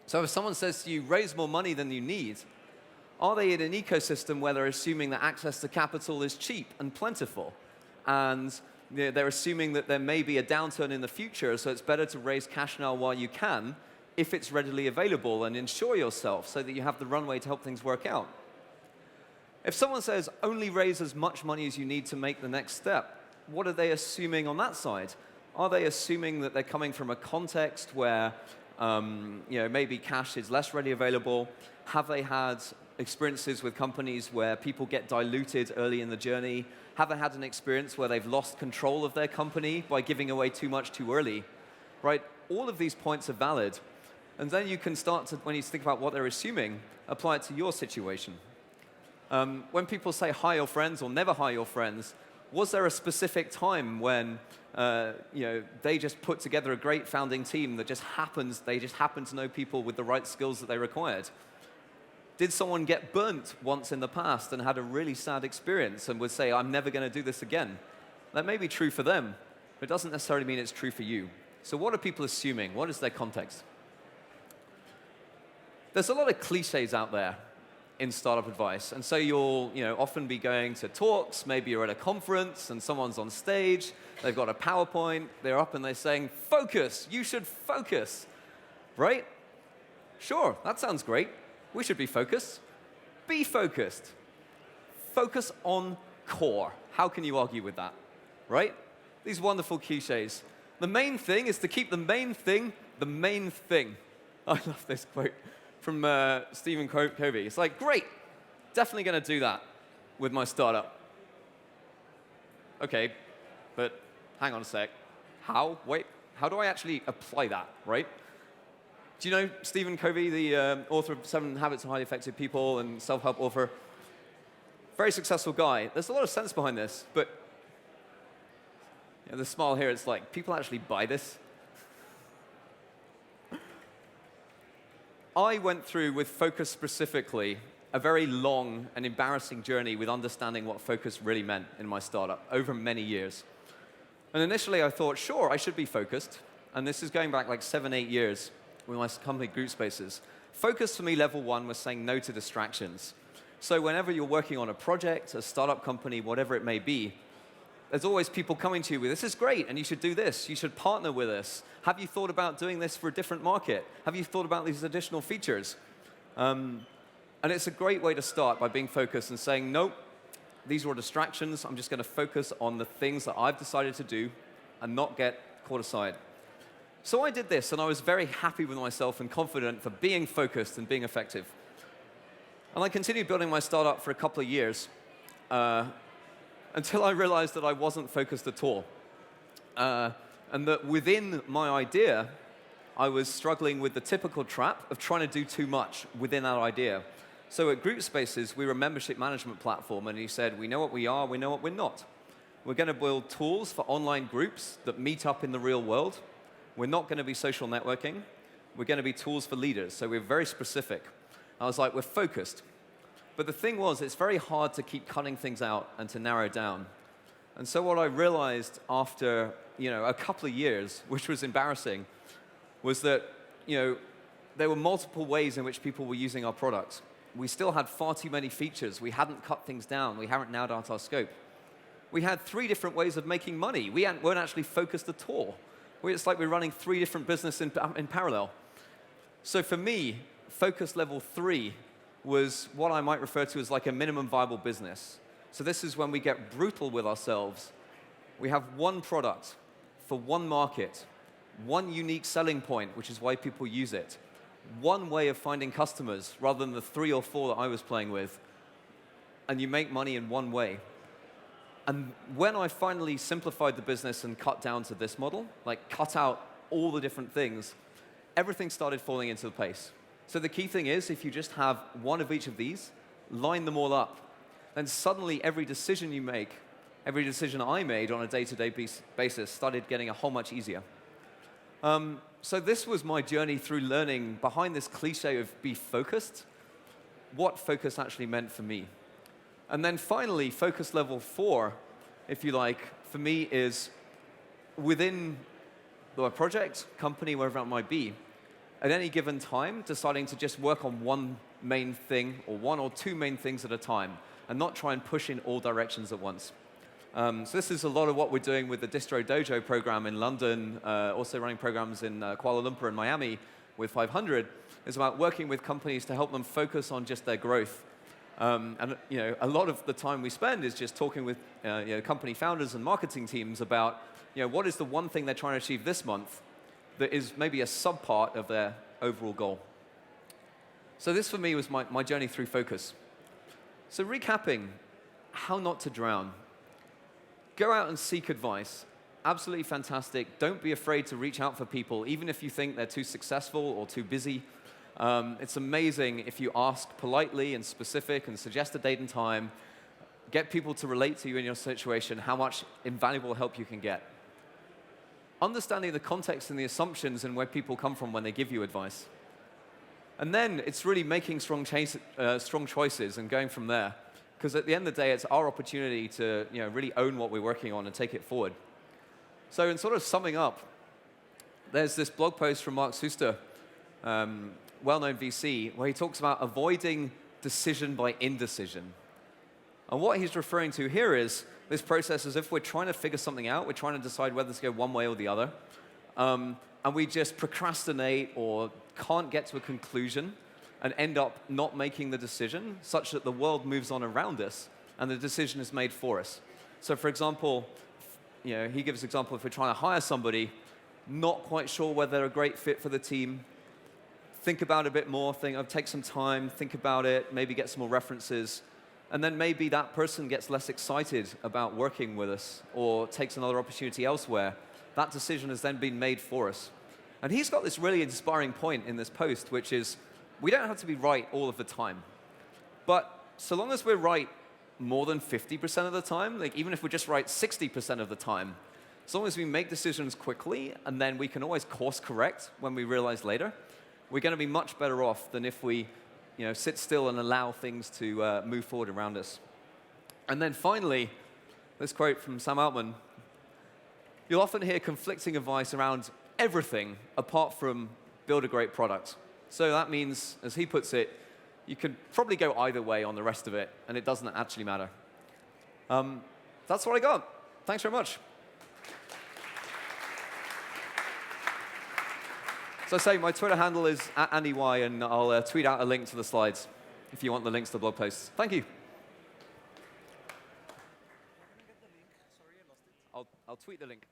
So if someone says to you, raise more money than you need, are they in an ecosystem where they're assuming that access to capital is cheap and plentiful? And they're assuming that there may be a downturn in the future, so it's better to raise cash now while you can, if it's readily available and insure yourself so that you have the runway to help things work out. If someone says only raise as much money as you need to make the next step, what are they assuming on that side? Are they assuming that they're coming from a context where maybe cash is less readily available? Have they had experiences with companies where people get diluted early in the journey? Have they had an experience where they've lost control of their company by giving away too much too early? Right? All of these points are valid. And then you can start to, when you think about what they're assuming, apply it to your situation. When people say hire your friends or never hire your friends, was there a specific time when they just put together a great founding team that they just happened to know people with the right skills that they required? Did someone get burnt once in the past and had a really sad experience and would say, I'm never going to do this again? That may be true for them, but it doesn't necessarily mean it's true for you. So what are people assuming? What is their context? There's a lot of cliches out there in startup advice. And so you'll often be going to talks, maybe you're at a conference and someone's on stage, they've got a PowerPoint, they're up and they're saying, focus, you should focus, right? Sure, that sounds great. We should be focused. Be focused. Focus on core. How can you argue with that, right? These wonderful cliches. The main thing is to keep the main thing the main thing. I love this quote from Stephen Covey. It's like, great, definitely going to do that with my startup. Okay, but hang on a sec. How? Wait, how do I actually apply that, right? Do you know Stephen Covey, the author of 7 Habits of Highly Effective People and self-help author? Very successful guy. There's a lot of sense behind this, but the smile here, it's like, people actually buy this? I went through, with focus specifically, a very long and embarrassing journey with understanding what focus really meant in my startup over many years. And initially I thought, sure, I should be focused. And this is going back like 7, 8 years with my company Group Spaces. Focus for me, level 1, was saying no to distractions. So whenever you're working on a project, a startup company, whatever it may be, there's always people coming to you with, this is great, and you should do this. You should partner with us. Have you thought about doing this for a different market? Have you thought about these additional features? And it's a great way to start by being focused and saying, nope, these were distractions. I'm just going to focus on the things that I've decided to do and not get caught aside. So I did this, and I was very happy with myself and confident for being focused and being effective. And I continued building my startup for a couple of years until I realized that I wasn't focused at all. And that within my idea, I was struggling with the typical trap of trying to do too much within that idea. So at Group Spaces, we were a membership management platform, and he said, we know what we are, we know what we're not. We're going to build tools for online groups that meet up in the real world. We're not going to be social networking. We're going to be tools for leaders. So we're very specific. I was like, we're focused. But the thing was, it's very hard to keep cutting things out and to narrow down. And so what I realized after a couple of years, which was embarrassing, was that there were multiple ways in which people were using our products. We still had far too many features. We hadn't cut things down. We haven't narrowed out our scope. We had 3 different ways of making money. We weren't actually focused at all. It's like we're running 3 different businesses in parallel. So for me, focus level 3 was what I might refer to as like a minimum viable business. So this is when we get brutal with ourselves. We have one product for one market, one unique selling point, which is why people use it, one way of finding customers rather than the 3 or 4 that I was playing with, and you make money in one way. And when I finally simplified the business and cut down to this model, like cut out all the different things, everything started falling into place. So the key thing is, if you just have one of each of these, line them all up, then suddenly every decision you make, every decision I made on a day-to-day basis started getting a whole much easier. So this was my journey through learning behind this cliche of be focused, what focus actually meant for me. And then finally, focus level 4, if you like, for me is within the project, company, wherever it might be, at any given time, deciding to just work on one main thing or 1 or 2 main things at a time and not try and push in all directions at once. So this is a lot of what we're doing with the Distro Dojo program in London, also running programs in Kuala Lumpur and Miami, with 500 is about working with companies to help them focus on just their growth. And a lot of the time we spend is just talking with company founders and marketing teams about what is the one thing they're trying to achieve this month that is maybe a subpart of their overall goal. So this for me was my journey through focus. So recapping, how not to drown. Go out and seek advice. Absolutely fantastic. Don't be afraid to reach out for people, even if you think they're too successful or too busy. It's amazing if you ask politely and specific and suggest a date and time, get people to relate to you in your situation, how much invaluable help you can get. Understanding the context and the assumptions and where people come from when they give you advice. And then it's really making strong choices and going from there. Because at the end of the day, it's our opportunity to really own what we're working on and take it forward. So in sort of summing up, there's this blog post from Mark Suster, well-known VC, where he talks about avoiding decision by indecision. And what he's referring to here is this process as if we're trying to figure something out, we're trying to decide whether to go one way or the other, and we just procrastinate or can't get to a conclusion and end up not making the decision such that the world moves on around us and the decision is made for us. So for example, he gives an example if we're trying to hire somebody, not quite sure whether they're a great fit for the team, think about it a bit more, take some time, think about it, maybe get some more references, and then maybe that person gets less excited about working with us or takes another opportunity elsewhere. That decision has then been made for us. And he's got this really inspiring point in this post, which is we don't have to be right all of the time. But so long as we're right more than 50% of the time, like even if we're just right 60% of the time, as long as we make decisions quickly and then we can always course correct when we realize later, we're going to be much better off than if we sit still and allow things to move forward around us. And then finally, this quote from Sam Altman, you'll often hear conflicting advice around everything apart from build a great product. So that means, as he puts it, you could probably go either way on the rest of it, and it doesn't actually matter. That's what I got. Thanks very much. So I say my Twitter handle is @AndyY, and I'll tweet out a link to the slides if you want the links to the blog posts. Thank you. I'll tweet the link.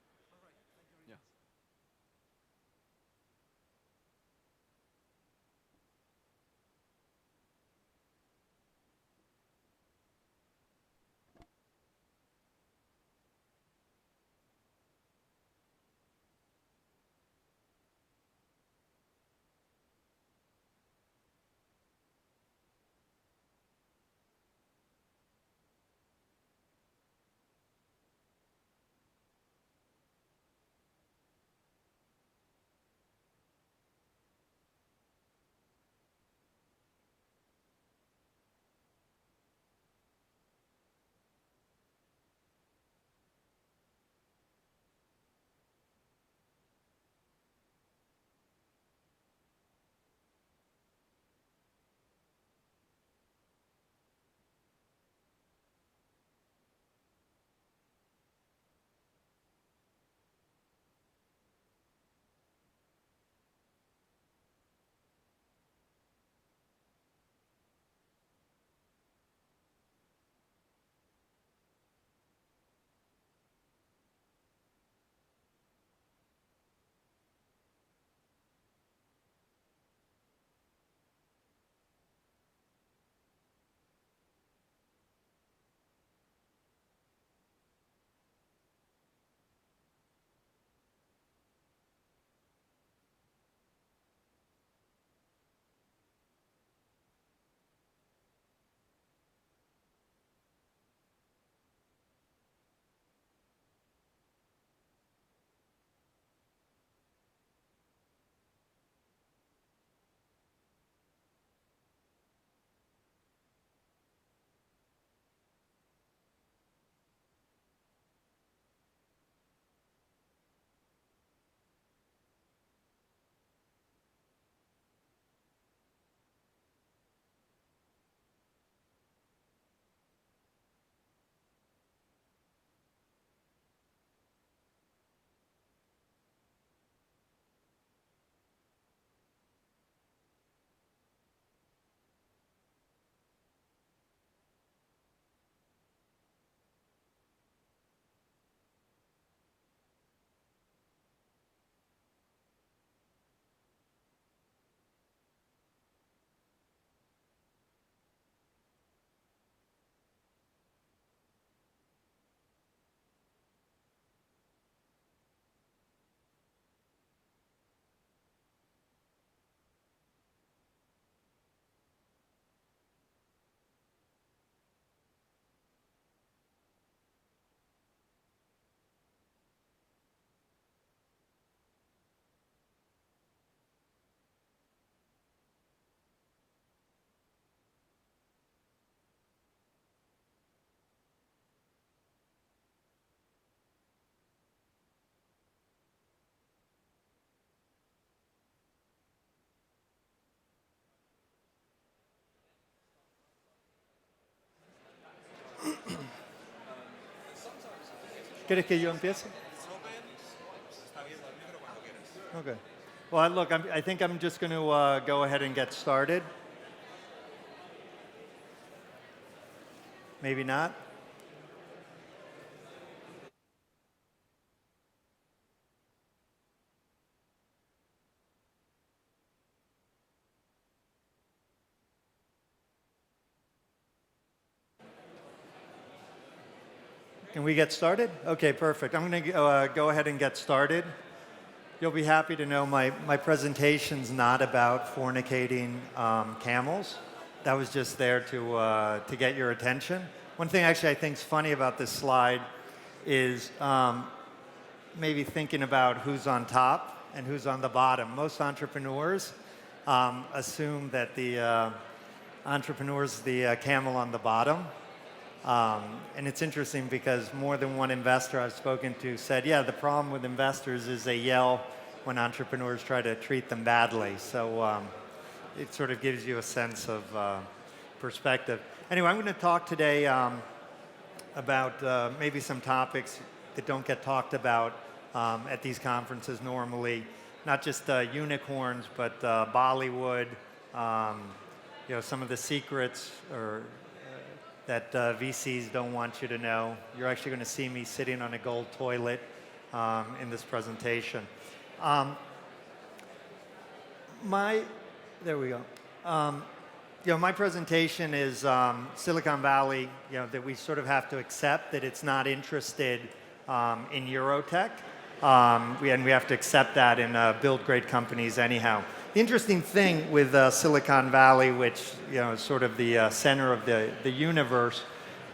¿Quieres que yo empiece? Okay. Well, look, I think I'm just going to go ahead and get started. Maybe not. Can we get started? Okay, perfect. I'm going to go ahead and get started. You'll be happy to know my presentation's not about fornicating camels. That was just there to get your attention. One thing actually I think is funny about this slide is maybe thinking about who's on top and who's on the bottom. Most entrepreneurs assume that the entrepreneur's the camel on the bottom. And it's interesting because more than one investor I've spoken to said, yeah, the problem with investors is they yell when entrepreneurs try to treat them badly. So it sort of gives you a sense of perspective. Anyway, I'm going to talk today about maybe some topics that don't get talked about at these conferences normally. Not just unicorns, but Bollywood, some of the secrets or that VCs don't want you to know. You're actually going to see me sitting on a gold toilet in this presentation. There we go. My presentation is Silicon Valley, that we sort of have to accept that it's not interested in Eurotech. And we have to accept that and build great companies anyhow. The interesting thing with Silicon Valley, which is sort of the center of the universe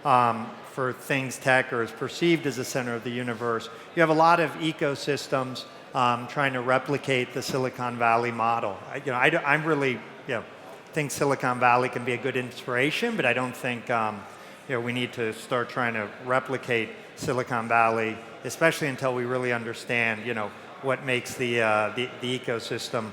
for things tech, or is perceived as the center of the universe, you have a lot of ecosystems trying to replicate the Silicon Valley model. I'm really think Silicon Valley can be a good inspiration, but I don't think we need to start trying to replicate Silicon Valley, especially until we really understand what makes the ecosystem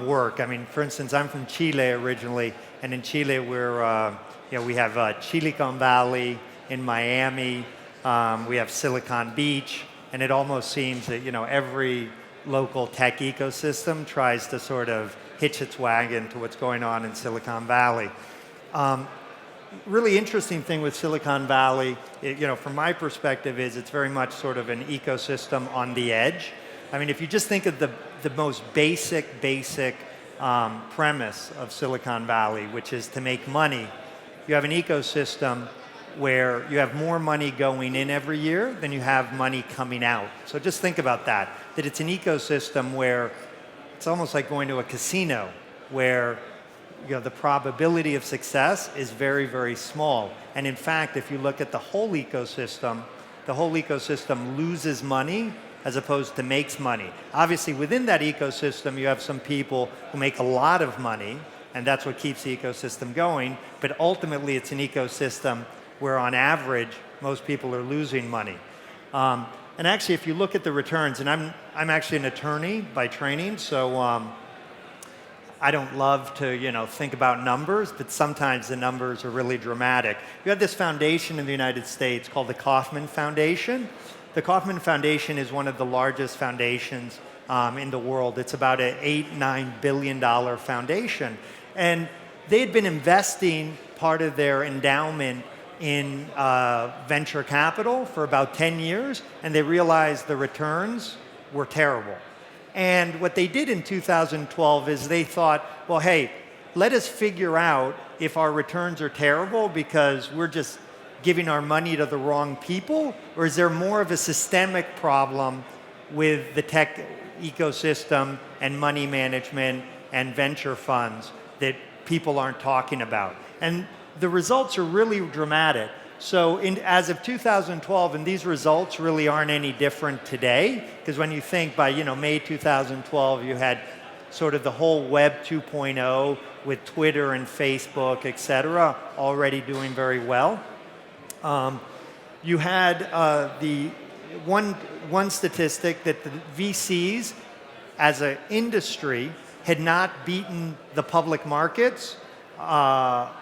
work. I mean, for instance, I'm from Chile originally, and in Chile we have Silicon Valley in Miami, we have Silicon Beach, and it almost seems that every local tech ecosystem tries to sort of hitch its wagon to what's going on in Silicon Valley. Really interesting thing with Silicon Valley, from my perspective, is it's very much sort of an ecosystem on the edge. I mean, if you just think of the most basic premise of Silicon Valley, which is to make money, you have an ecosystem where you have more money going in every year than you have money coming out. So just think about that it's an ecosystem where it's almost like going to a casino where the probability of success is very, very small. And in fact, if you look at the whole ecosystem loses money as opposed to makes money. Obviously, within that ecosystem, you have some people who make a lot of money, and that's what keeps the ecosystem going. But ultimately, it's an ecosystem where, on average, most people are losing money. And actually, if you look at the returns, and I'm actually an attorney by training, so I don't love to think about numbers, but sometimes the numbers are really dramatic. You have this foundation in the United States called the Kauffman Foundation. The Kauffman Foundation is one of the largest foundations in the world. It's about an $8-9 billion foundation. And they had been investing part of their endowment in venture capital for about 10 years, and they realized the returns were terrible. And what they did in 2012 is they thought, well, hey, let us figure out if our returns are terrible because we're just giving our money to the wrong people, or is there more of a systemic problem with the tech ecosystem and money management and venture funds that people aren't talking about? And the results are really dramatic. So as of 2012, and these results really aren't any different today, because when you think by May 2012, you had sort of the whole Web 2.0 with Twitter and Facebook, et cetera, already doing very well. You had the one statistic that the VCs as an industry had not beaten the public markets for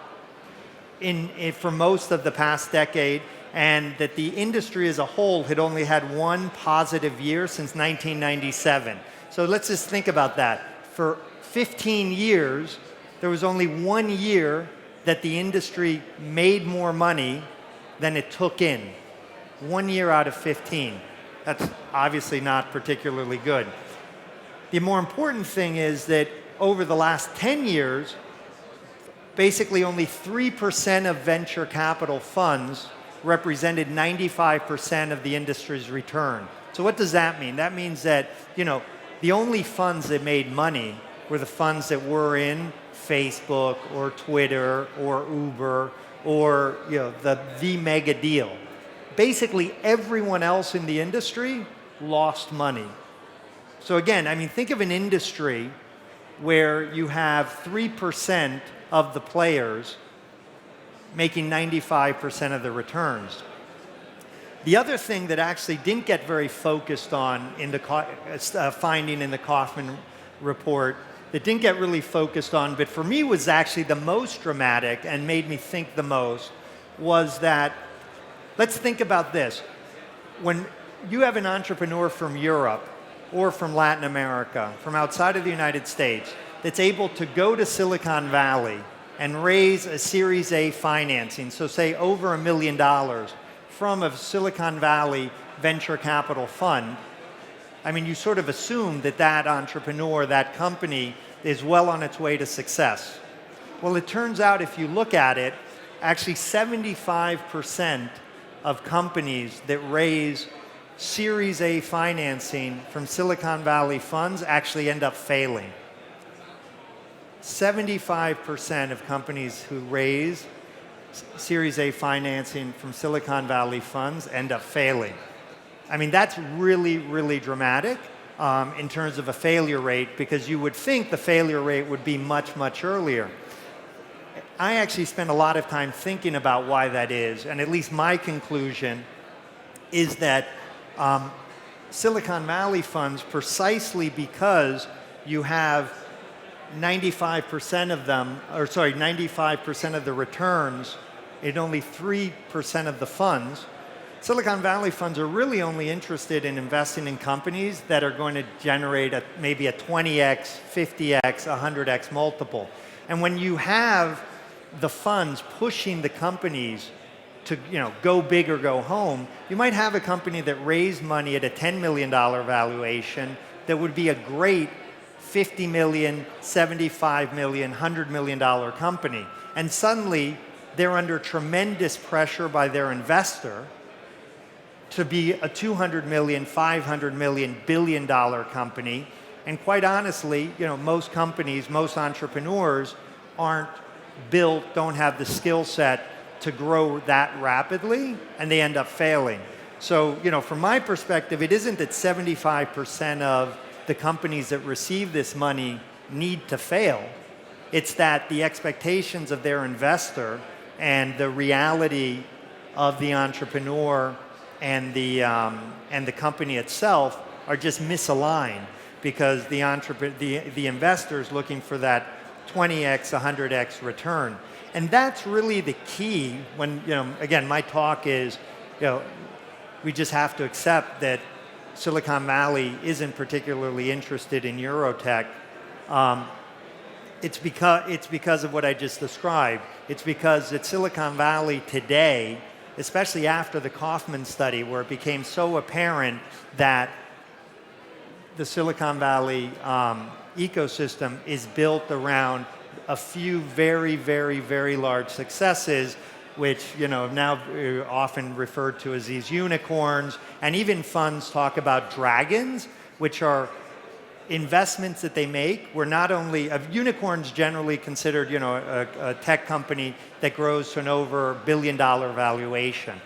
most of the past decade, and that the industry as a whole had only had one positive year since 1997. So let's just think about that. For 15 years, there was only 1 year that the industry made more money than it took in. 1 year out of 15. That's obviously not particularly good. The more important thing is that over the last 10 years, basically only 3% of venture capital funds represented 95% of the industry's return. So what does that mean? That means that, you know, the only funds that made money were the funds that were in Facebook or Twitter or Uber or, you know, the mega deal. Basically, everyone else in the industry lost money. So again, I mean, think of an industry where you have 3% of the players making 95% of the returns. The other thing that actually didn't get very focused on in the finding in the Kaufman report, that didn't get really focused on, but for me was actually the most dramatic and made me think the most, was that, let's think about this. When you have an entrepreneur from Europe or from Latin America, from outside of the United States, that's able to go to Silicon Valley and raise a Series A financing, so say over $1 million, from a Silicon Valley venture capital fund, I mean, you sort of assume that that entrepreneur, that company, is well on its way to success. Well, it turns out if you look at it, actually 75% of companies that raise Series A financing from Silicon Valley funds actually end up failing. 75% of companies who raise Series A financing from Silicon Valley funds end up failing. I mean, that's really, really dramatic in terms of a failure rate, because you would think the failure rate would be much, much earlier. I actually spent a lot of time thinking about why that is, and at least my conclusion is that Silicon Valley funds, precisely because you have 95% of them, or sorry, 95% of the returns in only 3% of the funds, Silicon Valley funds are really only interested in investing in companies that are going to generate maybe a 20x, 50x, 100x multiple. And when you have the funds pushing the companies to, you know, go big or go home, you might have a company that raised money at a $10 million valuation that would be a great $50 million, $75 million, $100 million company. And suddenly, they're under tremendous pressure by their investor to be a $200 million, $500 million, billion-dollar company. And quite honestly, you know, most companies, most entrepreneurs aren't built, don't have the skill set to grow that rapidly, and they end up failing. So, you know, from my perspective, it isn't that 75% of the companies that receive this money need to fail. It's that the expectations of their investor and the reality of the entrepreneur and the company itself are just misaligned, because the investor is looking for that 20x, 100x return. And that's really the key when, you know, again, my talk is, you know, we just have to accept that Silicon Valley isn't particularly interested in Eurotech. It's because of what I just described. It's because at Silicon Valley today, especially after the Kaufman study, where it became so apparent that the Silicon Valley ecosystem is built around a few very, very, very large successes, which, you know, now often referred to as these unicorns, and even funds talk about dragons, which are investments that they make where not only unicorns generally considered, you know, a tech company that grows to an over $1 billion valuation.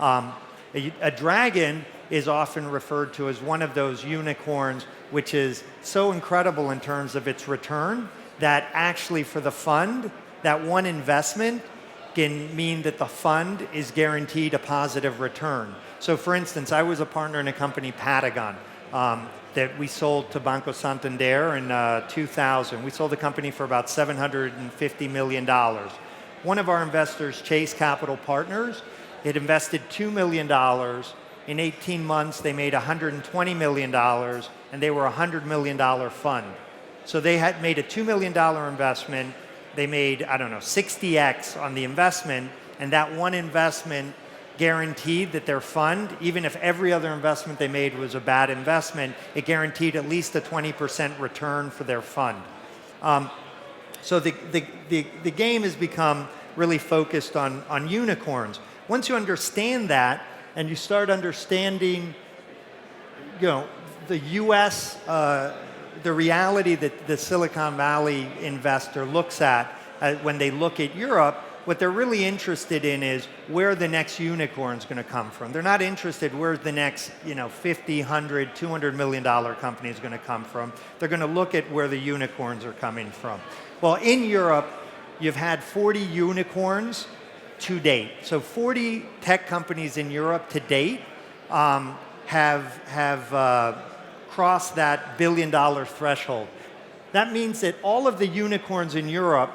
A dragon is often referred to as one of those unicorns which is so incredible in terms of its return that actually for the fund, that one investment can mean that the fund is guaranteed a positive return. So for instance, I was a partner in a company, Patagon, that we sold to Banco Santander in 2000. We sold the company for about $750 million. One of our investors, Chase Capital Partners, It invested $2 million. In 18 months, they made $120 million, and they were a $100 million fund. So they had made a $2 million investment. They made, I don't know, 60x on the investment, and that one investment guaranteed that their fund, even if every other investment they made was a bad investment, it guaranteed at least a 20% return for their fund. So the game has become really focused on unicorns. Once you understand that, and you start understanding, the U.S., the reality that the Silicon Valley investor looks at when they look at Europe, what they're really interested in is where the next unicorn is going to come from. They're not interested where the next, 50, 100, $200 million company is going to come from. They're going to look at where the unicorns are coming from. Well, in Europe, you've had 40 unicorns to date. So 40 tech companies in Europe to date have crossed that billion-dollar threshold. That means that all of the unicorns in Europe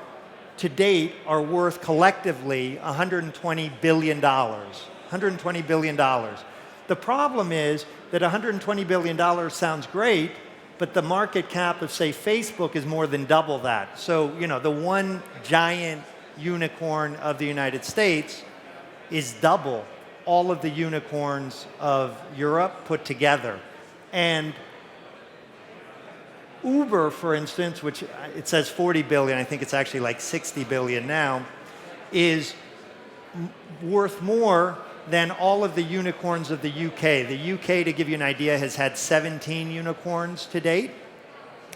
to date are worth collectively $120 billion. $120 billion. The problem is that $120 billion sounds great, but the market cap of, say, Facebook is more than double that. So, the one giant unicorn of the United States is double all of the unicorns of Europe put together. And Uber, for instance, which it says 40 billion, I think it's actually like 60 billion now, is worth more than all of the unicorns of the UK. The UK, to give you an idea, has had 17 unicorns to date.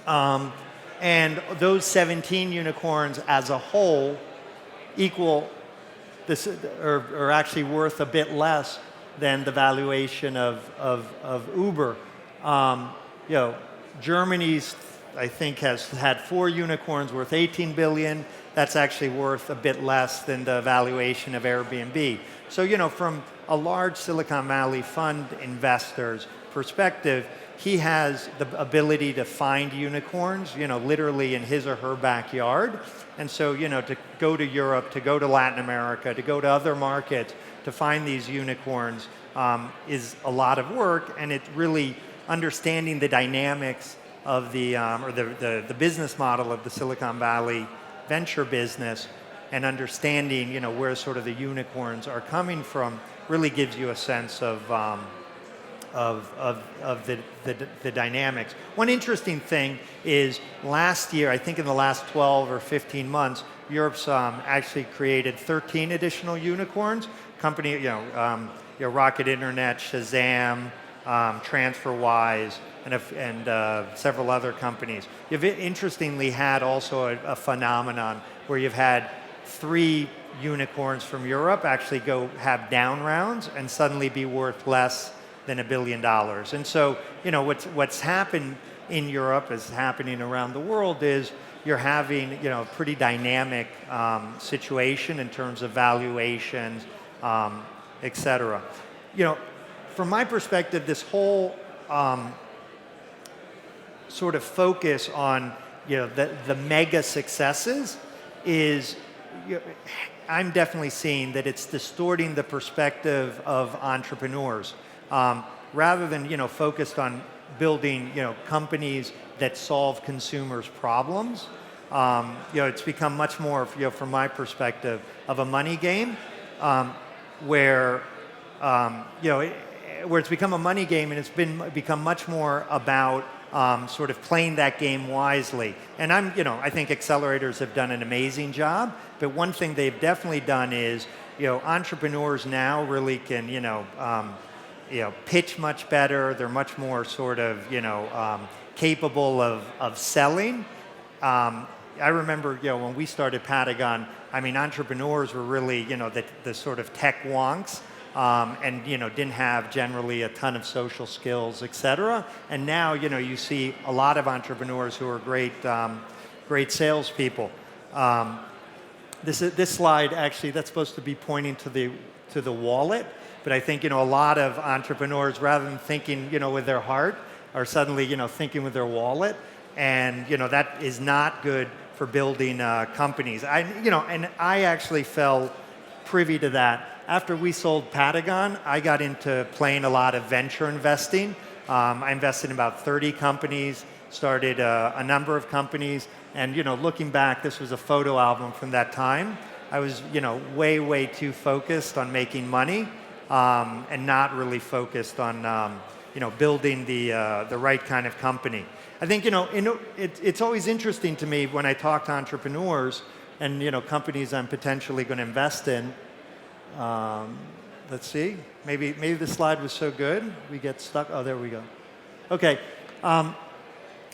And those 17 unicorns as a whole equal this, are actually worth a bit less than the valuation of Uber. Germany's, I think, has had 4 unicorns worth 18 billion. That's actually worth a bit less than the valuation of Airbnb. So, from a large Silicon Valley fund investor's perspective, he has the ability to find unicorns, literally in his or her backyard. And so, to go to Europe, to go to Latin America, to go to other markets, to find these unicorns is a lot of work, and it's really understanding the dynamics of the business model of the Silicon Valley venture business and understanding, where sort of the unicorns are coming from really gives you a sense of the dynamics. One interesting thing is last year, I think in the last 12 or 15 months, Europe's actually created 13 additional unicorns. Company, Rocket Internet, Shazam, TransferWise, and several other companies. You've interestingly had also a phenomenon where you've had 3 unicorns from Europe actually go have down rounds and suddenly be worth less than $1 billion. And so, what's happened in Europe is happening around the world is you're having, a pretty dynamic situation in terms of valuations, et cetera. From my perspective, this whole sort of focus on, the mega successes is, I'm definitely seeing that it's distorting the perspective of entrepreneurs. Rather than, focused on building, companies that solve consumers' problems, it's become much more, from my perspective, of a money game, where it's become a money game and it's become much more about sort of playing that game wisely. And I think accelerators have done an amazing job, but one thing they've definitely done is, entrepreneurs now really can, pitch much better. They're much more sort of, capable of selling. I remember, when we started Patagon, entrepreneurs were really, the sort of tech wonks. And didn't have generally a ton of social skills, et cetera. And now you see a lot of entrepreneurs who are great salespeople. This slide actually, that's supposed to be pointing to the wallet, but I think a lot of entrepreneurs, rather than thinking with their heart, are suddenly thinking with their wallet, and that is not good for building companies. And I actually fell privy to that after we sold Patagon, I got into playing a lot of venture investing. I invested in about 30 companies, started a number of companies, and looking back, this was a photo album from that time. I was way, way too focused on making money and not really focused on building the right kind of company. I think it's always interesting to me when I talk to entrepreneurs and companies I'm potentially going to invest in. Let's see. Maybe the slide was so good we get stuck. Oh, there we go. Okay.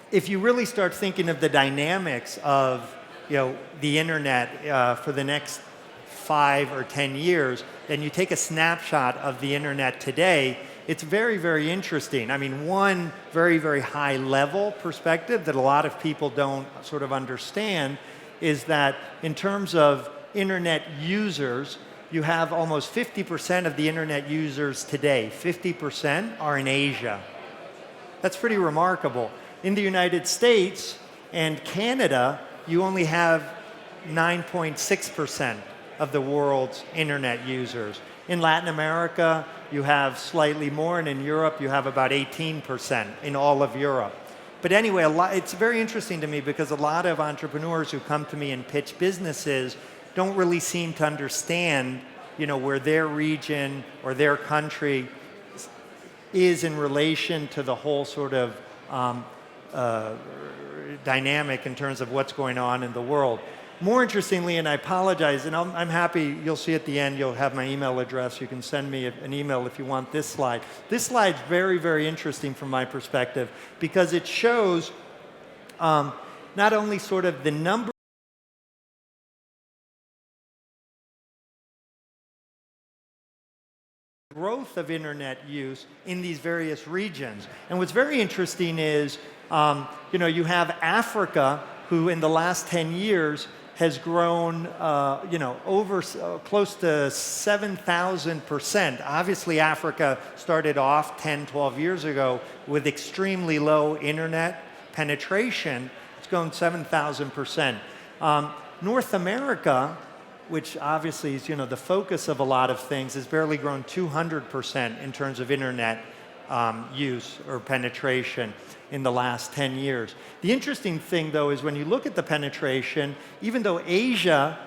If you really start thinking of the dynamics of the internet for the next 5 or 10 years, then you take a snapshot of the internet today, it's very, very interesting. I mean, one very, very high level perspective that a lot of people don't sort of understand is that in terms of internet users, you have almost 50% of the internet users today. 50% are in Asia. That's pretty remarkable. In the United States and Canada, you only have 9.6% of the world's internet users. In Latin America, you have slightly more, and in Europe, you have about 18% in all of Europe. But anyway, it's very interesting to me because a lot of entrepreneurs who come to me and pitch businesses don't really seem to understand, where their region or their country is in relation to the whole sort of dynamic in terms of what's going on in the world. More interestingly, and I apologize, and I'm happy, you'll see at the end, you'll have my email address. You can send me an email if you want this slide. This slide's very, very interesting from my perspective because it shows not only sort of the number growth of internet use in these various regions. And what's very interesting is, you have Africa, who in the last 10 years has grown, over close to 7,000%. Obviously, Africa started off 10, 12 years ago with extremely low internet penetration. It's grown 7,000%. North America, which obviously is, the focus of a lot of things, has barely grown 200% in terms of internet use or penetration in the last 10 years. The interesting thing, though, is when you look at the penetration, even though Asia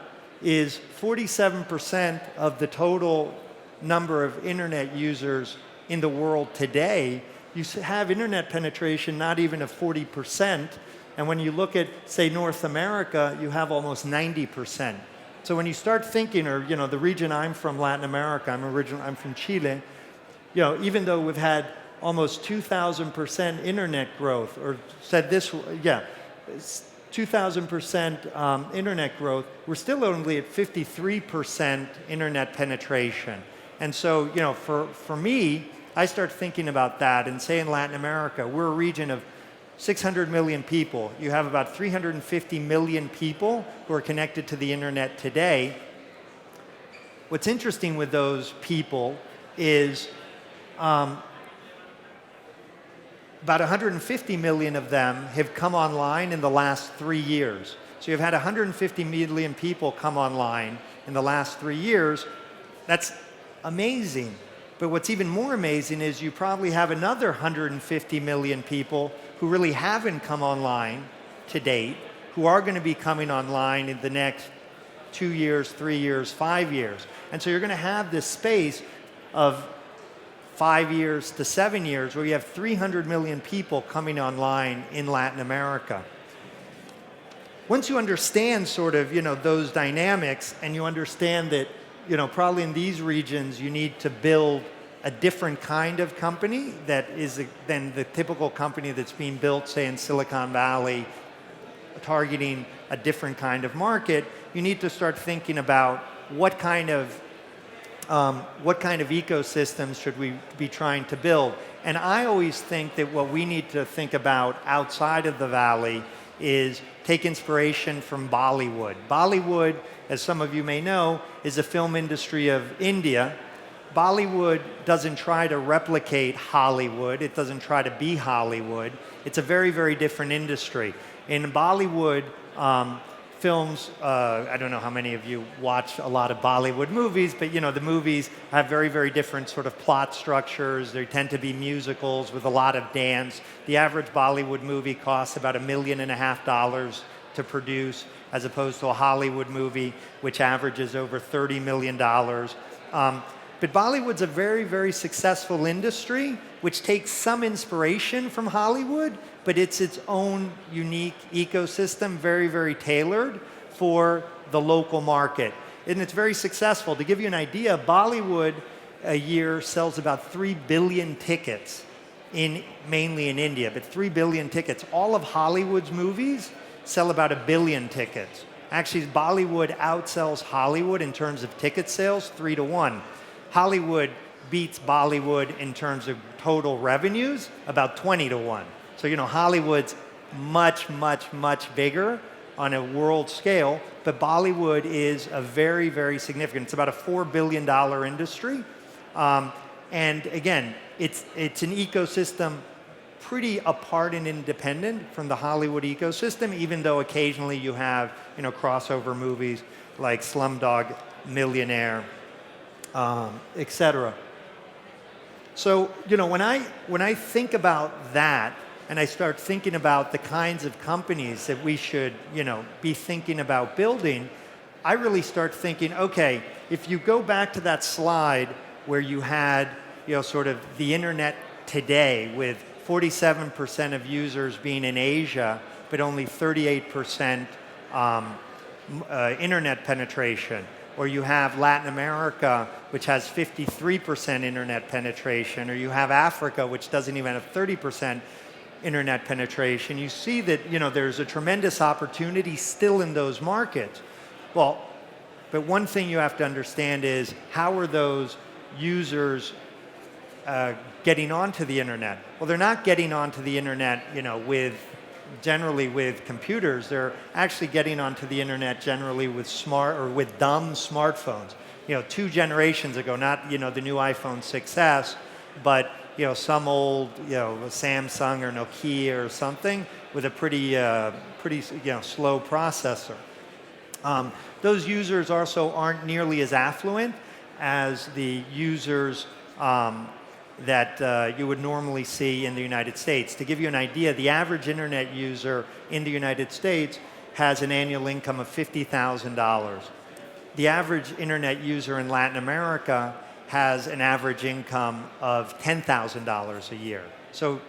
is 47% of the total number of internet users in the world today, you have internet penetration not even of 40%. And when you look at, say, North America, you have almost 90%. So when you start thinking, or the region I'm from, Latin America, I'm from Chile, even though we've had almost 2,000% internet growth, or said this, 2,000% internet growth, we're still only at 53% internet penetration. And so, for me, I start thinking about that and say in Latin America, we're a region of 600 million people. You have about 350 million people who are connected to the internet today. What's interesting with those people is about 150 million of them have come online in the last 3 years. So you've had 150 million people come online in the last 3 years. That's amazing. But what's even more amazing is you probably have another 150 million people who really haven't come online to date, who are going to be coming online in the next 2 years, 3 years, 5 years. And so you're going to have this space of 5 years to 7 years where you have 300 million people coming online in Latin America. Once you understand sort of, those dynamics, and you understand that, probably in these regions you need to build a different kind of company that is than the typical company that's being built, say, in Silicon Valley, targeting a different kind of market, you need to start thinking about what kind of ecosystems should we be trying to build. And I always think that what we need to think about outside of the Valley is take inspiration from Bollywood. Bollywood, as some of you may know, is a film industry of India. Bollywood doesn't try to replicate Hollywood. It doesn't try to be Hollywood. It's a very, very different industry. In Bollywood, films, I don't know how many of you watch a lot of Bollywood movies, but you know, the movies have very, very different sort of plot structures. They tend to be musicals with a lot of dance. The average Bollywood movie costs about $1.5 million to produce, as opposed to a Hollywood movie, which averages over $30 million. But Bollywood's a very, very successful industry, which takes some inspiration from Hollywood, but it's its own unique ecosystem, very, very tailored for the local market. And it's very successful. To give you an idea, Bollywood a year sells about 3 billion tickets, mainly in India, but 3 billion tickets. All of Hollywood's movies sell about 1 billion tickets. Actually, Bollywood outsells Hollywood in terms of ticket sales 3-1. Hollywood beats Bollywood in terms of total revenues about 20-1. So, you know, Hollywood's much, much, much bigger on a world scale, but Bollywood is a very, very significant. It's about a $4 billion industry. And again, it's an ecosystem pretty apart and independent from the Hollywood ecosystem, even though occasionally you have, you know, crossover movies like Slumdog Millionaire, etc. So, you know, when I think about that, and I start thinking about the kinds of companies that we should, you know, be thinking about building, I really start thinking, okay, if you go back to that slide where you had, you know, sort of the internet today with 47% of users being in Asia, but only 38% internet penetration. Or you have Latin America, which has 53% internet penetration, or you have Africa, which doesn't even have 30% internet penetration. You see that, you know, there's a tremendous opportunity still in those markets. Well, but one thing you have to understand is how are those users getting onto the internet? Well, they're not getting onto the internet, you know, generally with computers. They're actually getting onto the internet generally with dumb smartphones. You know, 2 generations ago, not, you know, the new iPhone 6S, but, you know, some old, you know, Samsung or Nokia or something with a pretty, you know, slow processor. Those users also aren't nearly as affluent as the users that you would normally see in the United States. To give you an idea, the average internet user in the United States has an annual income of $50,000. The average internet user in Latin America has an average income of $10,000 a year. So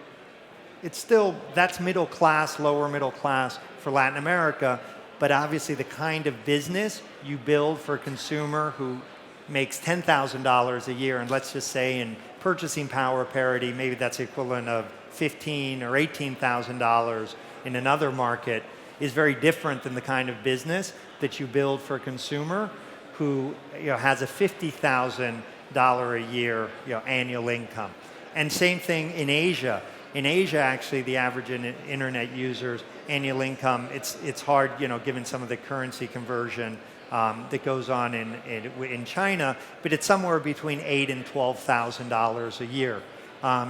it's still, that's middle class, lower middle class for Latin America, but obviously the kind of business you build for a consumer who makes $10,000 a year, and let's just say in purchasing power parity, maybe that's the equivalent of $15,000 or $18,000 in another market, is very different than the kind of business that you build for a consumer who, you know, has a $50,000 a year, you know, annual income. And same thing in Asia. In Asia, actually, the average internet user's annual income, it's hard, you know, given some of the currency conversion that goes on in China, but it's somewhere between $8,000 and $12,000 a year.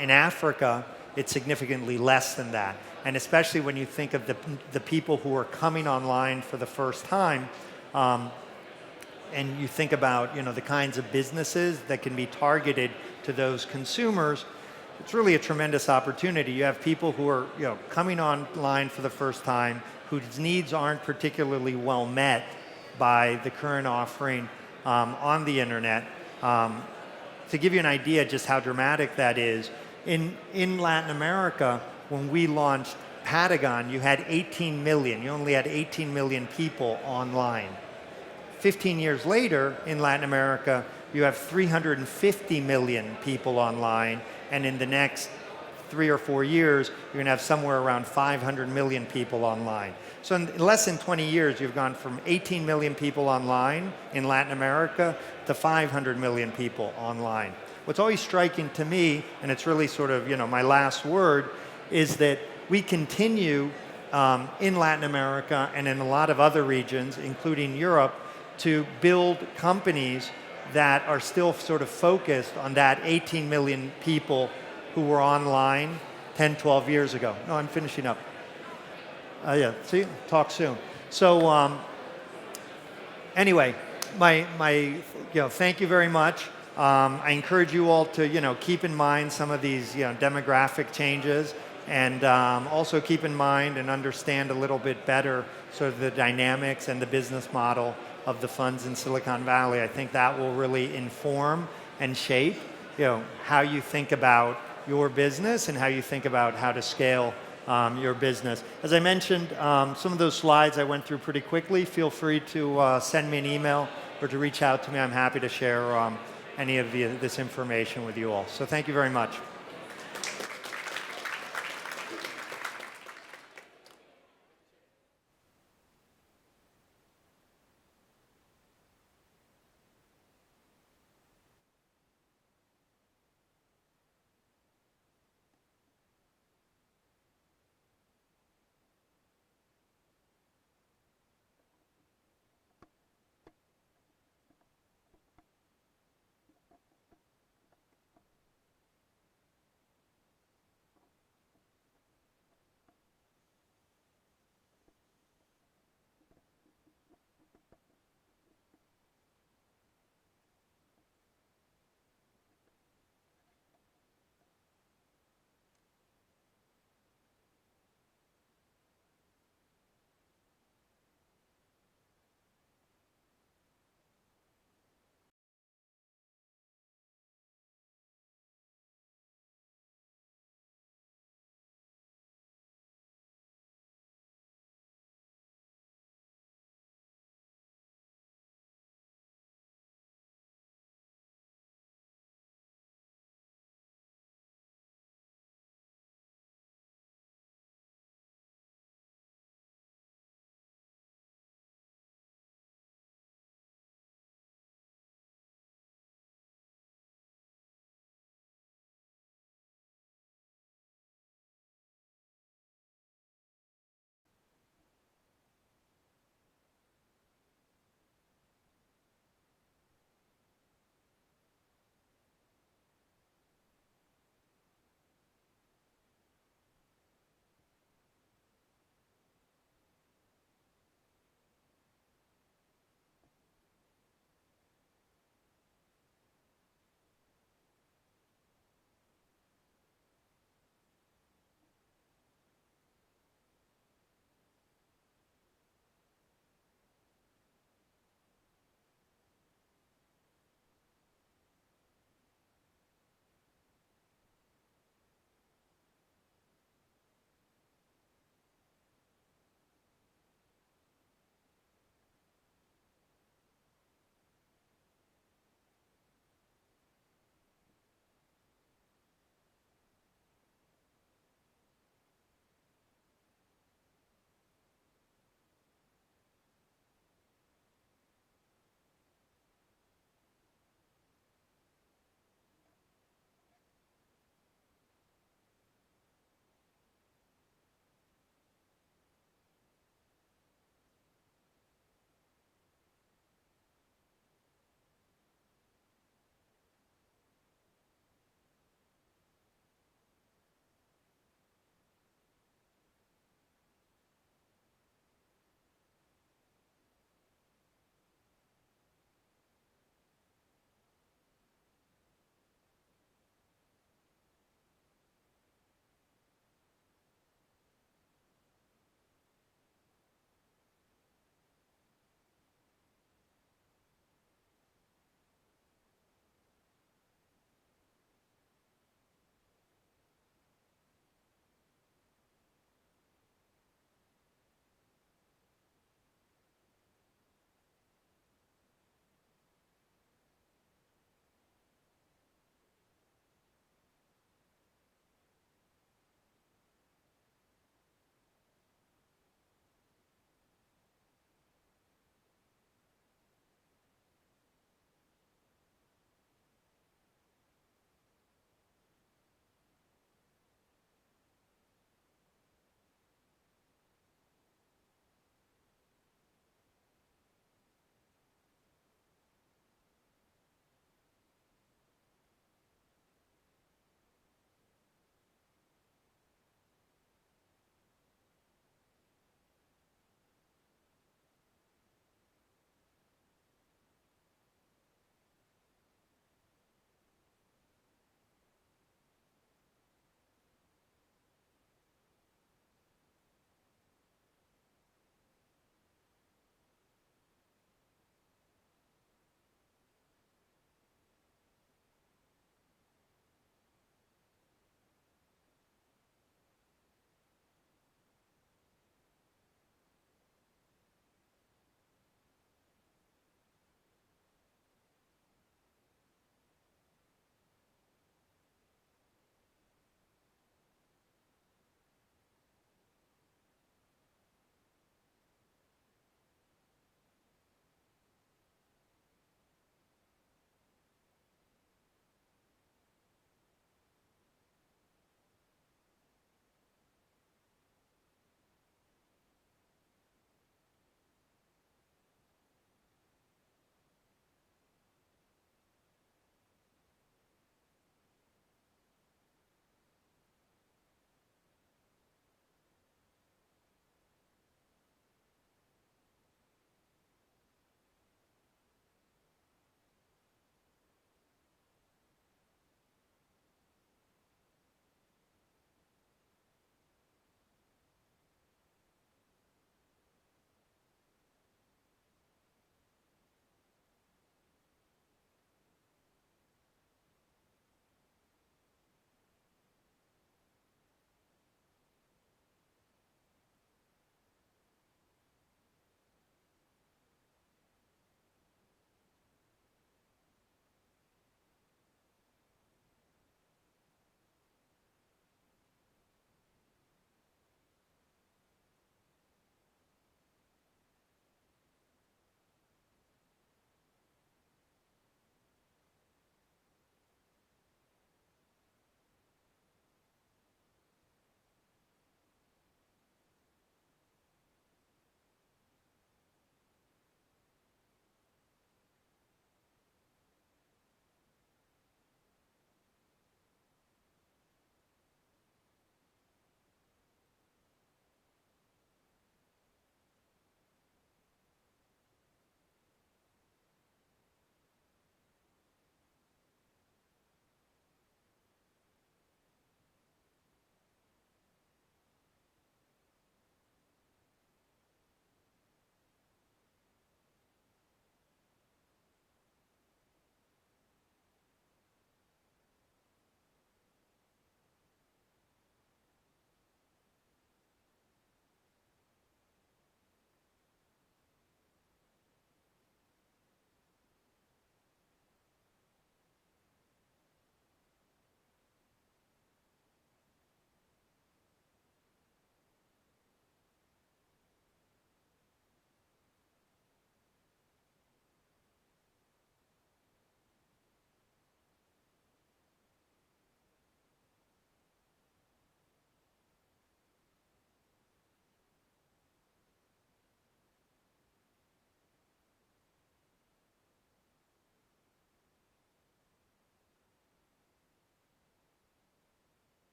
In Africa, it's significantly less than that. And especially when you think of the people who are coming online for the first time, and you think about, you know, the kinds of businesses that can be targeted to those consumers, it's really a tremendous opportunity. You have people who are, you know, coming online for the first time, whose needs aren't particularly well met by the current offering on the internet. To give you an idea just how dramatic that is, in Latin America, when we launched Patagon, you had 18 million. You only had 18 million people online. 15 years later, in Latin America, you have 350 million people online, and in the next 3 or 4 years, you're going to have somewhere around 500 million people online. So in less than 20 years, you've gone from 18 million people online in Latin America to 500 million people online. What's always striking to me, and it's really sort of, you know, my last word, is that we continue in Latin America and in a lot of other regions, including Europe, to build companies that are still sort of focused on that 18 million people who were online 10, 12 years ago. No, I'm finishing up. Yeah, see, talk soon. So anyway, thank you very much. I encourage you all to, keep in mind some of these, demographic changes, and also keep in mind and understand a little bit better sort of the dynamics and the business model of the funds in Silicon Valley. I think that will really inform and shape, how you think about your business and how you think about how to scale your business. As I mentioned, some of those slides I went through pretty quickly. Feel free to send me an email or to reach out to me. I'm happy to share any of this information with you all. So thank you very much.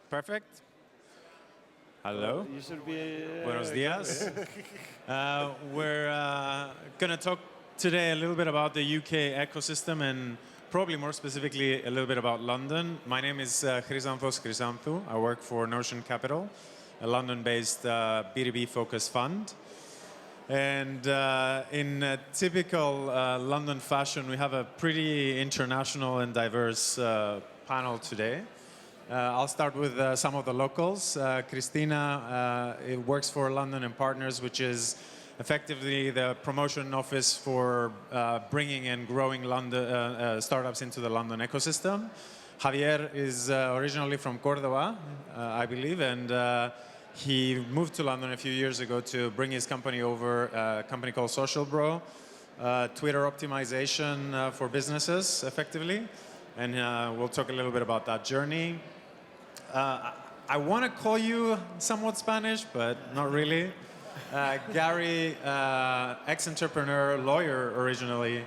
Perfect. Hello. You should be. Buenos dias. We're going to talk today a little bit about the UK ecosystem and probably more specifically a little bit about London. My name is Chrysanthos Chrysanthou. I work for Notion Capital, a London-based B2B-focused fund. And in a typical London fashion, we have a pretty international and diverse panel today. I'll start with some of the locals. Christina works for London and Partners, which is effectively the promotion office for bringing and growing London startups into the London ecosystem. Javier is originally from Córdoba, I believe, and he moved to London a few years ago to bring his company over, a company called Social Bro, Twitter optimization for businesses, effectively. And we'll talk a little bit about that journey. I want to call you somewhat Spanish, but not really. Gary, ex-entrepreneur, lawyer originally,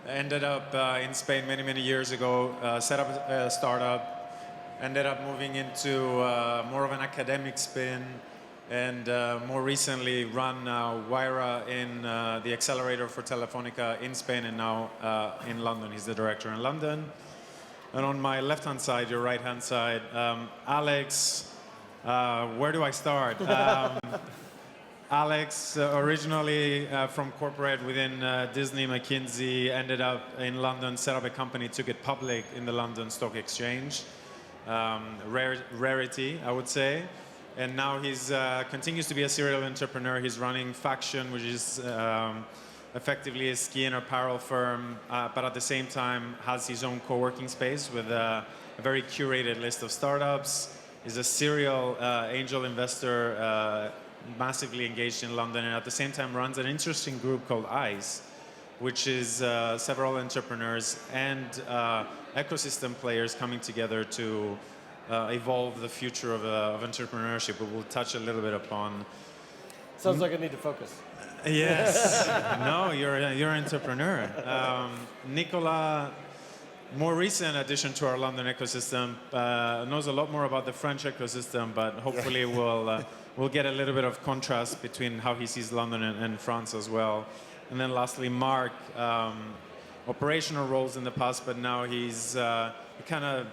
ended up in Spain many, many years ago, set up a startup, ended up moving into more of an academic spin, and more recently run Wyra in the accelerator for Telefonica in Spain and now in London. He's the director in London. And on my left-hand side, your right-hand side, Alex, where do I start? Alex, originally from corporate within Disney, McKinsey, ended up in London, set up a company, took it public in the London Stock Exchange. Rarity, I would say. And now he's continues to be a serial entrepreneur. He's running Faction, which is effectively a ski and apparel firm, but at the same time has his own co-working space with a very curated list of startups. He's a serial angel investor, massively engaged in London, and at the same time runs an interesting group called ICE, which is several entrepreneurs and ecosystem players coming together to evolve the future of entrepreneurship. But we'll touch a little bit upon. Sounds like I need to focus. Yes. No, you're an entrepreneur. Nicola, more recent addition to our London ecosystem, knows a lot more about the French ecosystem, but hopefully we'll get a little bit of contrast between how he sees London and France as well. And then lastly, Mark, operational roles in the past, but now he's kind of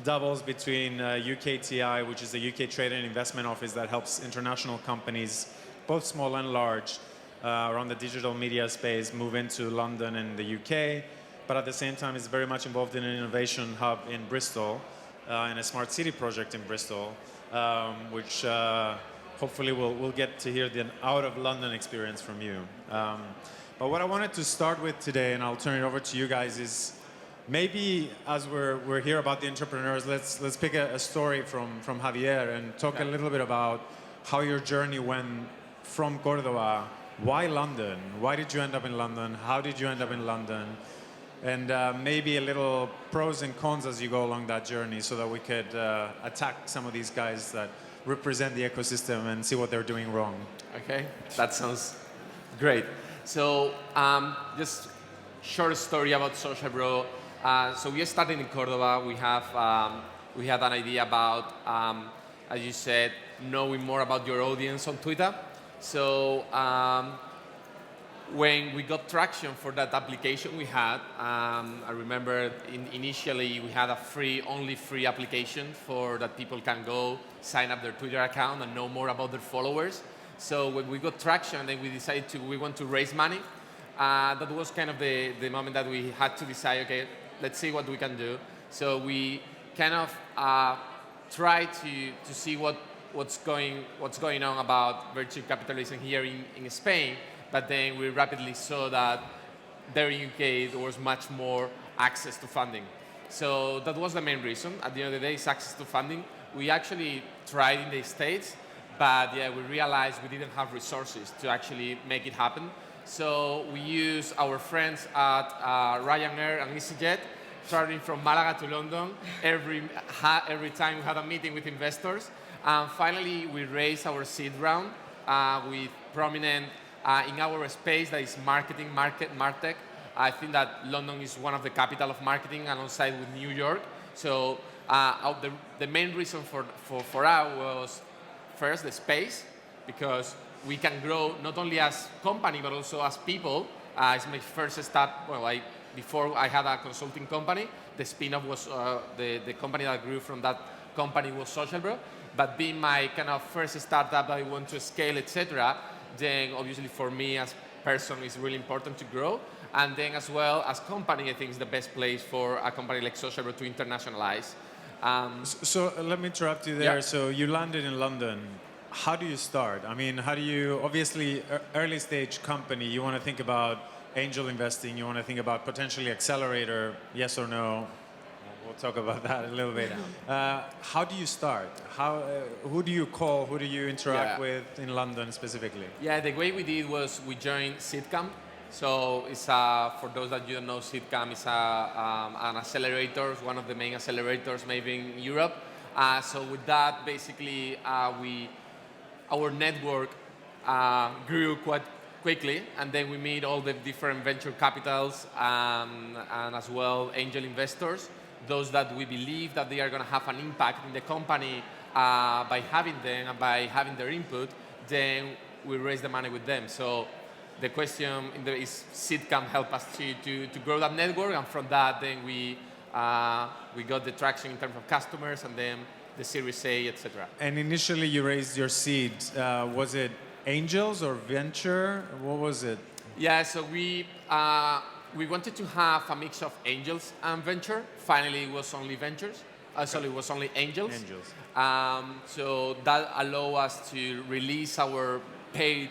doubles between UKTI, which is the UK Trade and Investment Office that helps international companies, both small and large, around the digital media space move into London and the UK. But at the same time, is very much involved in an innovation hub in Bristol, in a smart city project in Bristol, which hopefully we'll get to hear the out of London experience from you. But what I wanted to start with today, and I'll turn it over to you guys, is maybe as we're here about the entrepreneurs, let's pick a story from Javier and talk a little bit about how your journey went from Córdoba. Why London? Why did you end up in London? How did you end up in London? And maybe a little pros and cons as you go along that journey so that we could attack some of these guys that represent the ecosystem and see what they're doing wrong. Okay, that sounds great. So just short story about Social Bro. So we started in Córdoba. We had an idea about, as you said, knowing more about your audience on Twitter. So when we got traction for that application we had, I remember initially we had a only free application for that people can go sign up their Twitter account and know more about their followers. So when we got traction, then we decided we want to raise money. That was kind of the moment that we had to decide, okay, let's see what we can do. So we kind of tried to see what's going on about venture capitalism here in Spain. But then we rapidly saw that there in UK there was much more access to funding. So that was the main reason. At the end of the day, it's access to funding. We actually tried in the States, but yeah, we realized we didn't have resources to actually make it happen. So we used our friends at Ryanair and EasyJet, traveling from Malaga to London every time we had a meeting with investors. And finally, we raised our seed round with prominent in our space, that is MarTech. I think that London is one of the capital of marketing alongside with New York. So The main reason for us was first the space, because we can grow not only as company but also as people. It's my first start. Well, before I had a consulting company. The spin-off was the company that grew from that company was Socialbro. But being my kind of first startup that I want to scale, etc., then obviously for me as person it's really important to grow. And then as well as company, I think is the best place for a company like Socialbro to internationalize. So let me interrupt you there. Yeah. So you landed in London. How do you start? I mean, how do you, obviously, early stage company, you want to think about angel investing, you want to think about potentially accelerator, yes or no? We'll talk about that a little bit. How do you start? Who do you call? Who do you interact with in London specifically? Yeah, the way we did was we joined Seedcamp. So it's for those that you don't know, Seedcamp is an accelerator, one of the main accelerators maybe in Europe. So with that, basically, our network grew quite quickly, and then we meet all the different venture capitals and as well angel investors, those that we believe that they are going to have an impact in the company by having them and by having their input, then we raise the money with them. So the question is Seedcamp help us to grow that network, and from that then we got the traction in terms of customers and then the Series A, etc. And initially you raised your seed. Was it angels or venture? What was it? Yeah, so we wanted to have a mix of angels and venture. Finally, it was only ventures. Sorry, it was only angels. So that allowed us to release our paid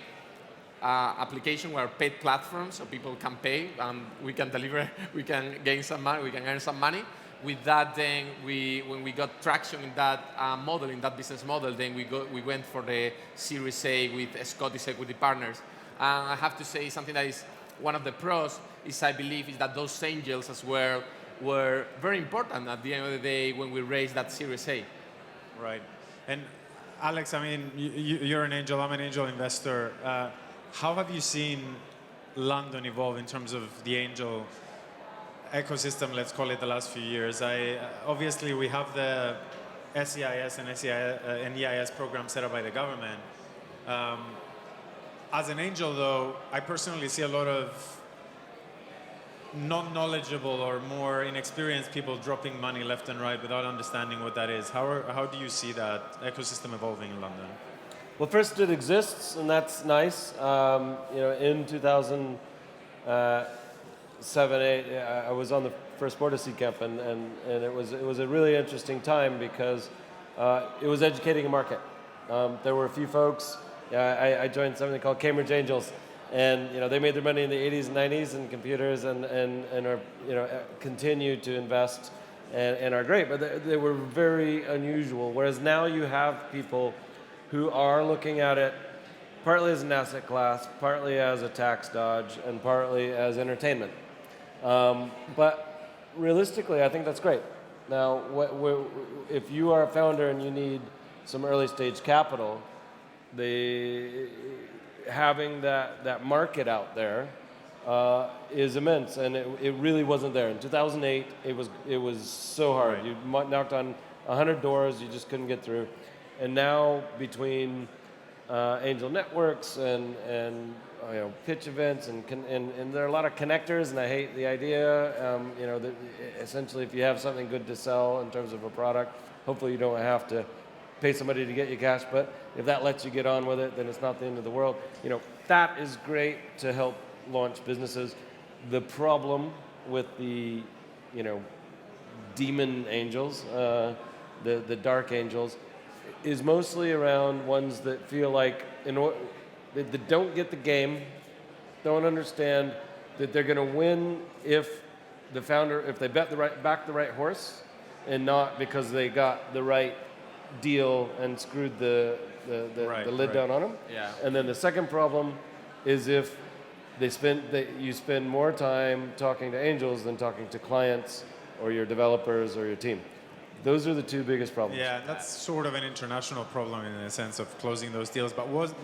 application, our paid platform, so people can pay and we can deliver, we can gain some money, we can earn some money. With that, then when we got traction in that model, in that business model, then we went for the Series A with Scottish Equity Partners. And I have to say something that is one of the pros is I believe is that those angels as well were very important at the end of the day when we raised that Series A. Right. And Alex, I mean, you're an angel, I'm an angel investor. How have you seen London evolve in terms of the angel ecosystem, let's call it, the last few years? Obviously, we have the SEIS and EIS program set up by the government. As an angel, though, I personally see a lot of non-knowledgeable or more inexperienced people dropping money left and right without understanding what that is. How do you see that ecosystem evolving in London? Well, first, it exists, and that's nice. In 2007, 8, I was on the first board of Seedcamp, and it was a really interesting time because it was educating a market. There were a few folks. I joined something called Cambridge Angels, and they made their money in the 80s and 90s in computers, and are continue to invest and are great, but they were very unusual. Whereas now you have people who are looking at it partly as an asset class, partly as a tax dodge, and partly as entertainment. But realistically, I think that's great. Now, if you are a founder and you need some early stage capital, having that market out there is immense, and it really wasn't there. In 2008, it was so hard. You knocked on 100 doors, you just couldn't get through. And now between angel networks and pitch events and there are a lot of connectors, and I hate the idea. That essentially, if you have something good to sell in terms of a product, hopefully you don't have to pay somebody to get you cash. But if that lets you get on with it, then it's not the end of the world. That is great to help launch businesses. The problem with the demon angels, the dark angels, is mostly around ones that feel like that don't get the game, don't understand that they're going to win if they back the right horse, and not because they got the right deal and screwed the lid down on them. Yeah. And then the second problem is if you spend more time talking to angels than talking to clients or your developers or your team. Those are the two biggest problems. Yeah, that's sort of an international problem in the sense of closing those deals. But was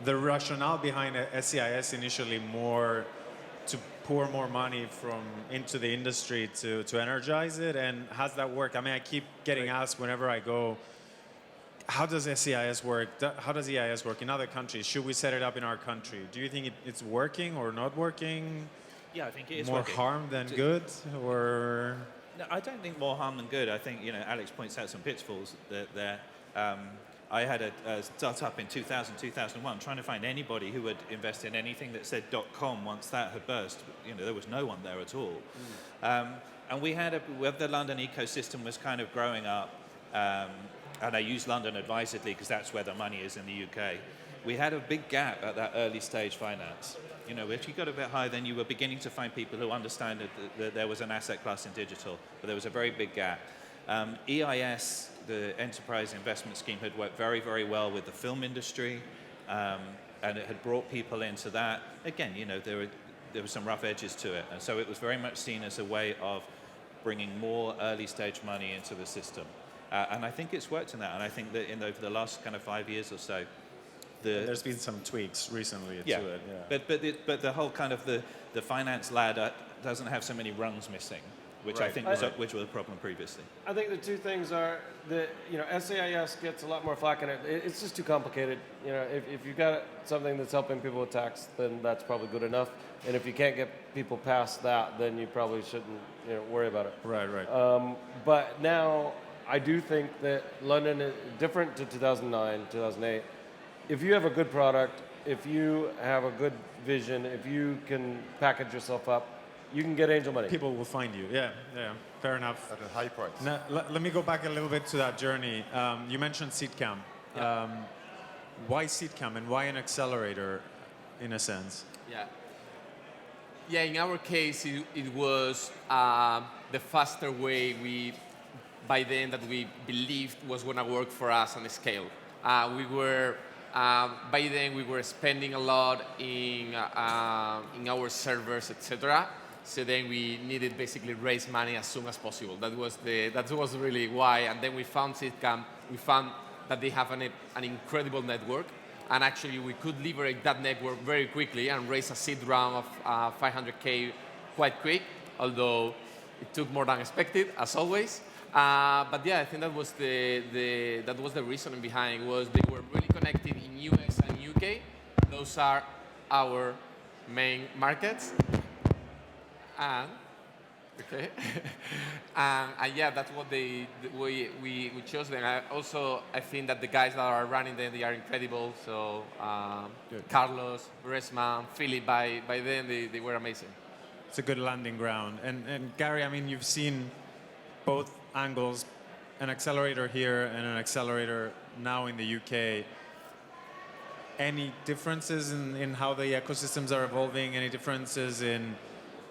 the rationale behind SEIS initially more to pour more money into the industry to energize it? And how's that work? I mean, I keep getting asked whenever I go, how does SEIS work? How does EIS work in other countries? Should we set it up in our country? Do you think it's working or not working? Yeah, I think it is more working. harm than good, or? No, I don't think more harm than good. I think, Alex points out some pitfalls there. I had a startup in 2000, 2001, trying to find anybody who would invest in anything that said .com once that had burst. There was no one there at all. And we had the London ecosystem was kind of growing up, and I use London advisedly because that's where the money is in the UK. We had a big gap at that early stage finance. If you got a bit higher, then you were beginning to find people who understand that there was an asset class in digital, but there was a very big gap. EIS, the Enterprise Investment Scheme, had worked very, very well with the film industry, and it had brought people into that. Again, there were some rough edges to it, and so it was very much seen as a way of bringing more early stage money into the system. And I think it's worked in that, and I think that over the last kind of 5 years or so, there's been some tweaks recently to it. Yeah. But the whole kind of the finance ladder doesn't have so many rungs missing, which I think was a problem previously. I think the two things are that SEIS gets a lot more flack in it. It's just too complicated. If you've got something that's helping people with tax, then that's probably good enough. And if you can't get people past that, then you probably shouldn't worry about it. Right. But now I do think that London is different to 2009, 2008. If you have a good product, if you have a good vision, if you can package yourself up, you can get angel money. People will find you. Yeah. Fair enough. At a high price. Now, let me go back a little bit to that journey. You mentioned SeedCamp. Yeah. Why SeedCamp and why an accelerator, in a sense? Yeah, in our case, it was the faster way by then that we believed was going to work for us on a scale. By then, we were spending a lot in our servers, etc. So then we needed basically raise money as soon as possible. That was really why. And then we found SeedCamp. We found that they have an incredible network, and actually we could leverage that network very quickly and raise a seed round of 500K quite quick, although it took more than expected, as always. But yeah, I think that was the reasoning behind. Was they were really connected in US and UK. Those are our main markets. And yeah, that's what we chose them. I think that the guys that are running them, they are incredible. So Carlos, Resman, Philip, by then they were amazing. It's a good landing ground. And Gary, I mean, you've seen both angles, an accelerator here and an accelerator now in the UK. Any differences in how the ecosystems are evolving? Any differences in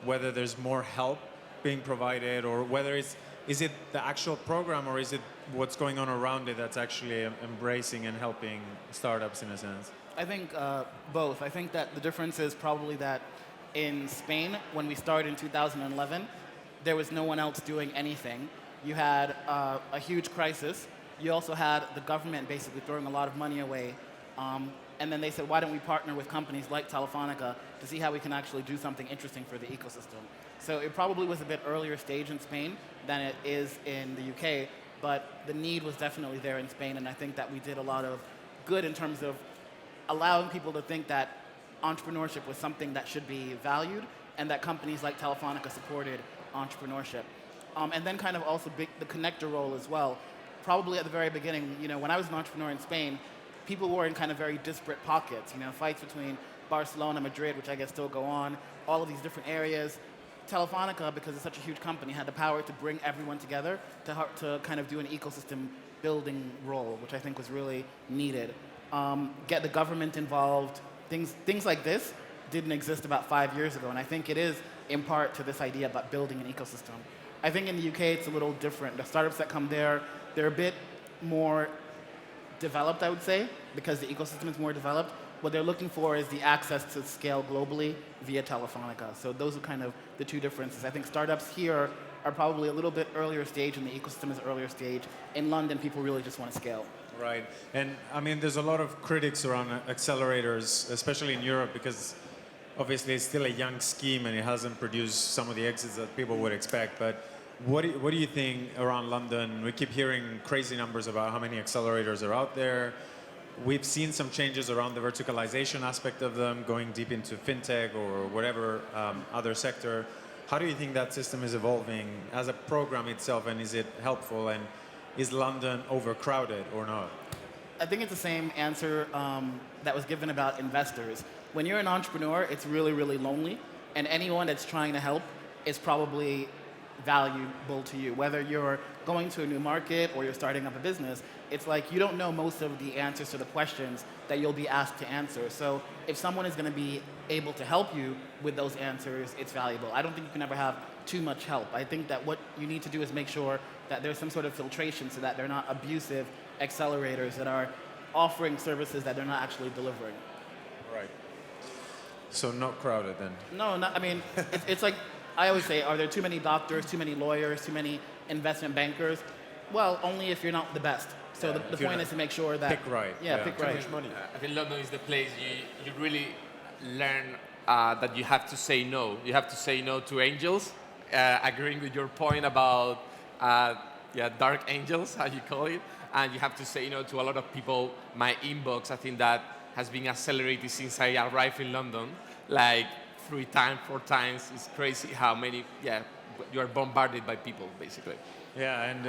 whether there's more help being provided, or whether is it the actual program, or is it what's going on around it that's actually embracing and helping startups in a sense? I think both. I think that the difference is probably that in Spain, when we started in 2011, there was no one else doing anything. You had a huge crisis. You also had the government basically throwing a lot of money away. And then they said, why don't we partner with companies like Telefonica to see how we can actually do something interesting for the ecosystem. So it probably was a bit earlier stage in Spain than it is in the UK, but the need was definitely there in Spain, and I think that we did a lot of good in terms of allowing people to think that entrepreneurship was something that should be valued, and that companies like Telefonica supported entrepreneurship. And then kind of also the connector role as well. Probably at the very beginning, when I was an entrepreneur in Spain, people were in kind of very disparate pockets, fights between Barcelona, Madrid, which I guess still go on, all of these different areas. Telefonica, because it's such a huge company, had the power to bring everyone together to kind of do an ecosystem building role, which I think was really needed. Get the government involved. Things like this didn't exist about 5 years ago, and I think it is in part to this idea about building an ecosystem. I think in the UK it's a little different. The startups that come there, they're a bit more developed, I would say, because the ecosystem is more developed. What they're looking for is the access to scale globally via Telefonica. So those are kind of the two differences. I think startups here are probably a little bit earlier stage and the ecosystem is earlier stage. In London, people really just want to scale. Right. And I mean, there's a lot of critics around accelerators, especially in Europe, because obviously it's still a young scheme and it hasn't produced some of the exits that people would expect. But what do you think around London? We keep hearing crazy numbers about how many accelerators are out there. We've seen some changes around the verticalization aspect of them, going deep into fintech or whatever other sector. How do you think that system is evolving as a program itself, and is it helpful? And is London overcrowded or not? I think it's the same answer that was given about investors. When you're an entrepreneur, it's really, really lonely, and anyone that's trying to help is probably valuable to you. Whether you're going to a new market or you're starting up a business, it's like you don't know most of the answers to the questions that you'll be asked to answer. So if someone is going to be able to help you with those answers, it's valuable. I don't think you can ever have too much help. I think that what you need to do is make sure that there's some sort of filtration so that they're not abusive accelerators that are offering services that they're not actually delivering. Right. So not crowded then? No, not, I mean, it's like, I always say, are there too many doctors, too many lawyers, too many investment bankers? Well, only if you're not the best. So the point is to make sure that... Pick right. Yeah, pick right. I think London is the place you really learn that you have to say no. You have to say no to angels, agreeing with your point about dark angels, how you call it. And you have to say no to a lot of people. My inbox, I think that has been accelerated since I arrived in London. Like 3 times, 4 times. It's crazy how many, you are bombarded by people, basically. Yeah, and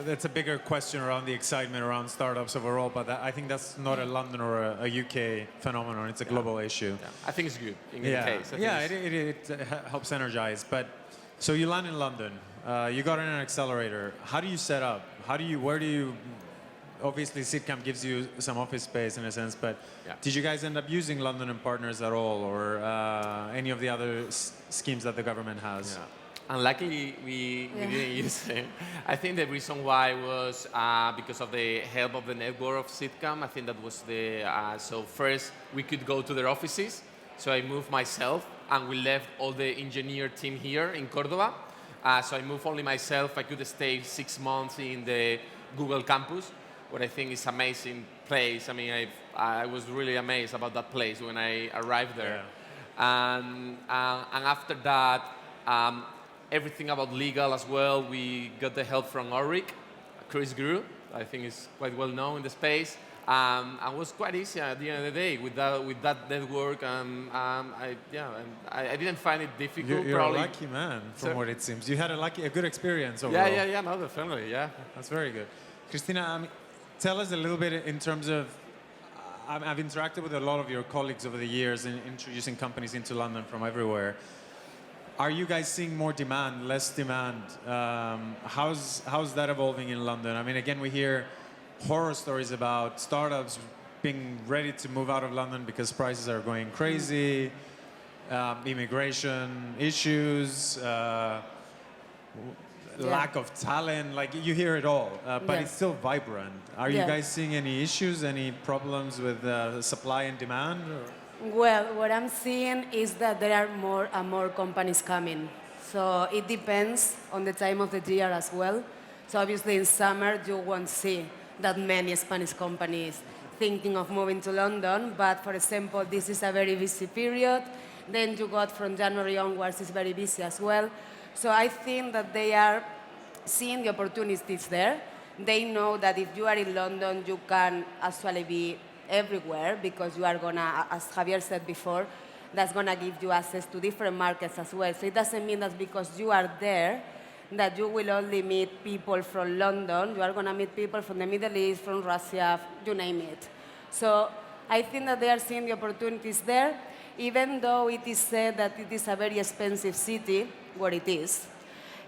that's a bigger question around the excitement around startups overall, but I think that's not a London or a UK phenomenon. It's a global issue. Yeah. I think it's good in any case. It helps energize. But so you land in London, you got in an accelerator. How do you set up? Where do you, obviously SeedCamp gives you some office space in a sense, but did you guys end up using London and Partners at all, or any of the other schemes that the government has? Yeah. And luckily, we didn't use them. I think the reason why was because of the help of the network of SeedCamp. I think that was the, so first we could go to their offices. So I moved myself and we left all the engineer team here in Córdoba. So I moved only myself. I could stay 6 months in the Google campus, what I think is amazing place. I mean, I was really amazed about that place when I arrived there. Yeah. And after that, everything about legal as well, we got the help from Ulrich, Chris Grew, I think is quite well known in the space. And it was quite easy at the end of the day with that network. I didn't find it difficult. You're a lucky man, from what it seems. You had a good experience overall. Yeah, no, definitely, yeah. That's very good. Christina, tell us a little bit in terms of, I've interacted with a lot of your colleagues over the years in introducing companies into London from everywhere. Are you guys seeing more demand, less demand? How's that evolving in London? I mean, again, we hear horror stories about startups being ready to move out of London because prices are going crazy, immigration issues, lack of talent. Like, you hear it all, but it's still vibrant. Are you guys seeing any issues, any problems with supply and demand? Or? Well, what I'm seeing is that there are more and more companies coming. So it depends on the time of the year as well. So obviously in summer you won't see that many Spanish companies thinking of moving to London. But for example, this is a very busy period. Then you got from January onwards, it's very busy as well. So I think that they are seeing the opportunities there. They know that if you are in London, you can actually be everywhere because you are gonna, as Javier said before, that's gonna give you access to different markets as well. So it doesn't mean that because you are there that you will only meet people from London. You are gonna meet people from the Middle East, from Russia, you name it. So I think that they are seeing the opportunities there, even though it is said that it is a very expensive city, what it is.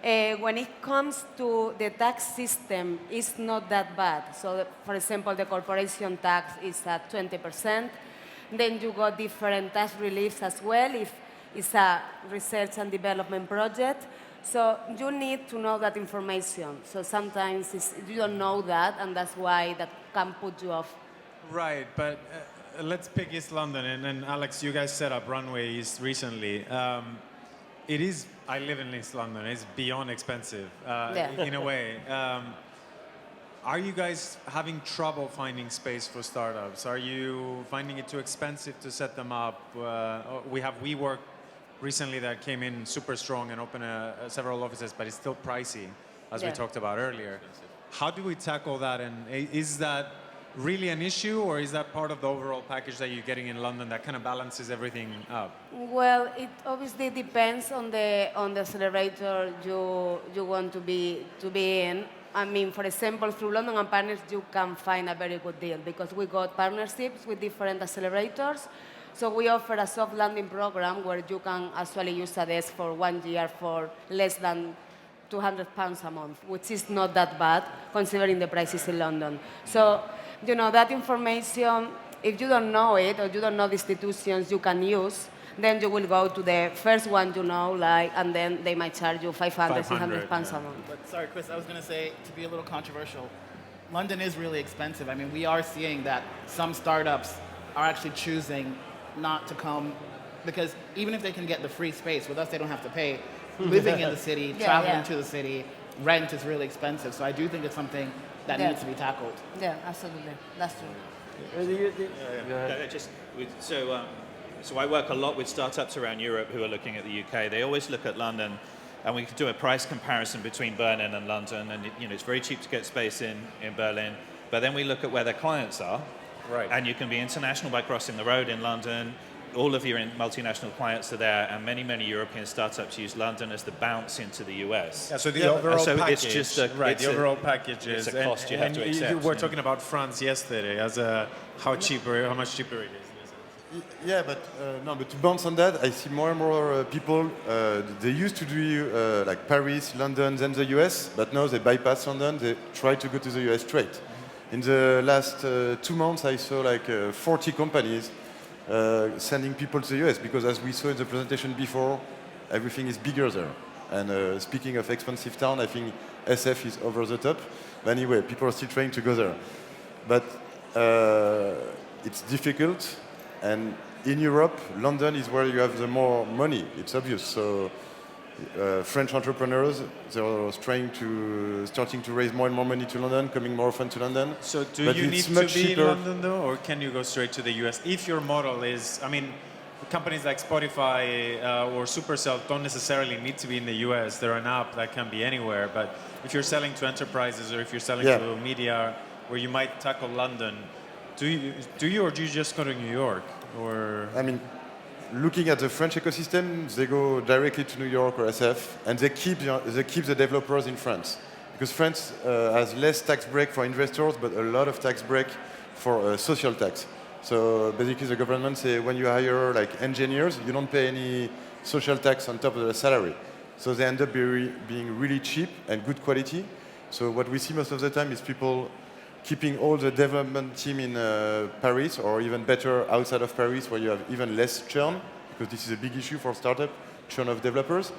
When it comes to the tax system, it's not that bad. So, for example, the corporation tax is at 20%. Then you got different tax reliefs as well if it's a research and development project. So you need to know that information. So sometimes you don't know that, and that's why that can put you off. Right, but let's pick East London. And Alex, you guys set up Runway East recently. It is, I live in East London, it's beyond expensive in a way. Are you guys having trouble finding space for startups? Are you finding it too expensive to set them up? We have WeWork recently that came in super strong and opened several offices, but it's still pricey, as we talked about earlier. How do we tackle that? And is that really an issue, or is that part of the overall package that you're getting in London that kind of balances everything up? Well, it obviously depends on the accelerator you want to be in. I mean, for example, through London and Partners, you can find a very good deal because we got partnerships with different accelerators. So we offer a soft landing program where you can actually use a desk for 1 year for less than £200 a month, which is not that bad considering the prices in London. So, you know, that information, if you don't know it or you don't know the institutions you can use, then you will go to the first one you know, and then they might charge you £500, £600 a month. But sorry, Chris, I was going to say, to be a little controversial, London is really expensive. I mean, we are seeing that some startups are actually choosing not to come, because even if they can get the free space, with us they don't have to pay. Living in the city, traveling to the city, rent is really expensive. So I do think it's something that needs to be tackled. Yeah, absolutely. That's true. So I work a lot with startups around Europe who are looking at the UK. They always look at London, and we can do a price comparison between Berlin and London. And it's very cheap to get space in Berlin. But then we look at where their clients are. Right. And you can be international by crossing the road in London. All of your multinational clients are there, and many, many European startups use London as the bounce into the US. Yeah, so the overall package, it's just the overall package is a cost you have to accept. You were talking about France yesterday as how much cheaper it is. Yeah, but to bounce on that, I see more and more people. They used to do like Paris, London, then the US, but now they bypass London. They try to go to the US straight. In the last 2 months, I saw like 40 companies sending people to the US because, as we saw in the presentation before, everything is bigger there. And speaking of expensive town, I think SF is over the top. But anyway, people are still trying to go there. But it's difficult. And in Europe, London is where you have the more money. It's obvious. So French entrepreneurs, they're starting to raise more and more money to London, coming more often to London. So do you need to be in London though, or can you go straight to the US? If your model is, I mean, companies like Spotify or Supercell don't necessarily need to be in the US. They're an app that can be anywhere. But if you're selling to enterprises or if you're selling to media where you might tackle London, do you just go to New York? Or I mean, looking at the French ecosystem, they go directly to New York or SF, and they keep the developers in France. Because France has less tax break for investors, but a lot of tax break for social tax. So basically the government say when you hire like engineers, you don't pay any social tax on top of the salary. So they end up being really cheap and good quality. So what we see most of the time is people keeping all the development team in Paris, or even better outside of Paris, where you have even less churn, because this is a big issue for startup, churn of developers,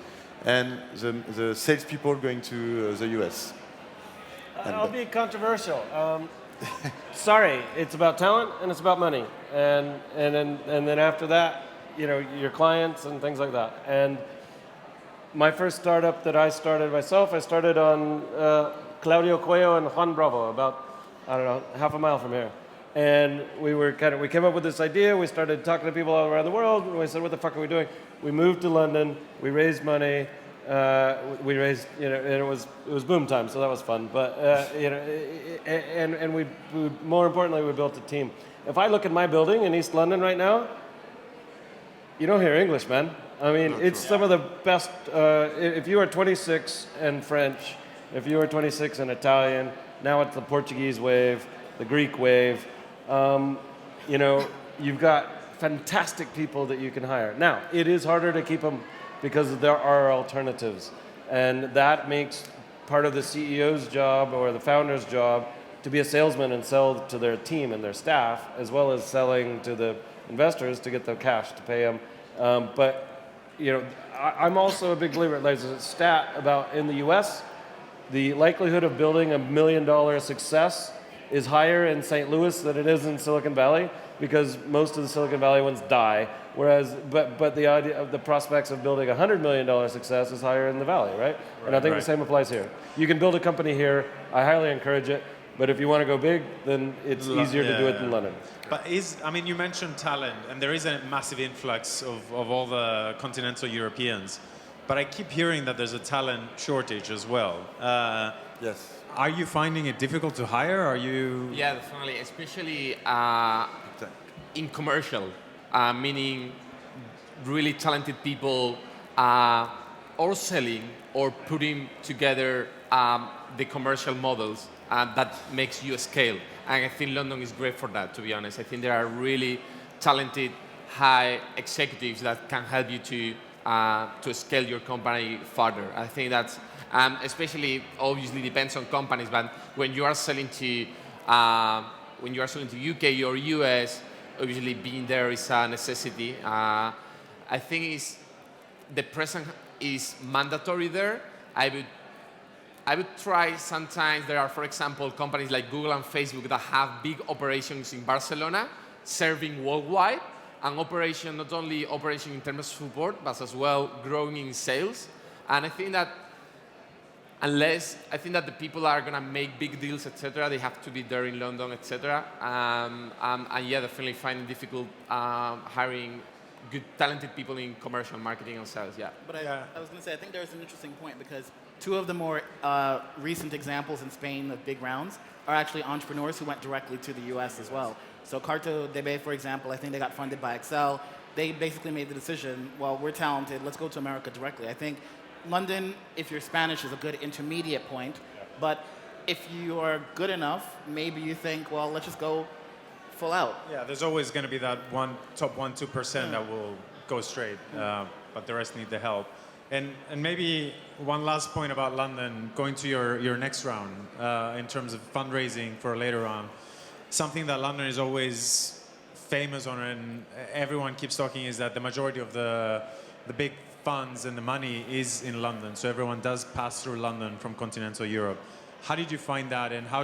and the salespeople going to the US. I'll be controversial. Sorry, it's about talent and it's about money, and then after that, you know, your clients and things like that. And my first startup that I started myself, I started on Claudio Cuello and Juan Bravo, about, I don't know, half a mile from here. And we came up with this idea. We started talking to people all around the world. And we said, what the fuck are we doing? We moved to London. We raised money. We raised, you know, and it was boom time, so that was fun. But you know, and we more importantly, we built a team. If I look at my building in East London right now, you don't hear English, man. I mean, it's some of the best. If you are 26 and French, if you are 26 and Italian, now it's the Portuguese wave, the Greek wave. You know, you've got fantastic people that you can hire. Now, it is harder to keep them because there are alternatives. And that makes part of the CEO's job or the founder's job to be a salesman and sell to their team and their staff, as well as selling to the investors to get the cash to pay them. But, you know, I'm also a big believer, there's a stat about in the US, the likelihood of building $1 million success is higher in St. Louis than it is in Silicon Valley, because most of the Silicon Valley ones die. Whereas, but the idea of the prospects of building a $100 million success is higher in the Valley, right? And I think the same applies here. You can build a company here. I highly encourage it. But if you want to go big, then it's easier to do it in London. But I mean, you mentioned talent, and there is a massive influx of all the continental Europeans. But I keep hearing that there's a talent shortage as well. Yes. Are you finding it difficult to hire? Are you? Yeah, definitely, especially in commercial, meaning really talented people or selling or putting together the commercial models that makes you scale. And I think London is great for that, to be honest. I think there are really talented, high executives that can help you to scale your company further. I think that's, especially, obviously depends on companies, but when you are selling to UK or US, obviously being there is a necessity. I think the presence is mandatory there. I would try sometimes. There are, for example, companies like Google and Facebook that have big operations in Barcelona, serving worldwide, and operation, not only operation in terms of support, but as well growing in sales. And I think that I think that the people are going to make big deals, etc., they have to be there in London, etc. And yeah, definitely finding difficult hiring good, talented people in commercial marketing and sales, yeah. But I was going to say, I think there's an interesting point because two of the more recent examples in Spain of big rounds are actually entrepreneurs who went directly to the US as well. So Carto Debe, for example, I think they got funded by Excel. They basically made the decision, well, we're talented, let's go to America directly. I think London, if you're Spanish, is a good intermediate point. But if you are good enough, maybe you think, well, let's just go full out. Yeah, there's always going to be that top 1-2% that will go straight, but the rest need the help. And maybe one last point about London, going to your next round in terms of fundraising for a later round. Something that London is always famous on, and everyone keeps talking, is that the majority of the big funds and the money is in London. So everyone does pass through London from continental Europe. How did you find that, and how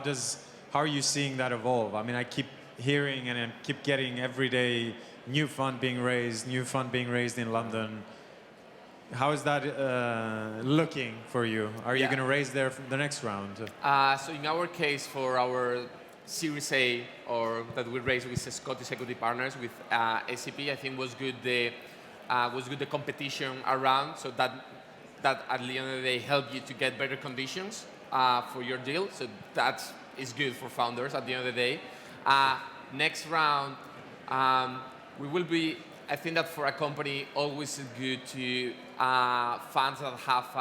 are you seeing that evolve? I mean, I keep hearing and I keep getting every day new fund being raised in London. How is that looking for you? Are you going to raise there for the next round? So in our case, for our Series A, or that we raised with Scottish Equity Partners with SCP, I think was good the competition around, so that at the end of the day helped you to get better conditions for your deal. So that is good for founders at the end of the day. Next round, we will be. I think that for a company, always good to funds that have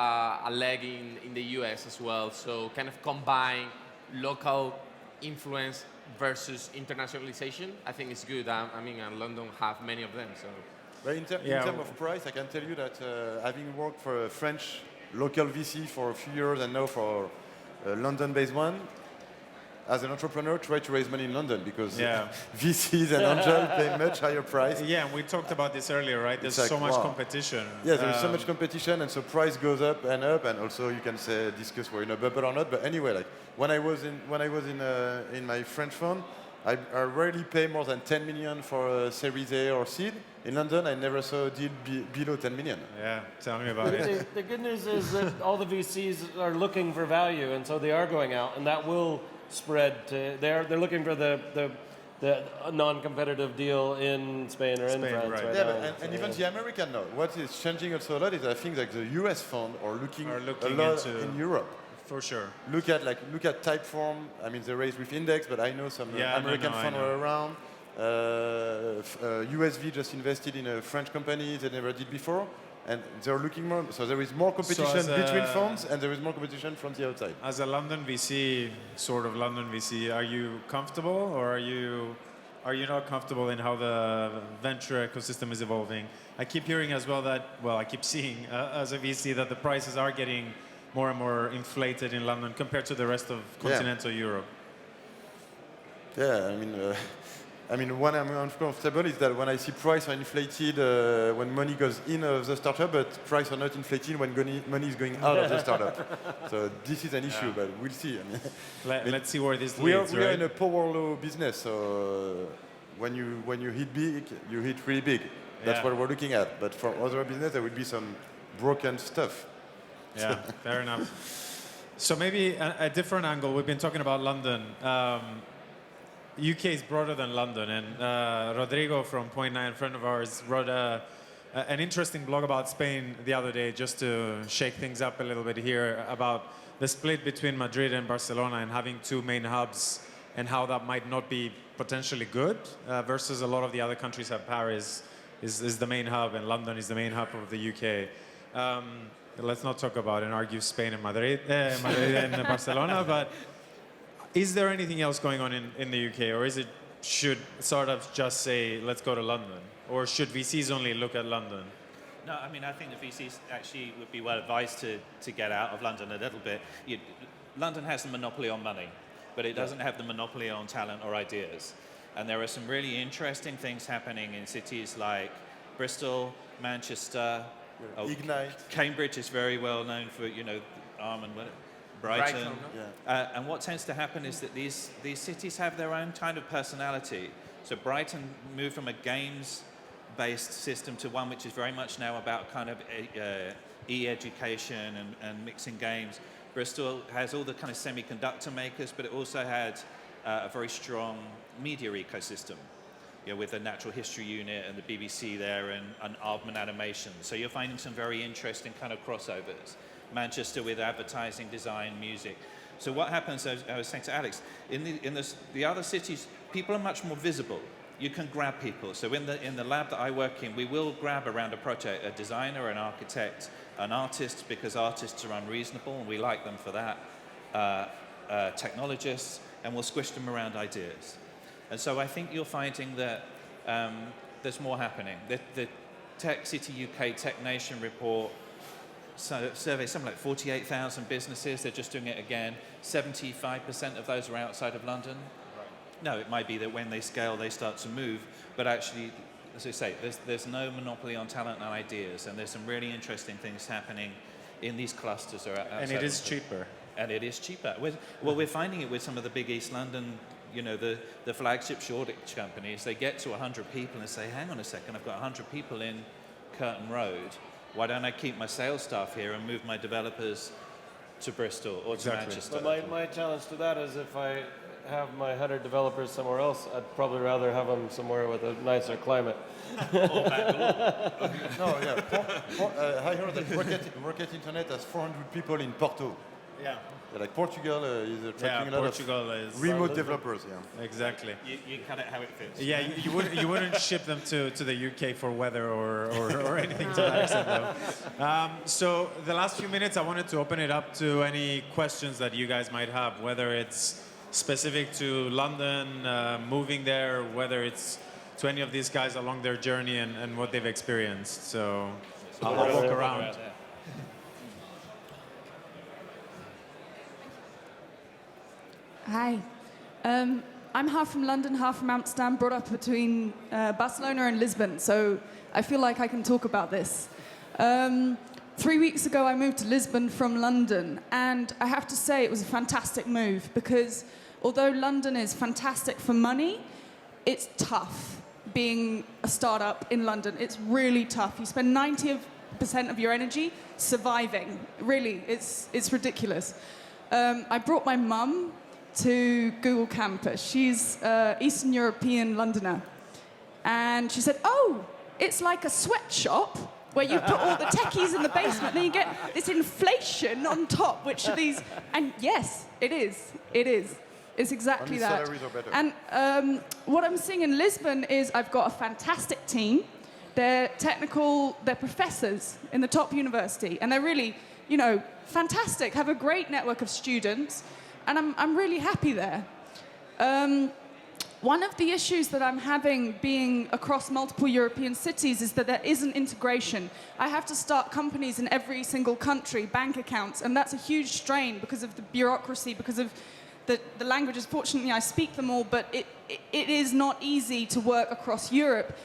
a leg in the US as well. So kind of combine local influence versus internationalization. I think it's good. I mean, London have many of them. So. But in terms of price, I can tell you that having worked for a French local VC for a few years and now for a London-based one, as an entrepreneur, try to raise money in London because VCs and angels pay much higher price. Yeah, and we talked about this earlier, right? There's so much competition. Yeah, there's so much competition, and so price goes up, and also you can discuss we're in a bubble or not. But anyway, like when I was in my French fund, I rarely pay more than 10 million for a Series A or seed. In London, I never saw a deal below 10 million. Yeah, tell me about it. The good news is that all the VCs are looking for value, and so they are going out, and that will spread to. They're looking for the non-competitive deal in Spain or in France right now. And even the American now. What is changing also a lot is I think like the US fund are looking a lot in Europe. For sure. Look at Typeform. I mean, they raised with Index, but I know some American funds were around. USV just invested in a French company they never did before, and they're looking more. So there is more competition between funds, and there is more competition from the outside. As a London VC, sort of London VC, are you comfortable, or are you not comfortable in how the venture ecosystem is evolving? I keep hearing as well that, I keep seeing as a VC that the prices are getting more and more inflated in London compared to the rest of continental Europe. Yeah, I mean, when I'm uncomfortable is that when I see price are inflated when money goes in of the startup, but price are not inflated when money is going out of the startup. So this is an issue, but we'll see. Let's see where this leads. We are in a power law business, so when you hit big, you hit really big. That's what we're looking at. But for other business, there will be some broken stuff. Yeah, fair enough. So maybe a different angle. We've been talking about London. UK is broader than London, and Rodrigo from Point9, a friend of ours, wrote an interesting blog about Spain the other day, just to shake things up a little bit here, about the split between Madrid and Barcelona and having two main hubs, and how that might not be potentially good, versus a lot of the other countries have Paris is the main hub and London is the main hub of the UK. Let's not talk about and argue Spain and Madrid and Barcelona, but is there anything else going on in the UK, or should startups just say, let's go to London? Or should VCs only look at London? No, I mean, I think the VCs actually would be well advised to get out of London a little bit. London has the monopoly on money, but it doesn't have the monopoly on talent or ideas. And there are some really interesting things happening in cities like Bristol, Manchester, Ignite. Cambridge is very well known for, Arm and Brighton. And what tends to happen is that these cities have their own kind of personality. So Brighton moved from a games-based system to one which is very much now about kind of e-education and mixing games. Bristol has all the kind of semiconductor makers, but it also had a very strong media ecosystem, with the Natural History Unit and the BBC there and Aardman Animation. So you're finding some very interesting kind of crossovers. Manchester with advertising, design, music. So what happens, as I was saying to Alex, in the other cities, people are much more visible. You can grab people. So in the lab that I work in, we will grab around a project a designer, an architect, an artist, because artists are unreasonable and we like them for that, technologists, and we'll squish them around ideas. And so I think you're finding that there's more happening. The Tech City UK Tech Nation report surveyed something like 48,000 businesses. They're just doing it again. 75% of those are outside of London. Right. No, it might be that when they scale, they start to move. But actually, as I say, there's no monopoly on talent and ideas. And there's some really interesting things happening in these clusters. And it is cheaper. And it is cheaper. We're finding it with some of the big East London, the flagship Shoreditch companies. They get to 100 people and say, hang on a second, I've got 100 people in Curtin Road. Why don't I keep my sales staff here and move my developers to Bristol or to Manchester? But my challenge to that is if I have my 100 developers somewhere else, I'd probably rather have them somewhere with a nicer climate. No, I heard that Rocket Internet has 400 people in Porto. Yeah. Like Portugal is attracting a lot of remote developers. Yeah. Exactly. You cut it how it fits. Yeah, you wouldn't ship them to the UK for weather or anything to that extent, though. So the last few minutes, I wanted to open it up to any questions that you guys might have, whether it's specific to London, moving there, whether it's to any of these guys along their journey and what they've experienced. So I'll walk around. Hi. I'm half from London, half from Amsterdam, brought up between Barcelona and Lisbon, so I feel like I can talk about this. 3 weeks ago, I moved to Lisbon from London, and I have to say it was a fantastic move, because although London is fantastic for money, it's tough being a startup in London. It's really tough. You spend 90% of your energy surviving. Really, it's ridiculous. I brought my mum to Google Campus. She's Eastern European Londoner. And she said, oh, it's like a sweatshop where you put all the techies in the basement, then you get this inflation on top, which are these... And yes, it is. It is. It's exactly that. Salaries are better. And what I'm seeing in Lisbon is I've got a fantastic team. They're technical, they're professors in the top university, and they're really, fantastic, have a great network of students, and I'm really happy there. One of the issues that I'm having being across multiple European cities is that there isn't integration. I have to start companies in every single country, bank accounts, and that's a huge strain because of the bureaucracy, because of the languages. Fortunately, I speak them all, but it is not easy to work across Europe.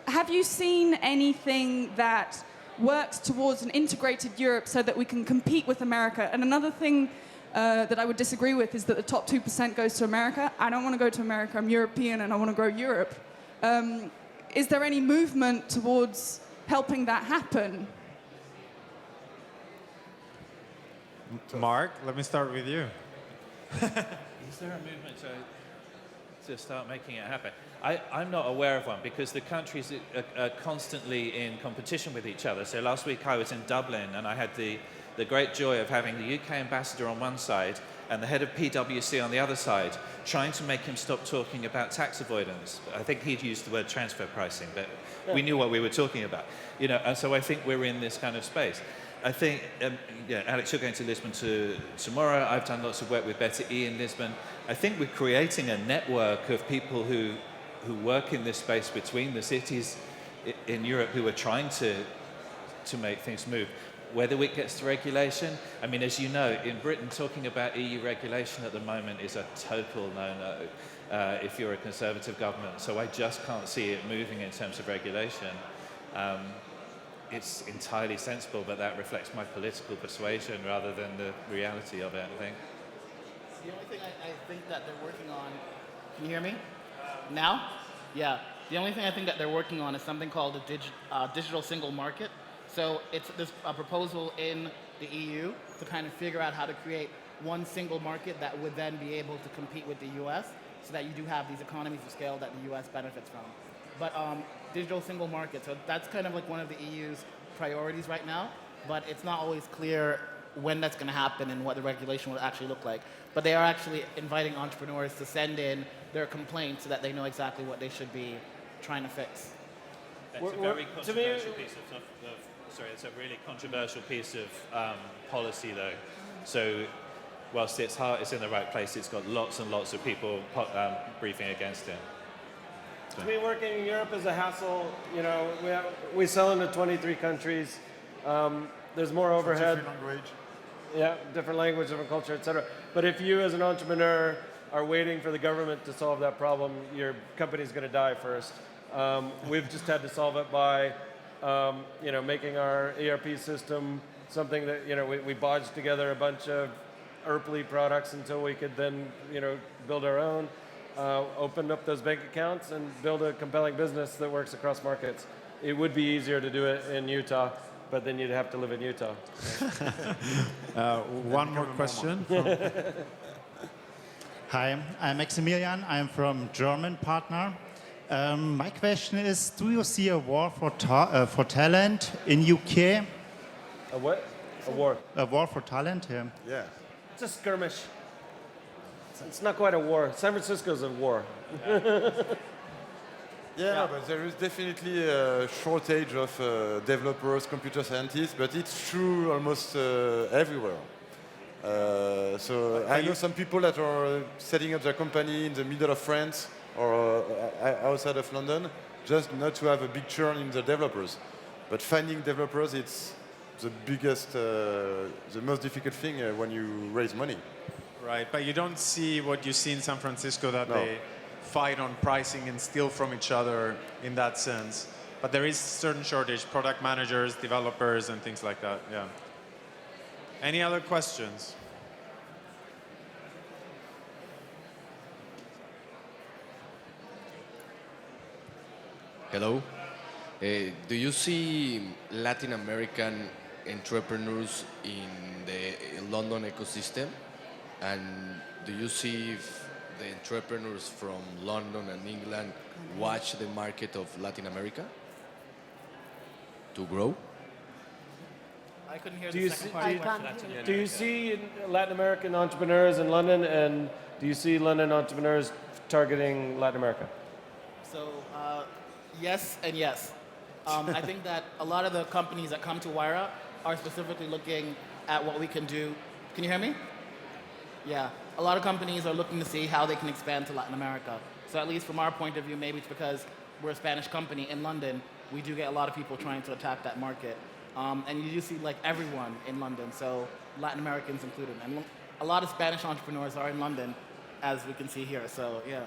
Have you seen anything that works towards an integrated Europe so that we can compete with America? And another thing that I would disagree with is that the top 2% goes to America. I don't want to go to America. I'm European and I want to grow Europe. Is there any movement towards helping that happen? Mark, let me start with you. Is there a movement to start making it happen? I'm not aware of one because the countries are constantly in competition with each other. So last week I was in Dublin and I had the great joy of having the UK ambassador on one side and the head of PwC on the other side, trying to make him stop talking about tax avoidance. I think he'd used the word transfer pricing, but we knew what we were talking about. And so I think we're in this kind of space. I think, Alex, you're going to Lisbon tomorrow. I've done lots of work with Better E in Lisbon. I think we're creating a network of people who work in this space between the cities in Europe who are trying to make things move. Whether it gets to regulation, I mean, as you know, in Britain, talking about EU regulation at the moment is a total no-no if you're a Conservative government. So I just can't see it moving in terms of regulation. It's entirely sensible, but that reflects my political persuasion rather than the reality of it, I think. The only thing I think that they're working on, can you hear me? Now? Yeah. The only thing I think that they're working on is something called a digital single market. So it's this proposal in the EU to kind of figure out how to create one single market that would then be able to compete with the US so that you do have these economies of scale that the US benefits from. But digital single market, so that's kind of like one of the EU's priorities right now, but it's not always clear when that's going to happen and what the regulation will actually look like. But they are actually inviting entrepreneurs to send in their complaints so that they know exactly what they should be trying to fix. That's a very controversial piece it's a really controversial piece of policy, though. So, whilst its heart is in the right place, it's got lots and lots of people briefing against it. To me, working in Europe is a hassle. We sell into 23 countries. There's more overhead. Different language. Yeah, different language, different culture, etc. But if you, as an entrepreneur, are waiting for the government to solve that problem, your company's going to die first. We've just had to solve it by, making our ERP system something that, we bodged together a bunch of Erply products until we could then, build our own, open up those bank accounts and build a compelling business that works across markets. It would be easier to do it in Utah, but then you'd have to live in Utah. One more question. Hi, I'm Maximilian. I'm from German partner. My question is, do you see a war for talent in UK? A what? A war? A war for talent here. Yeah. It's a skirmish. It's not quite a war. San Francisco's a war. Yeah, but there is definitely a shortage of developers, computer scientists, but it's true almost everywhere. So I know some people that are setting up their company in the middle of France or outside of London, just not to have a big churn in the developers. But finding developers, it's the biggest, the most difficult thing when you raise money. Right, but you don't see what you see in San Francisco, that they fight on pricing and steal from each other in that sense. But there is certain shortage, product managers, developers, and things like that, yeah. Any other questions? Hello. Do you see Latin American entrepreneurs in the London ecosystem? And do you see if the entrepreneurs from London and England watch the market of Latin America to grow? I couldn't hear the second part of the question. Do you see Latin American entrepreneurs in London, and do you see London entrepreneurs targeting Latin America? So, yes and yes. I think that a lot of the companies that come to Wayra are specifically looking at what we can do. Can you hear me? Yeah. A lot of companies are looking to see how they can expand to Latin America. So at least from our point of view, maybe it's because we're a Spanish company in London, we do get a lot of people trying to attack that market. And you do see like everyone in London, so Latin Americans included. And a lot of Spanish entrepreneurs are in London, as we can see here, so yeah.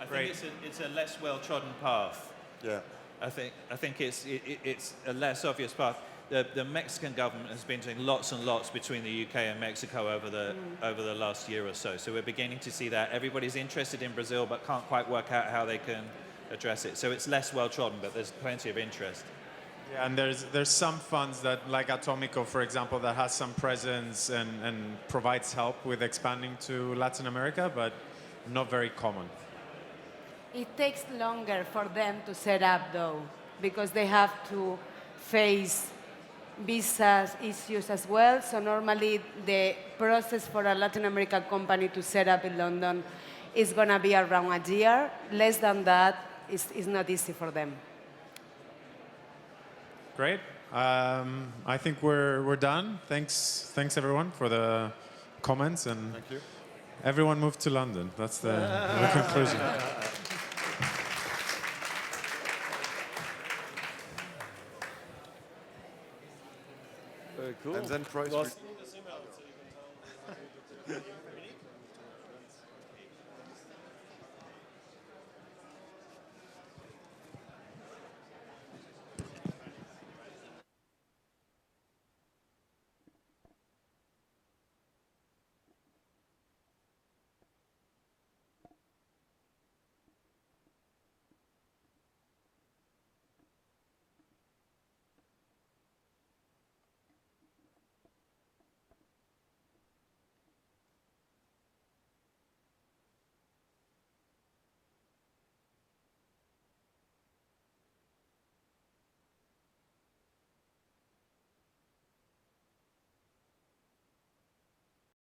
I think it's a less well-trodden path. Yeah. I think it's a less obvious path. The Mexican government has been doing lots and lots between the UK and Mexico over the last year or so. So we're beginning to see that. Everybody's interested in Brazil but can't quite work out how they can address it. So it's less well-trodden, but there's plenty of interest. Yeah, and there's some funds that, like Atomico, for example, that has some presence and provides help with expanding to Latin America, but not very common. It takes longer for them to set up, though, because they have to face visa issues as well. So normally the process for a Latin American company to set up in London is going to be around a year. Less than that is not easy for them. Great. I think we're done. Thanks everyone for the comments, and Thank you. everyone moved to London. That's the conclusion. And then price. Well,